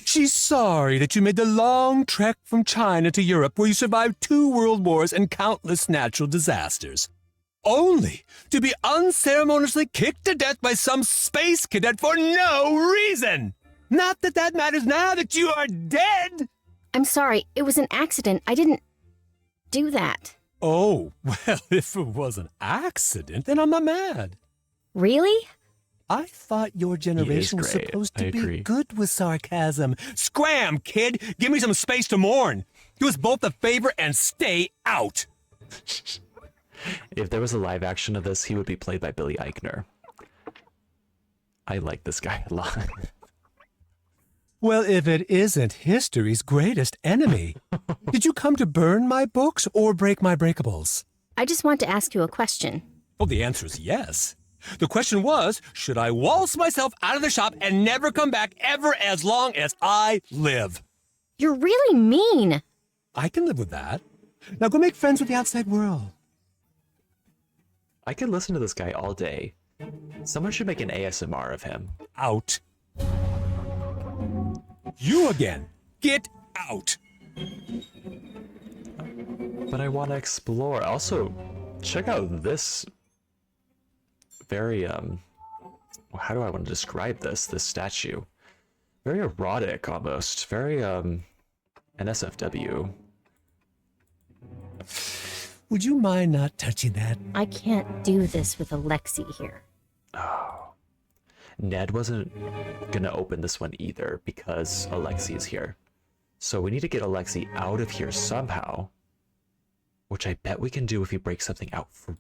She's sorry that you made the long trek from China to Europe where you survived 2 world wars and countless natural disasters. Only to be unceremoniously kicked to death by some space cadet for no reason. Not that that matters now that you are dead. I'm sorry. It was an accident. I didn't do that. Oh, well, if it was an accident, then I'm not mad. Really? I thought your generation was great. supposed to I be agree. good with sarcasm. Scram, kid! Give me some space to mourn. Do us both a favor and stay out. If there was a live action of this, he would be played by Billy Eichner. I like this guy a lot. Well, if it isn't history's greatest enemy. Did you come to burn my books or break my breakables? I just want to ask you a question. Well, the answer is yes. The question was, should I waltz myself out of the shop and never come back ever as long as I live? You're really mean. I can live with that. Now go make friends with the outside world. I could listen to this guy all day. Someone should make an ASMR of him. Out. You again. Get out. But I want to explore. Also, check out this very, how do I want to describe this statue? Very erotic, almost. Very, an SFW. Would you mind not touching that? I can't do this with Alexei here. Oh. Ned wasn't gonna open this one either because Alexei is here. So we need to get Alexei out of here somehow. Which I bet we can do if we break something out front.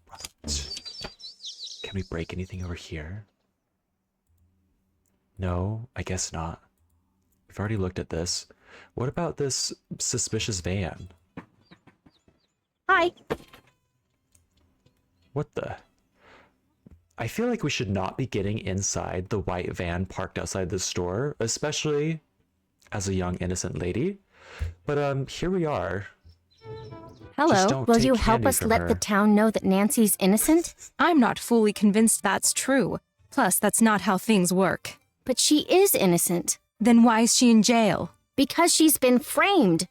Can we break anything over here? No, I guess not. We've already looked at this. What about this suspicious van? Hi. What the? I feel like we should not be getting inside the white van parked outside the store, especially as a young innocent lady. But here we are. Hello, will you help us let the town know that Nancy's innocent? I'm not fully convinced that's true. Plus, that's not how things work. But she is innocent. Then why is she in jail? Because she's been framed.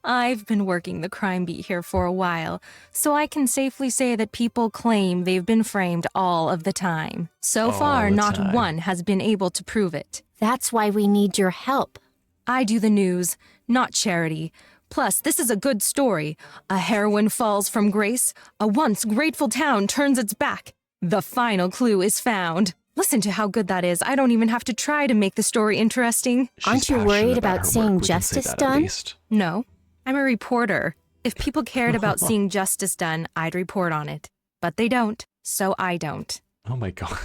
I've been working the crime beat here for a while, so I can safely say that people claim they've been framed all of the time. So far, not one has been able to prove it. That's why we need your help. I do the news, not charity. Plus, this is a good story. A heroine falls from grace. A once grateful town turns its back. The final clue is found. Listen to how good that is. I don't even have to try to make the story interesting. Aren't you worried about seeing justice done? No. I'm a reporter. If people cared about seeing justice done, I'd report on it. But they don't, so I don't. Oh my god.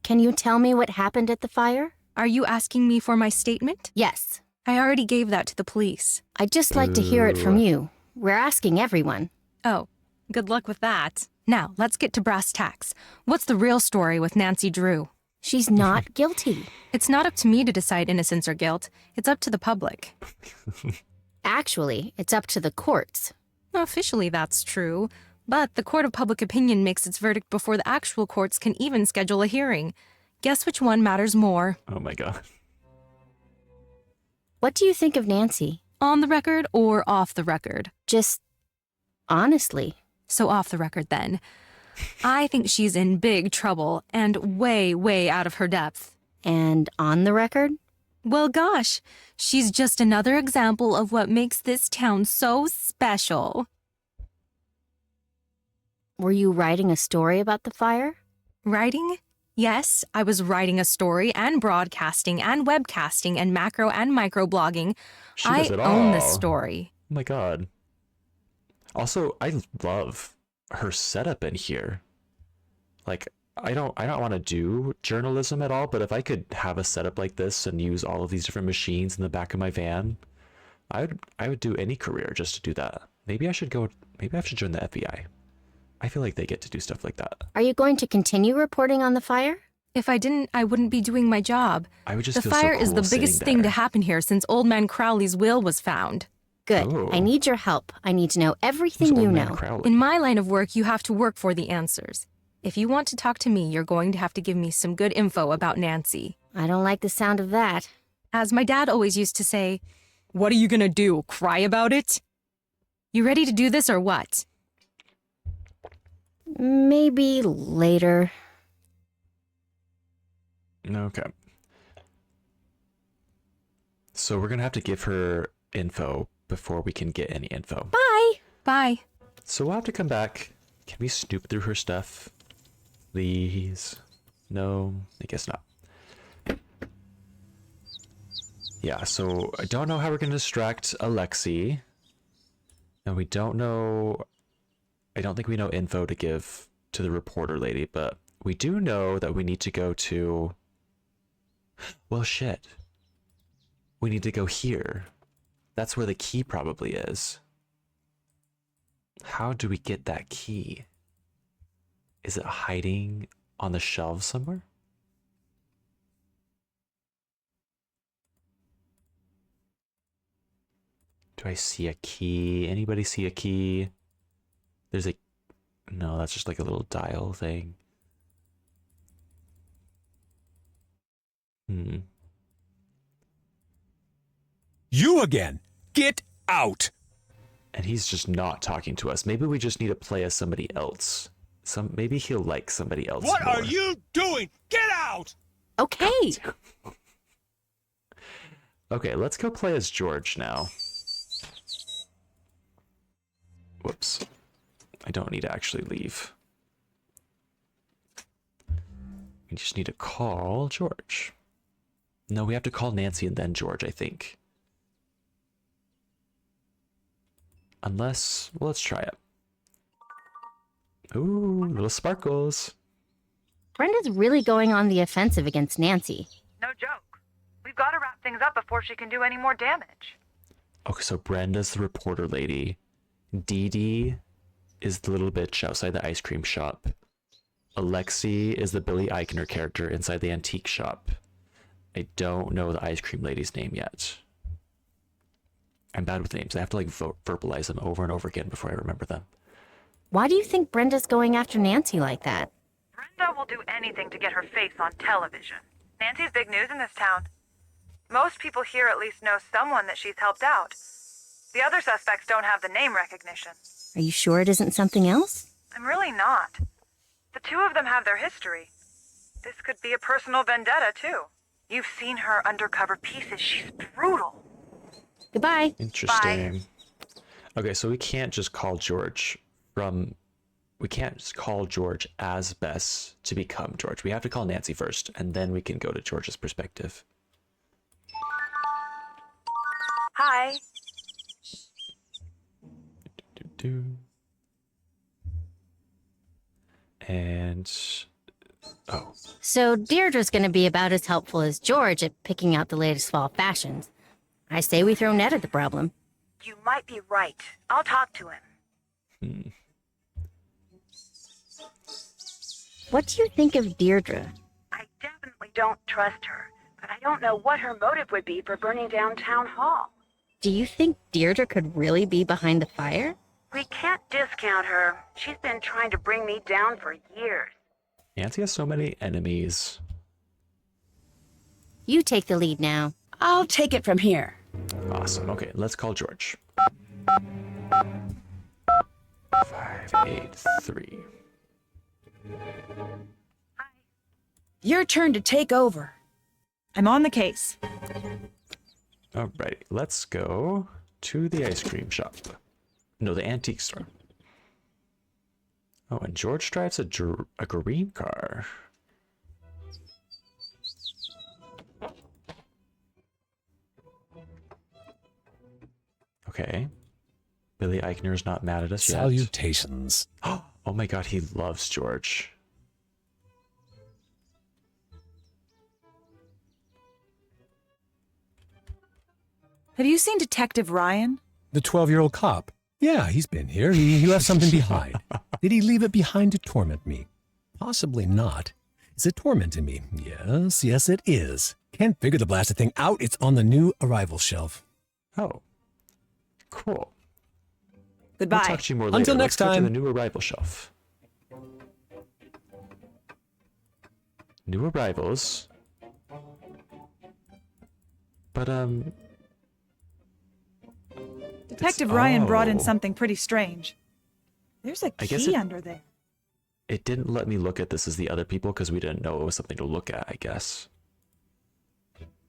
Can you tell me what happened at the fire? Are you asking me for my statement? Yes. I already gave that to the police. I'd just like to hear it from you. We're asking everyone. Oh, good luck with that. Now, let's get to brass tacks. What's the real story with Nancy Drew? She's not guilty. It's not up to me to decide innocence or guilt. It's up to the public. Actually, it's up to the courts. Officially, that's true. But the court of public opinion makes its verdict before the actual courts can even schedule a hearing. Guess which one matters more? Oh my god. What do you think of Nancy? On the record or off the record? Just honestly. So off the record then. I think she's in big trouble and way, way out of her depth. And on the record? Well, gosh, she's just another example of what makes this town so special. Were you writing a story about the fire? Writing? Yes, I was writing a story and broadcasting and webcasting and macro and micro blogging. I own this story. Oh my god. Also, I love her setup in here. Like, I don't want to do journalism at all, but if I could have a setup like this and use all of these different machines in the back of my van, I would do any career just to do that. Maybe I should join the FBI. I feel like they get to do stuff like that. Are you going to continue reporting on the fire? If I didn't, I wouldn't be doing my job. I would just the feel fire so cool is the biggest sitting thing to there. happen here since Old Man Crowley's will was found. Good. Oh. I need your help. I need to know everything you know. In my line of work, you have to work for the answers. If you want to talk to me, you're going to have to give me some good info about Nancy. I don't like the sound of that. As my dad always used to say, "What are you gonna do, cry about it?" You ready to do this or what? Maybe later. Okay. So we're gonna have to give her info before we can get any info. Bye! Bye. So we'll have to come back. Can we snoop through her stuff? Please? No, I guess not. Yeah, so I don't know how we're gonna distract Alexei. And we don't know... I don't think we know info to give to the reporter lady, but we do know that we need to go to... Well, shit. We need to go here. That's where the key probably is. How do we get that key? Is it hiding on the shelves somewhere? Do I see a key? Anybody see a key? There's a... No, that's just like a little dial thing. You again! Get out! And he's just not talking to us. Maybe we just need to play as somebody else. Maybe he'll like somebody else. What more. are you doing? Get out! Okay. Okay, let's go play as George now. Whoops. I don't need to actually leave. We just need to call George. No, we have to call Nancy and then George, I think. Unless, well, let's try it. Ooh, little sparkles. Brenda's really going on the offensive against Nancy. No joke. We've got to wrap things up before she can do any more damage. Okay, so Brenda's the reporter lady. Dee Dee is the little bitch outside the ice cream shop. Alexei is the Billy Eichner character inside the antique shop. I don't know the ice cream lady's name yet. I'm bad with names. I have to like verbalize them over and over again before I remember them. Why do you think Brenda's going after Nancy like that? Brenda will do anything to get her face on television. Nancy's big news in this town. Most people here at least know someone that she's helped out. The other suspects don't have the name recognition. Are you sure it isn't something else? I'm really not. The two of them have their history. This could be a personal vendetta, too. You've seen her undercover pieces. She's brutal. Goodbye. Interesting. Bye. Okay, so we can't just call George we can't just call George as Bess to become George. We have to call Nancy first, and then we can go to George's perspective. Hi. And oh. So Deirdre's going to be about as helpful as George at picking out the latest fall fashions. I say we throw Ned at the problem. You might be right. I'll talk to him. What do you think of Deirdre? I definitely don't trust her, but I don't know what her motive would be for burning down Town Hall. Do you think Deirdre could really be behind the fire? We can't discount her. She's been trying to bring me down for years. Nancy has so many enemies. You take the lead now. I'll take it from here. Awesome. Okay, let's call George. 583. Your turn to take over. I'm on the case. Alrighty, let's go to the ice cream shop. No, the antique store. Oh, and George drives a green car. Okay. Billy Eichner's not mad at us yet. Salutations. Oh my god, he loves George. Have you seen Detective Ryan? The 12-year-old cop. Yeah, he's been here. He left something behind. Did he leave it behind to torment me? Possibly not. Is it tormenting me? Yes, it is. Can't figure the blasted thing out. It's on the new arrival shelf. Oh. Cool. Goodbye. We'll talk to you more later. Until next Let's go time. to the new arrival shelf. New arrivals. But, Detective Ryan brought in something pretty strange. There's a key under there. It didn't let me look at this as the other people because we didn't know it was something to look at, I guess.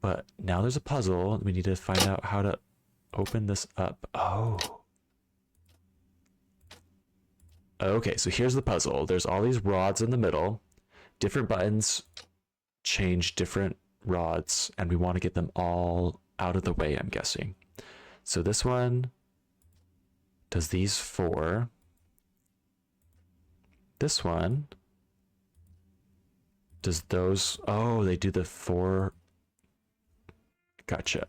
But now there's a puzzle. We need to find out how to open this up. Oh. Okay, so here's the puzzle. There's all these rods in the middle. Different buttons change different rods, and we want to get them all out of the way, I'm guessing. So this one does these 4. This one does those. Oh, they do the 4. Gotcha.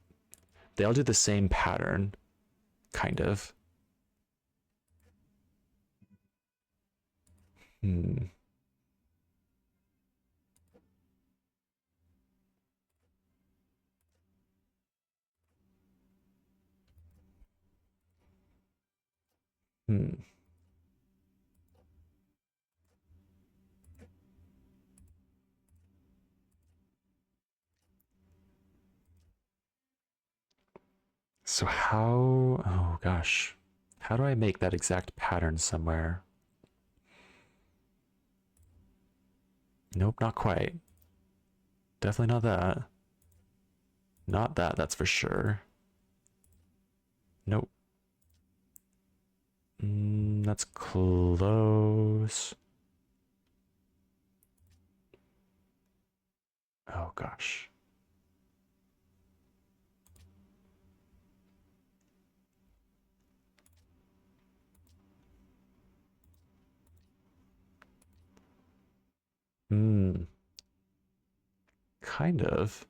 They all do the same pattern, kind of. So how... Oh, gosh. How do I make that exact pattern somewhere? Nope, not quite. Definitely not that. Not that, that's for sure. Nope. That's close. Oh, gosh. Kind of.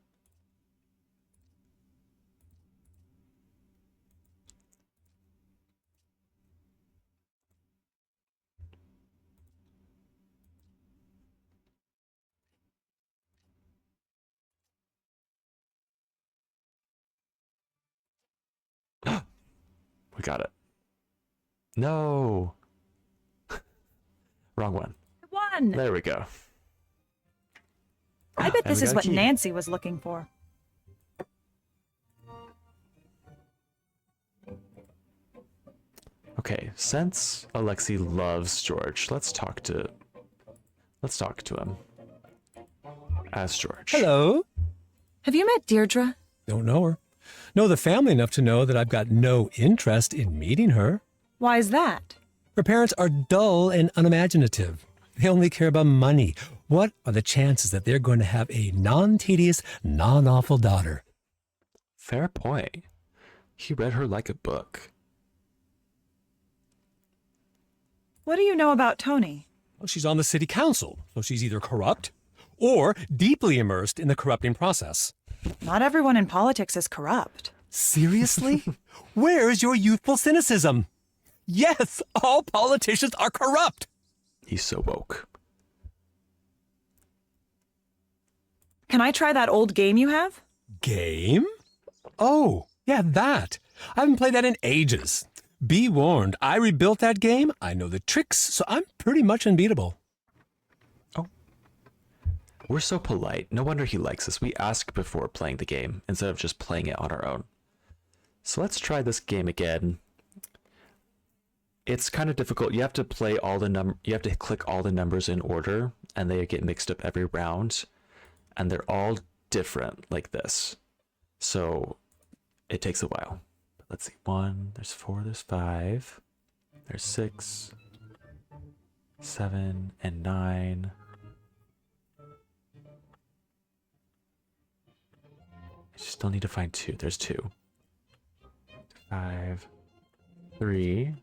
We got it. No. Wrong one. One. There we go. I bet And this we is got a what key. Nancy was looking for. Okay, since Alexei loves George, let's talk to him as George. Hello. Have you met Deirdre? Don't know her. Know the family enough to know that I've got no interest in meeting her. Why is that? Her parents are dull and unimaginative. They only care about money. What are the chances that they're going to have a non-tedious, non-awful daughter? Fair point. He read her like a book. What do you know about Tony? Well, she's on the city council, so she's either corrupt or deeply immersed in the corrupting process. Not everyone in politics is corrupt. Seriously? Where is your youthful cynicism? Yes, all politicians are corrupt. He's so woke. Can I try that old game you have? Game? Oh, yeah, that. I haven't played that in ages. Be warned, I rebuilt that game. I know the tricks, so I'm pretty much unbeatable. We're so polite. No wonder he likes us. We ask before playing the game instead of just playing it on our own. So let's try this game again. It's kind of difficult. You have to play all the you have to click all the numbers in order, and they get mixed up every round, and they're all different like this. So it takes a while. Let's see. 1, there's 4, there's 5, there's 6, 7, and 9. I still need to find 2. There's 2. 5, 3,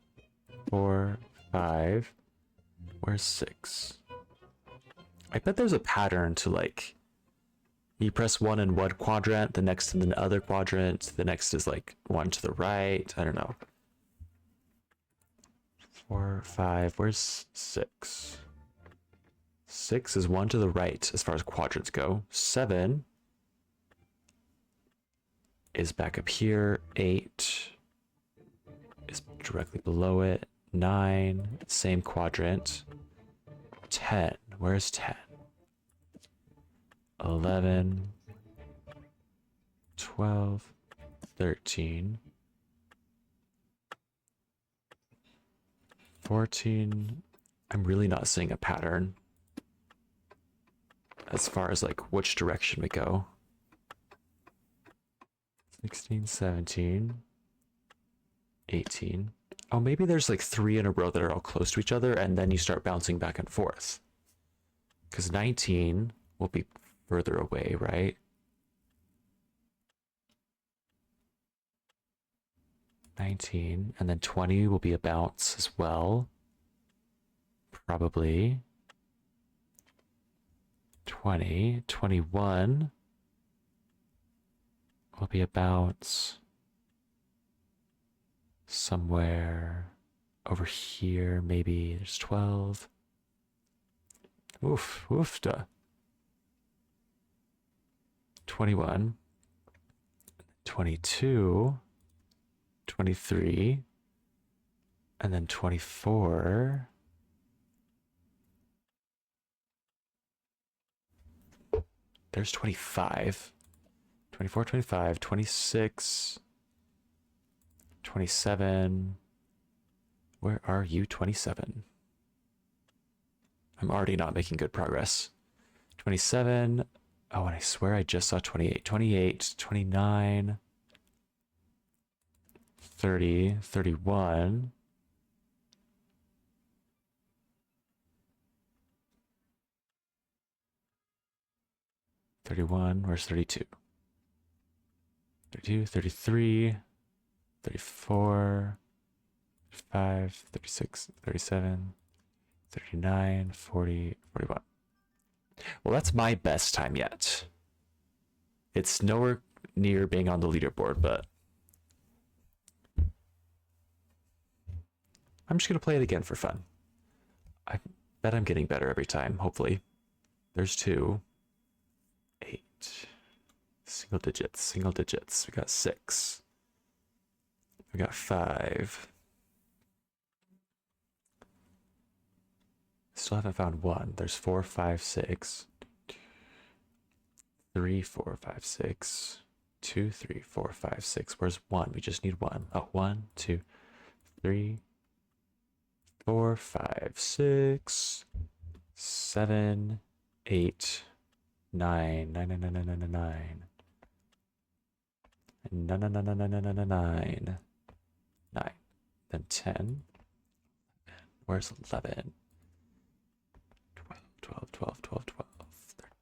4, 5. Where's 6? I bet there's a pattern to, like, you press 1 in one quadrant, the next in the other quadrant, the next is like 1 to the right. I don't know. 4, 5. Where's 6? 6 is 1 to the right as far as quadrants go. 7 is back up here. 8 is directly below it. 9, same quadrant. 10, where's 10? 11, 12, 13, 14. I'm really not seeing a pattern as far as like which direction we go. 16, 17, 18. Oh, maybe there's like 3 in a row that are all close to each other, and then you start bouncing back and forth. Because 19 will be further away, right? 19, and then 20 will be a bounce as well. Probably. 20, 21 will be a bounce somewhere over here. Maybe there's 12. Oof, oofta. 21, 22, 23, and then 24. There's 25. 24, 25, 26, 27. Where are you, 27? I'm already not making good progress. 27. Oh, and I swear I just saw 28. 28, 29, 30, 31. Where's 32? 32, 33, 34, 35, 36, 37, 39, 40, 41. Well, that's my best time yet. It's nowhere near being on the leaderboard, but I'm just going to play it again for fun. I bet I'm getting better every time, hopefully. There's 2. 8. Single digits. We got 6. We got 5. Still haven't found 1. There's 4, 5, 6. 3, 4, 5, 6. 2, 3, 4, 5, 6. Where's 1? We just need 1. Oh, 1, 2, 3, 4, 5, 6, 7, 8, 9, 9, 9, 9, 9, 9, 9. 9. Then 10. Where's 11? 12,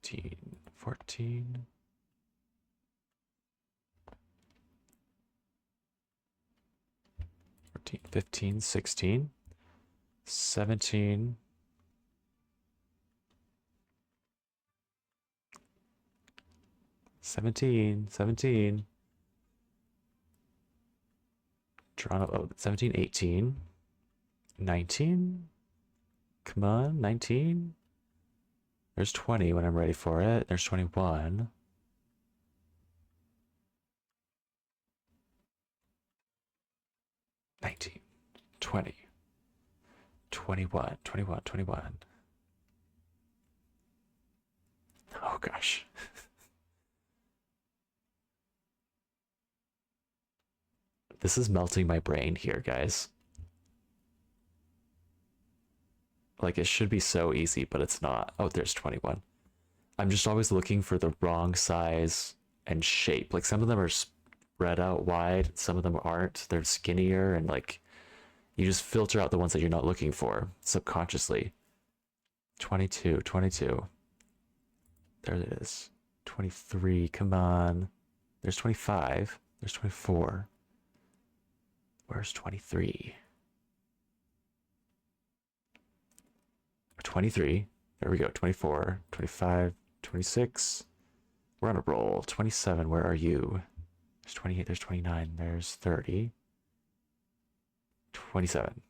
13, 14. 14, 15, 16, 17. 17. Toronto, 17, 18, 19. Come on, 19. There's 20 when I'm ready for it. There's 21. 19, 20, 21. Oh gosh. This is melting my brain here, guys. Like, it should be so easy, but it's not. Oh, there's 21. I'm just always looking for the wrong size and shape. Like, some of them are spread out wide, some of them aren't. They're skinnier, and like, you just filter out the ones that you're not looking for subconsciously. 22. There it is. 23, come on. There's 25. There's 24. Where's 23? 23. There we go. 24, 25, 26. We're on a roll. 27. Where are you? There's 28. There's 29. There's 30. 27.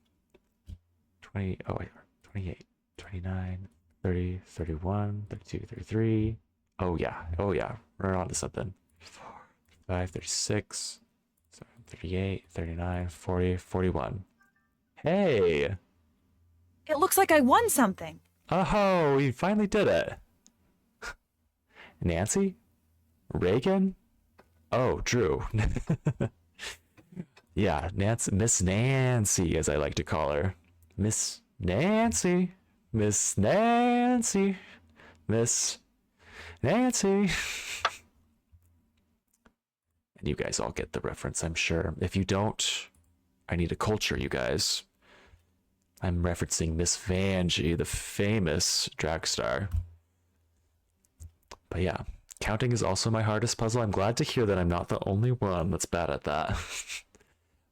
20. Oh, wait. 28, 29, 30, 31, 32, 33. Oh, yeah. We're on to something. 5, 36, 38, 39, 40, 41. Hey! It looks like I won something. Oh, we finally did it. Nancy? Reagan? Oh, Drew. Yeah, Miss Nancy, as I like to call her. Miss Nancy. And you guys all get the reference, I'm sure. If you don't, I need to culture you guys. I'm referencing Miss Vanjie, the famous drag star. But yeah, counting is also my hardest puzzle. I'm glad to hear that I'm not the only one that's bad at that.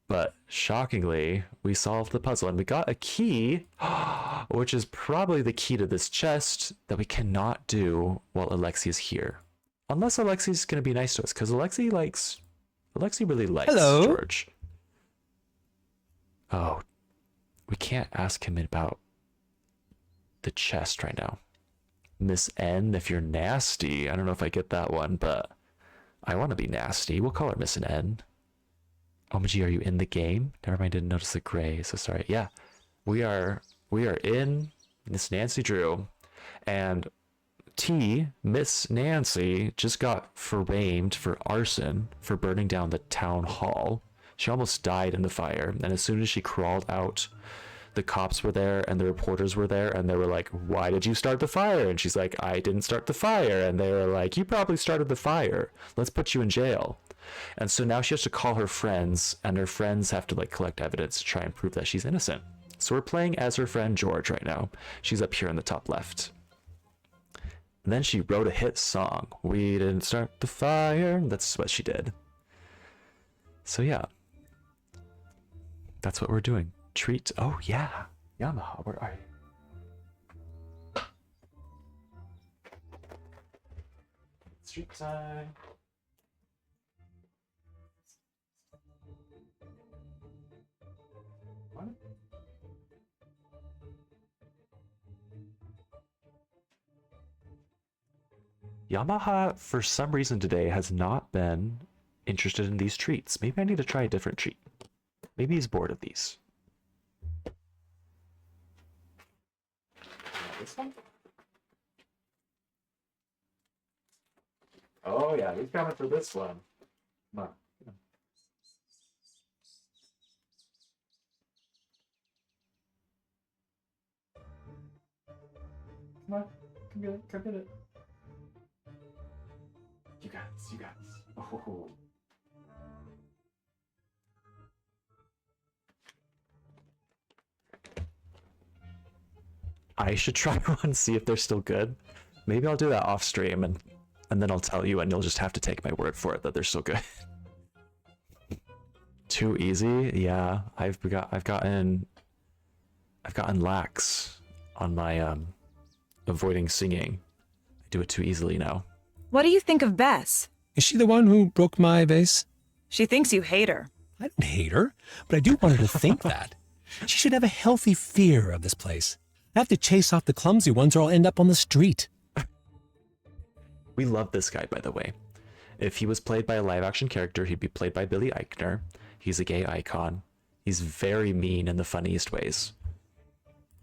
But shockingly, we solved the puzzle and we got a key, which is probably the key to this chest that we cannot do while Alexei is here. Unless Alexei's going to be nice to us, because Alexei really likes George. Oh, we can't ask him about the chest right now. Miss N, if you're nasty. I don't know if I get that one, but I want to be nasty. We'll call her Miss N. OMG, are you in the game? Never mind, didn't notice the gray, so sorry. Yeah, we are in Miss Nancy Drew, and Miss Nancy, just got framed for arson for burning down the town hall. She almost died in the fire, and as soon as she crawled out, the cops were there and the reporters were there, and they were like, "Why did you start the fire?" And she's like, "I didn't start the fire." And they were like, "You probably started the fire. Let's put you in jail." And so now she has to call her friends, and her friends have to like collect evidence to try and prove that she's innocent. So we're playing as her friend George right now. She's up here in the top left. And then she wrote a hit song. "We didn't start the fire." That's what she did. So yeah. That's what we're doing. Treat. Oh yeah. Yamaha, where are you? Street time. What? Yamaha, for some reason today, has not been interested in these treats. Maybe I need to try a different treat. Maybe he's bored of these. This one? Oh yeah, he's coming for this one. Come on. Come on, come get it, come get it. You got this, you got this. Oh. I should try one, see if they're still good. Maybe I'll do that off stream and then I'll tell you, and you'll just have to take my word for it that they're still good. Too easy? Yeah, I've gotten lax on my avoiding singing. I do it too easily now. What do you think of Bess? Is she the one who broke my vase? She thinks you hate her. I don't hate her, but I do want her to think that. She should have a healthy fear of this place. I have to chase off the clumsy ones or I'll end up on the street. We love this guy, by the way. If he was played by a live-action character, he'd be played by Billy Eichner. He's a gay icon. He's very mean in the funniest ways.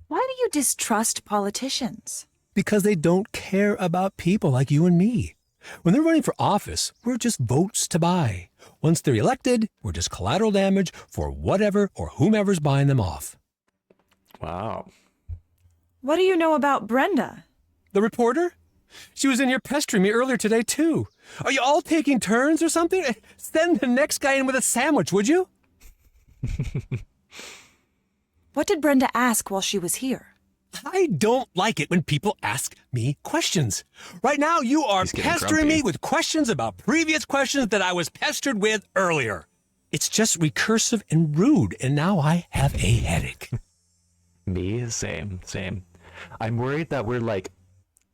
Why do you distrust politicians? Because they don't care about people like you and me. When they're running for office, we're just votes to buy. Once they're elected, we're just collateral damage for whatever or whomever's buying them off. Wow. What do you know about Brenda? The reporter? She was in here pestering me earlier today, too. Are you all taking turns or something? Send the next guy in with a sandwich, would you? What did Brenda ask while she was here? I don't like it when people ask me questions. Right now, you are pestering me with questions about previous questions that I was pestered with earlier. It's just recursive and rude, and now I have a headache. Me? Same. I'm worried that we're like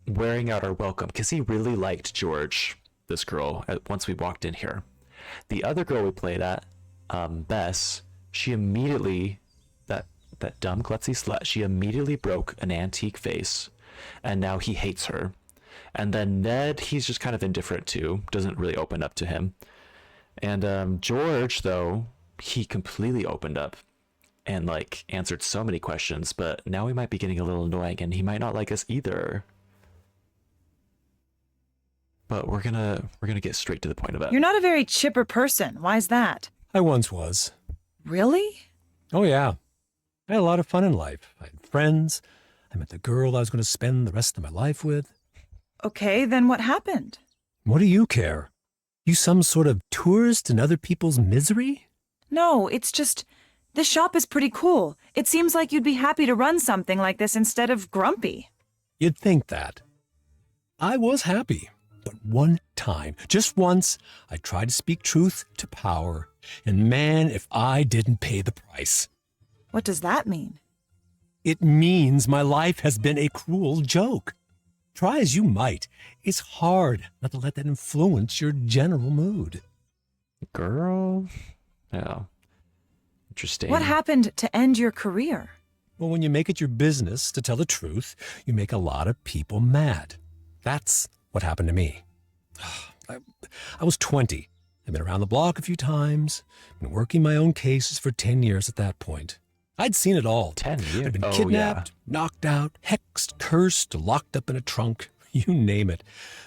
wearing out our welcome, because he really liked George, this girl, once we walked in here. The other girl we played at, Bess, she immediately, that dumb klutzy slut, she immediately broke an antique vase, and now he hates her. And then Ned, he's just kind of indifferent too, doesn't really open up to him. And George, though, he completely opened up and like answered so many questions, but now we might be getting a little annoying and he might not like us either. But we're gonna get straight to the point of it. You're not a very chipper person. Why's that? I once was. Really? Oh yeah. I had a lot of fun in life. I had friends. I met the girl I was going to spend the rest of my life with. Okay, then what happened? What do you care? You some sort of tourist in other people's misery? No, it's just, this shop is pretty cool. It seems like you'd be happy to run something like this instead of grumpy. You'd think that. I was happy. But one time, just once, I tried to speak truth to power. And man, if I didn't pay the price. What does that mean? It means my life has been a cruel joke. Try as you might, it's hard not to let that influence your general mood. Girl? Yeah. Interesting. What happened to end your career? Well, when you make it your business to tell the truth, you make a lot of people mad. That's what happened to me. I was 20. I'd been around the block a few times, been working my own cases for 10 years at that point. I'd seen it all. 10 years? I'd been kidnapped, knocked out, hexed, cursed, locked up in a trunk. You name it.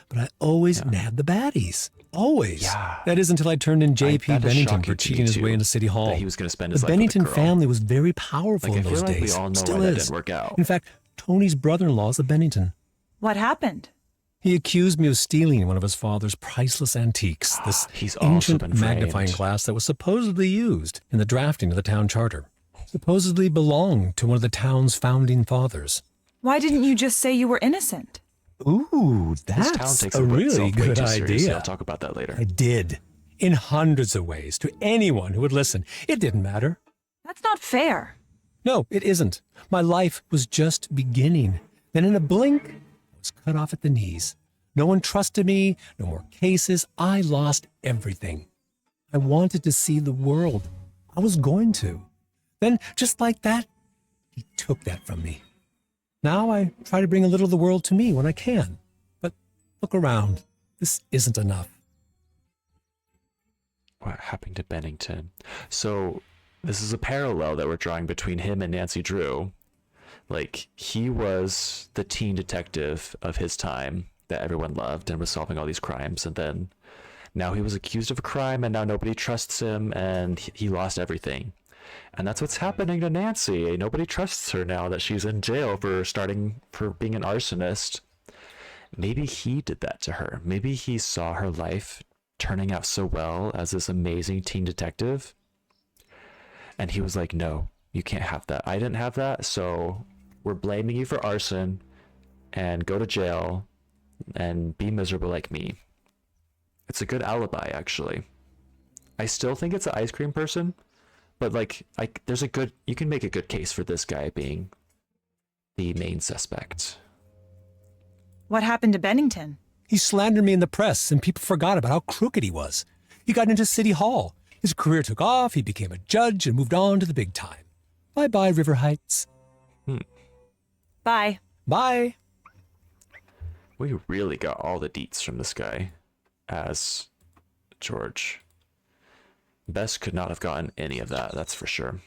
But I always nabbed the baddies. Always. Yeah. That is until I turned in J.P. That is Bennington shocking for to cheating me, his way too, into City Hall. that he was going to spend his The life with a Bennington girl. family was very powerful Like, in I those feel like we days. all know Still why that is. didn't work out. In fact, Tony's brother-in-law is a Bennington. What happened? He accused me of stealing one of his father's priceless antiques, this He's also ancient been magnifying framed. glass that was supposedly used in the drafting of the town charter. Supposedly belonged to one of the town's founding fathers. Why didn't you just say you were innocent? Ooh, This town that's takes a really itself way good too seriously. idea. I'll talk about that later. I did. In hundreds of ways, to anyone who would listen. It didn't matter. That's not fair. No, it isn't. My life was just beginning. Then in a blink, I was cut off at the knees. No one trusted me, no more cases. I lost everything. I wanted to see the world. I was going to. Then, just like that, he took that from me. Now I try to bring a little of the world to me when I can. But look around. This isn't enough. What happened to Bennington? So this is a parallel that we're drawing between him and Nancy Drew. Like, he was the teen detective of his time that everyone loved and was solving all these crimes, and then now he was accused of a crime, and now nobody trusts him, and he lost everything. And that's what's happening to Nancy. Nobody trusts her now that she's in jail for being an arsonist. Maybe he did that to her. Maybe he saw her life turning out so well as this amazing teen detective, and he was like, no, you can't have that. I didn't have that, so we're blaming you for arson, and go to jail and be miserable like me. It's a good alibi, actually. I still think it's an ice cream person, but like, you can make a good case for this guy being the main suspect. What happened to Bennington? He slandered me in the press, and people forgot about how crooked he was. He got into City Hall. His career took off, he became a judge, and moved on to the big time. Bye-bye, River Heights. Bye. Bye. We really got all the deets from this guy as George. Bess could not have gotten any of that, that's for sure.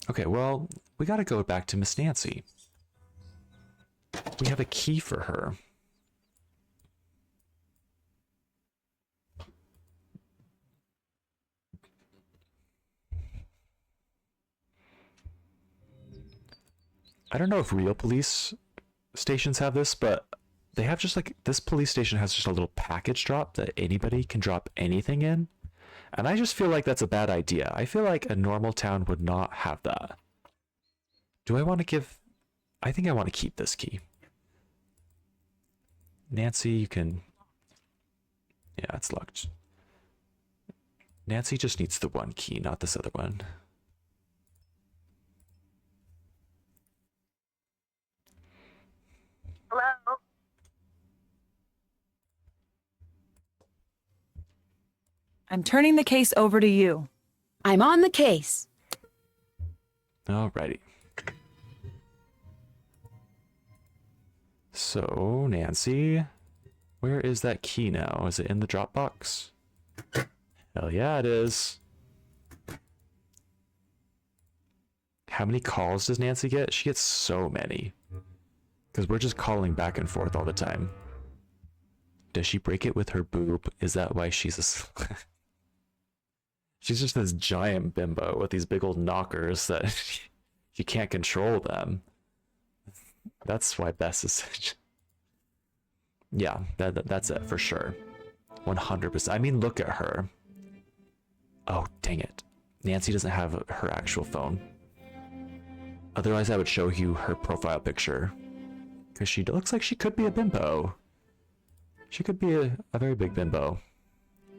Okay, well, we gotta go back to Miss Nancy. We have a key for her. I don't know if real police stations have this, but they have just like, this police station has just a little package drop that anybody can drop anything in. And I just feel like that's a bad idea. I feel like a normal town would not have that. Do I want to give... I think I want to keep this key. Nancy, you can... Yeah, it's locked. Nancy just needs the one key, not this other one. Hello? I'm turning the case over to you. I'm on the case. Alrighty. So, Nancy, where is that key now? Is it in the Dropbox? Hell yeah, it is. How many calls does Nancy get? She gets so many. Because we're just calling back and forth all the time. Does she break it with her boob? Is that why she's a... She's just this giant bimbo with these big old knockers that you can't control them. That's why Bess is such... Yeah, that's it for sure. 100%. I mean, look at her. Oh, dang it. Nancy doesn't have her actual phone. Otherwise, I would show you her profile picture. Because she looks like she could be a bimbo. She could be a very big bimbo.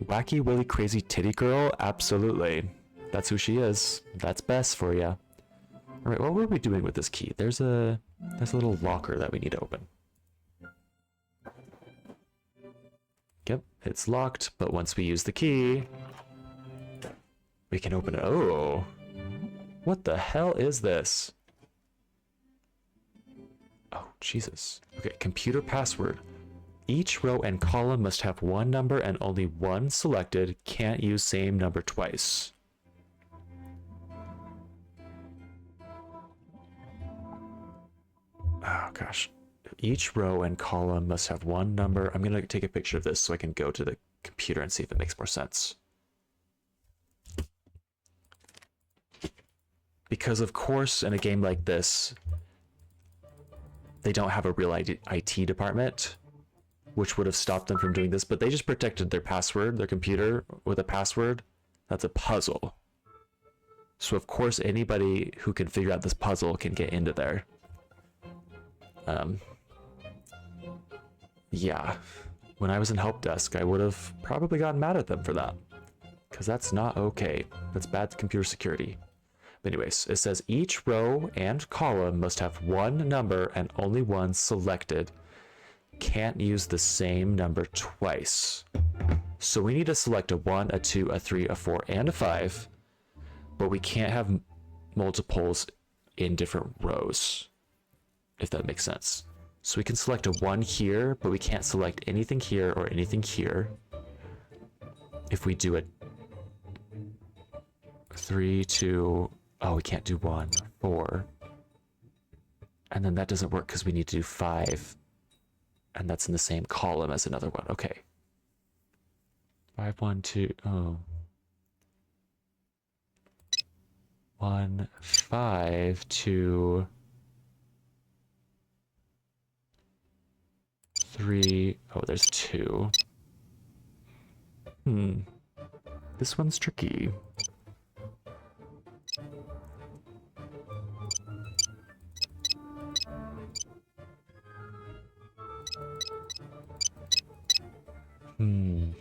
Wacky, willy, crazy titty girl? Absolutely. That's who she is. That's Bess for you. Alright, what were we doing with this key? There's a little locker that we need to open. Yep, it's locked, but once we use the key, we can open it. Oh! What the hell is this? Oh, Jesus. Okay, computer password. Each row and column must have one number and only one selected. Can't use same number twice. Oh, gosh. Each row and column must have one number. I'm going to take a picture of this so I can go to the computer and see if it makes more sense. Because of course, in a game like this, they don't have a real IT department, which would have stopped them from doing this, but they just protected their password, their computer with a password. That's a puzzle. So of course, anybody who can figure out this puzzle can get into there. Yeah, when I was in help desk, I would have probably gotten mad at them for that, because that's not okay. That's bad computer security. But anyways, it says each row and column must have one number and only one selected. Can't use the same number twice. So we need to select a 1, a 2, a 3, a 4, and a 5, but we can't have multiples in different rows, if that makes sense. So we can select a 1 here, but we can't select anything here or anything here. If we do a 3, 2, oh, we can't do 1, 4. And then that doesn't work because we need to do 5. And that's in the same column as another one. Okay. 5, 1, 2, oh. 1, 5, 2, 3. Oh, there's 2. This one's tricky.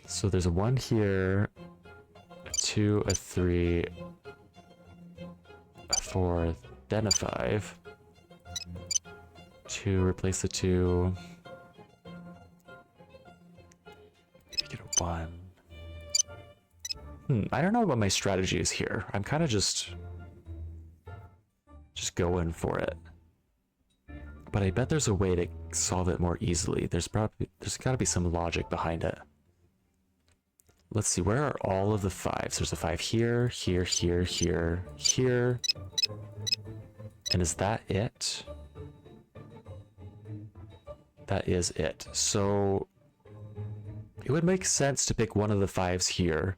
So there's a 1 here, a 2, a 3, a 4, then a 5. 2, replace the 2. Maybe get a 1. I don't know what my strategy is here. I'm kind of just going for it. But I bet there's a way to solve it more easily. There's got to be some logic behind it. Let's see, where are all of the 5s? There's a 5 here, here, here, here, here. And is that it? That is it. So it would make sense to pick one of the 5s here,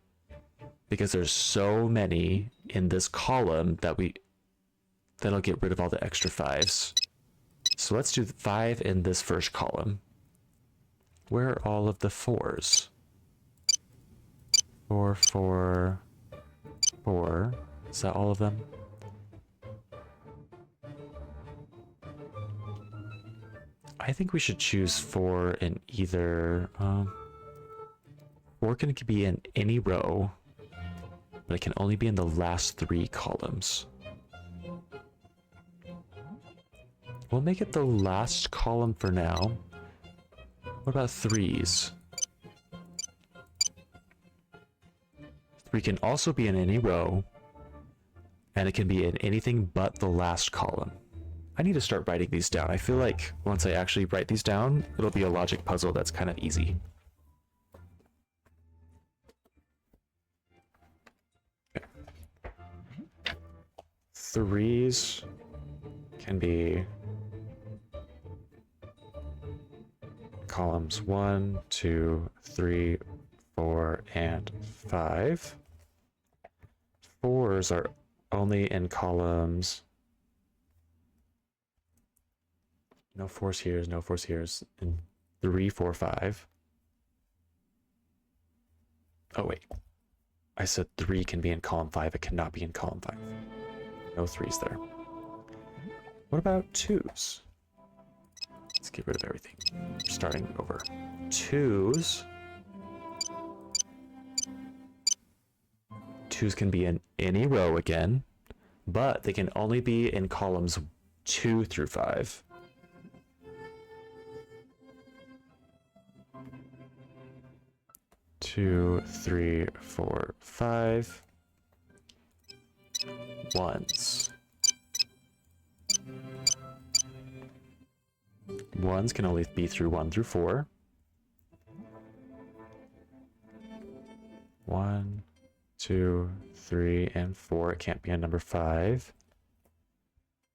because there's so many in this column that'll get rid of all the extra 5s. So let's do 5 in this first column. Where are all of the 4s? 4, 4, 4. Is that all of them? I think we should choose 4 in either... 4 can be in any row, but it can only be in the last 3 columns. We'll make it the last column for now. What about 3s? 3 can also be in any row, and it can be in anything but the last column. I need to start writing these down. I feel like once I actually write these down, it'll be a logic puzzle that's kind of easy. Okay. 3s can be columns 1, 2, 3, 4, and 5. 4s are only in columns. No 4s here, no 4s here. In 3, 4, 5. Oh, wait. I said 3 can be in column 5. It cannot be in column 5. No 3s there. What about 2s? Let's get rid of everything. Starting over. 2s. 2s can be in any row again, but they can only be in columns 2 through 5. Two, 3, 4, 5. 1s. 1s can only be through 1 through 4. 1, 2, 3, and 4. It can't be a number 5.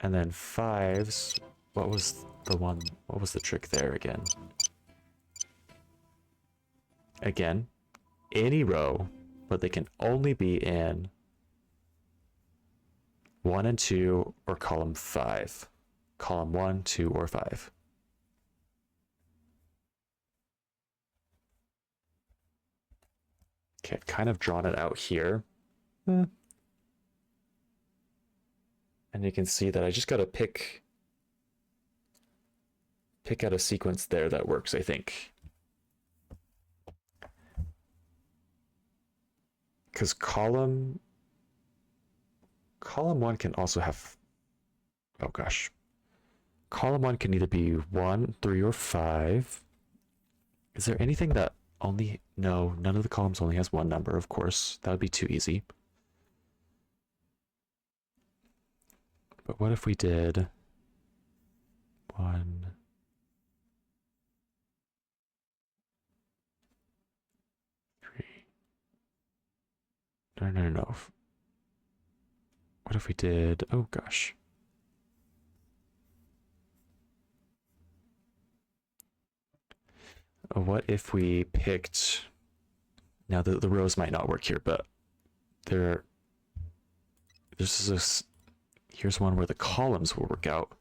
And then 5s, what was the trick there again? Again, any row, but they can only be in 1 and 2 or column 5. Column 1, 2, or 5. Okay, I've kind of drawn it out here. And you can see that I just gotta pick out a sequence there that works, I think. Because column 1 can also have, oh gosh. Column 1 can either be 1, 3, or 5. Is there anything that only, no, none of the columns only has one number, of course. That would be too easy. But what if we did 1, 3. No. What if we did, oh gosh. What if we picked, now the rows might not work here, but here's one where the columns will work out.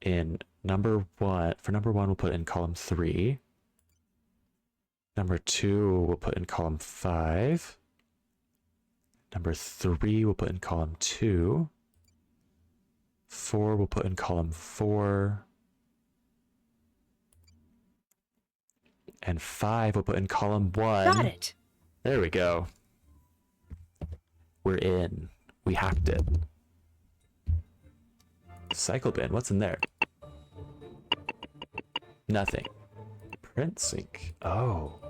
In number 1, for number 1 we'll put in column 3. Number 2 we'll put in column 5. Number 3 we'll put in column 2. 4 we'll put in column 4. And 5 we'll put in column 1. Got it. There we go. We're in. We hacked it. Cycle bin, what's in there? Nothing. Print sync. Oh.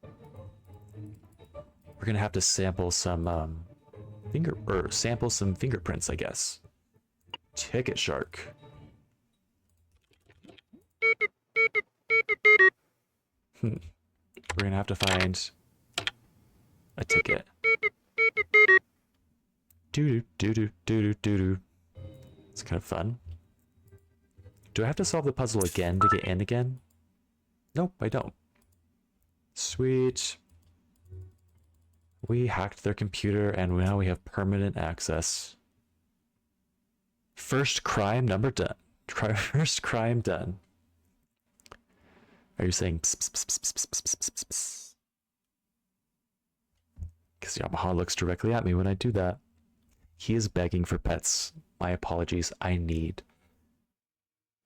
We're gonna have to sample some fingerprints, I guess. Ticket shark. We're gonna have to find a ticket. Doo doo doo doo doo doo doo. It's kind of fun. Do I have to solve the puzzle again to get in again? Nope, I don't. Sweet. We hacked their computer and now we have permanent access. First crime number done. First crime done. Are you saying pss, pss, pss, pss, pss, pss, pss, pss, pss? Because Yamaha looks directly at me when I do that. He is begging for pets. My apologies. I need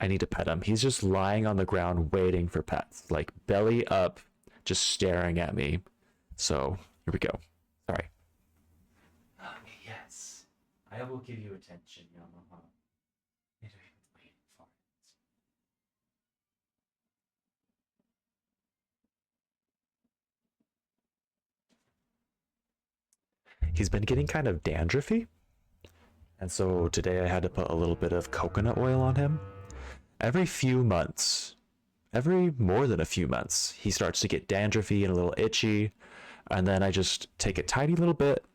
to pet him. He's just lying on the ground waiting for pets. Like belly up, just staring at me. So, here we go. Sorry. Yes. I will give you attention, Yamaha. He's been getting kind of dandruffy. And so today I had to put a little bit of coconut oil on him. Every few months, every more than a few months, he starts to get dandruffy and a little itchy. And then I just take a tiny little bit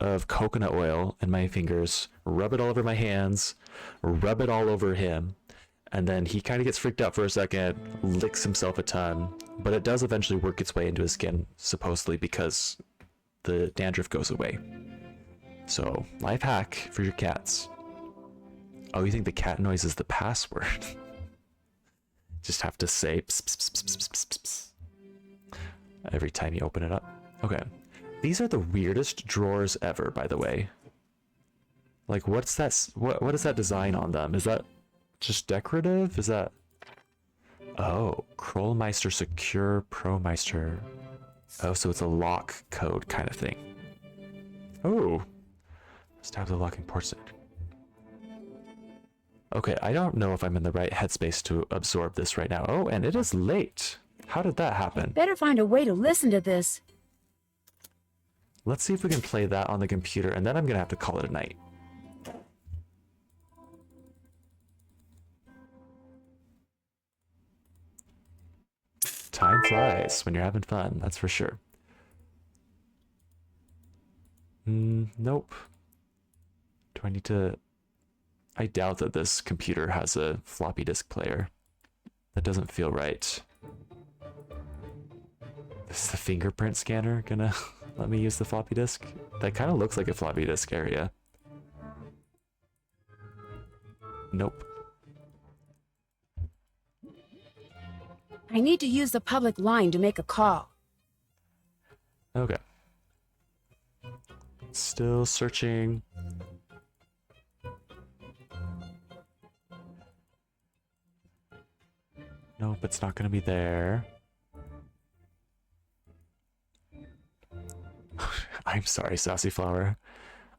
of coconut oil in my fingers, rub it all over my hands, rub it all over him. And then he kind of gets freaked out for a second, licks himself a ton. But it does eventually work its way into his skin, supposedly because the dandruff goes away. So, life hack for your cats. Oh, you think the cat noise is the password? Just have to say pss, pss, pss, pss, pss, pss, pss, every time you open it up. Okay. These are the weirdest drawers ever, by the way. Like, what's that? What is that design on them? Is that just decorative? Is that... Oh, Krollmeister Secure ProMeister. Oh, so it's a lock code kind of thing. Oh. Stab the locking porcelain. Okay, I don't know if I'm in the right headspace to absorb this right now. Oh, and it is late. How did that happen? Better find a way to listen to this. Let's see if we can play that on the computer, and then I'm gonna have to call it a night. Time flies when you're having fun, that's for sure. Nope. Do I need to... I doubt that this computer has a floppy disk player. That doesn't feel right. Is the fingerprint scanner gonna let me use the floppy disk? That kind of looks like a floppy disk area. Nope. I need to use the public line to make a call. Okay. Still searching. Nope, it's not gonna be there. I'm sorry, Sassy Flower.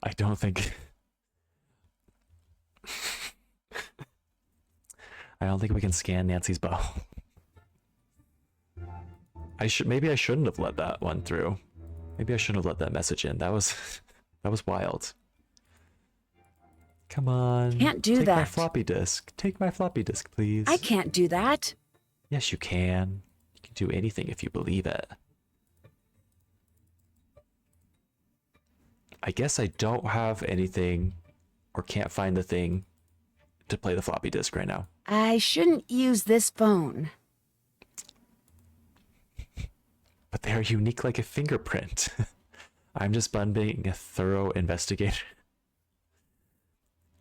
I don't think... I don't think we can scan Nancy's bow. Maybe I shouldn't have let that one through. Maybe I shouldn't have let that message in. That was wild. Come on. Can't do Take that. my floppy disk. Take my floppy disk, please. I can't do that. Yes, you can. You can do anything if you believe it. I guess I don't have anything or can't find the thing to play the floppy disk right now. I shouldn't use this phone. But they are unique like a fingerprint. I'm just being a thorough investigator.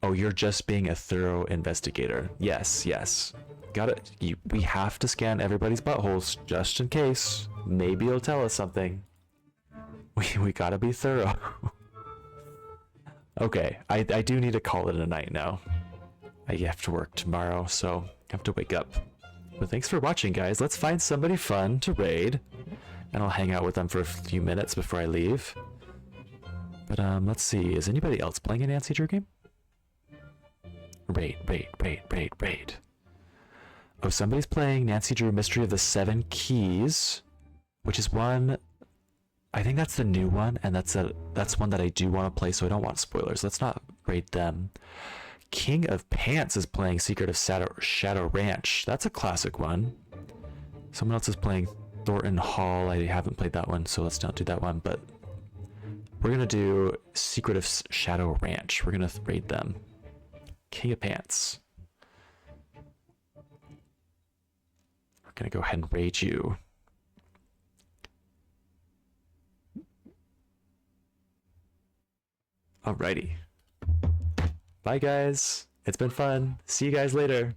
Oh, you're just being a thorough investigator. Yes, yes. Got it. We have to scan everybody's buttholes just in case. Maybe it'll tell us something. We gotta be thorough. Okay, I do need to call it a night now. I have to work tomorrow, so I have to wake up. But thanks for watching, guys. Let's find somebody fun to raid. And I'll hang out with them for a few minutes before I leave. But let's see. Is anybody else playing a Nancy Drew game? Raid. Oh, somebody's playing Nancy Drew Mystery of the Seven Keys, which is one... I think that's the new one, and that's one that I do want to play, so I don't want spoilers. Let's not raid them. King of Pants is playing Secret of Shadow Ranch. That's a classic one. Someone else is playing Thornton Hall. I haven't played that one, so let's not do that one, but we're going to do Secret of Shadow Ranch. We're going to raid them. King of Pants. We're going to go ahead and raid you. Alrighty. Bye, guys. It's been fun. See you guys later.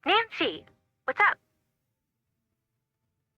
Nancy, what's up?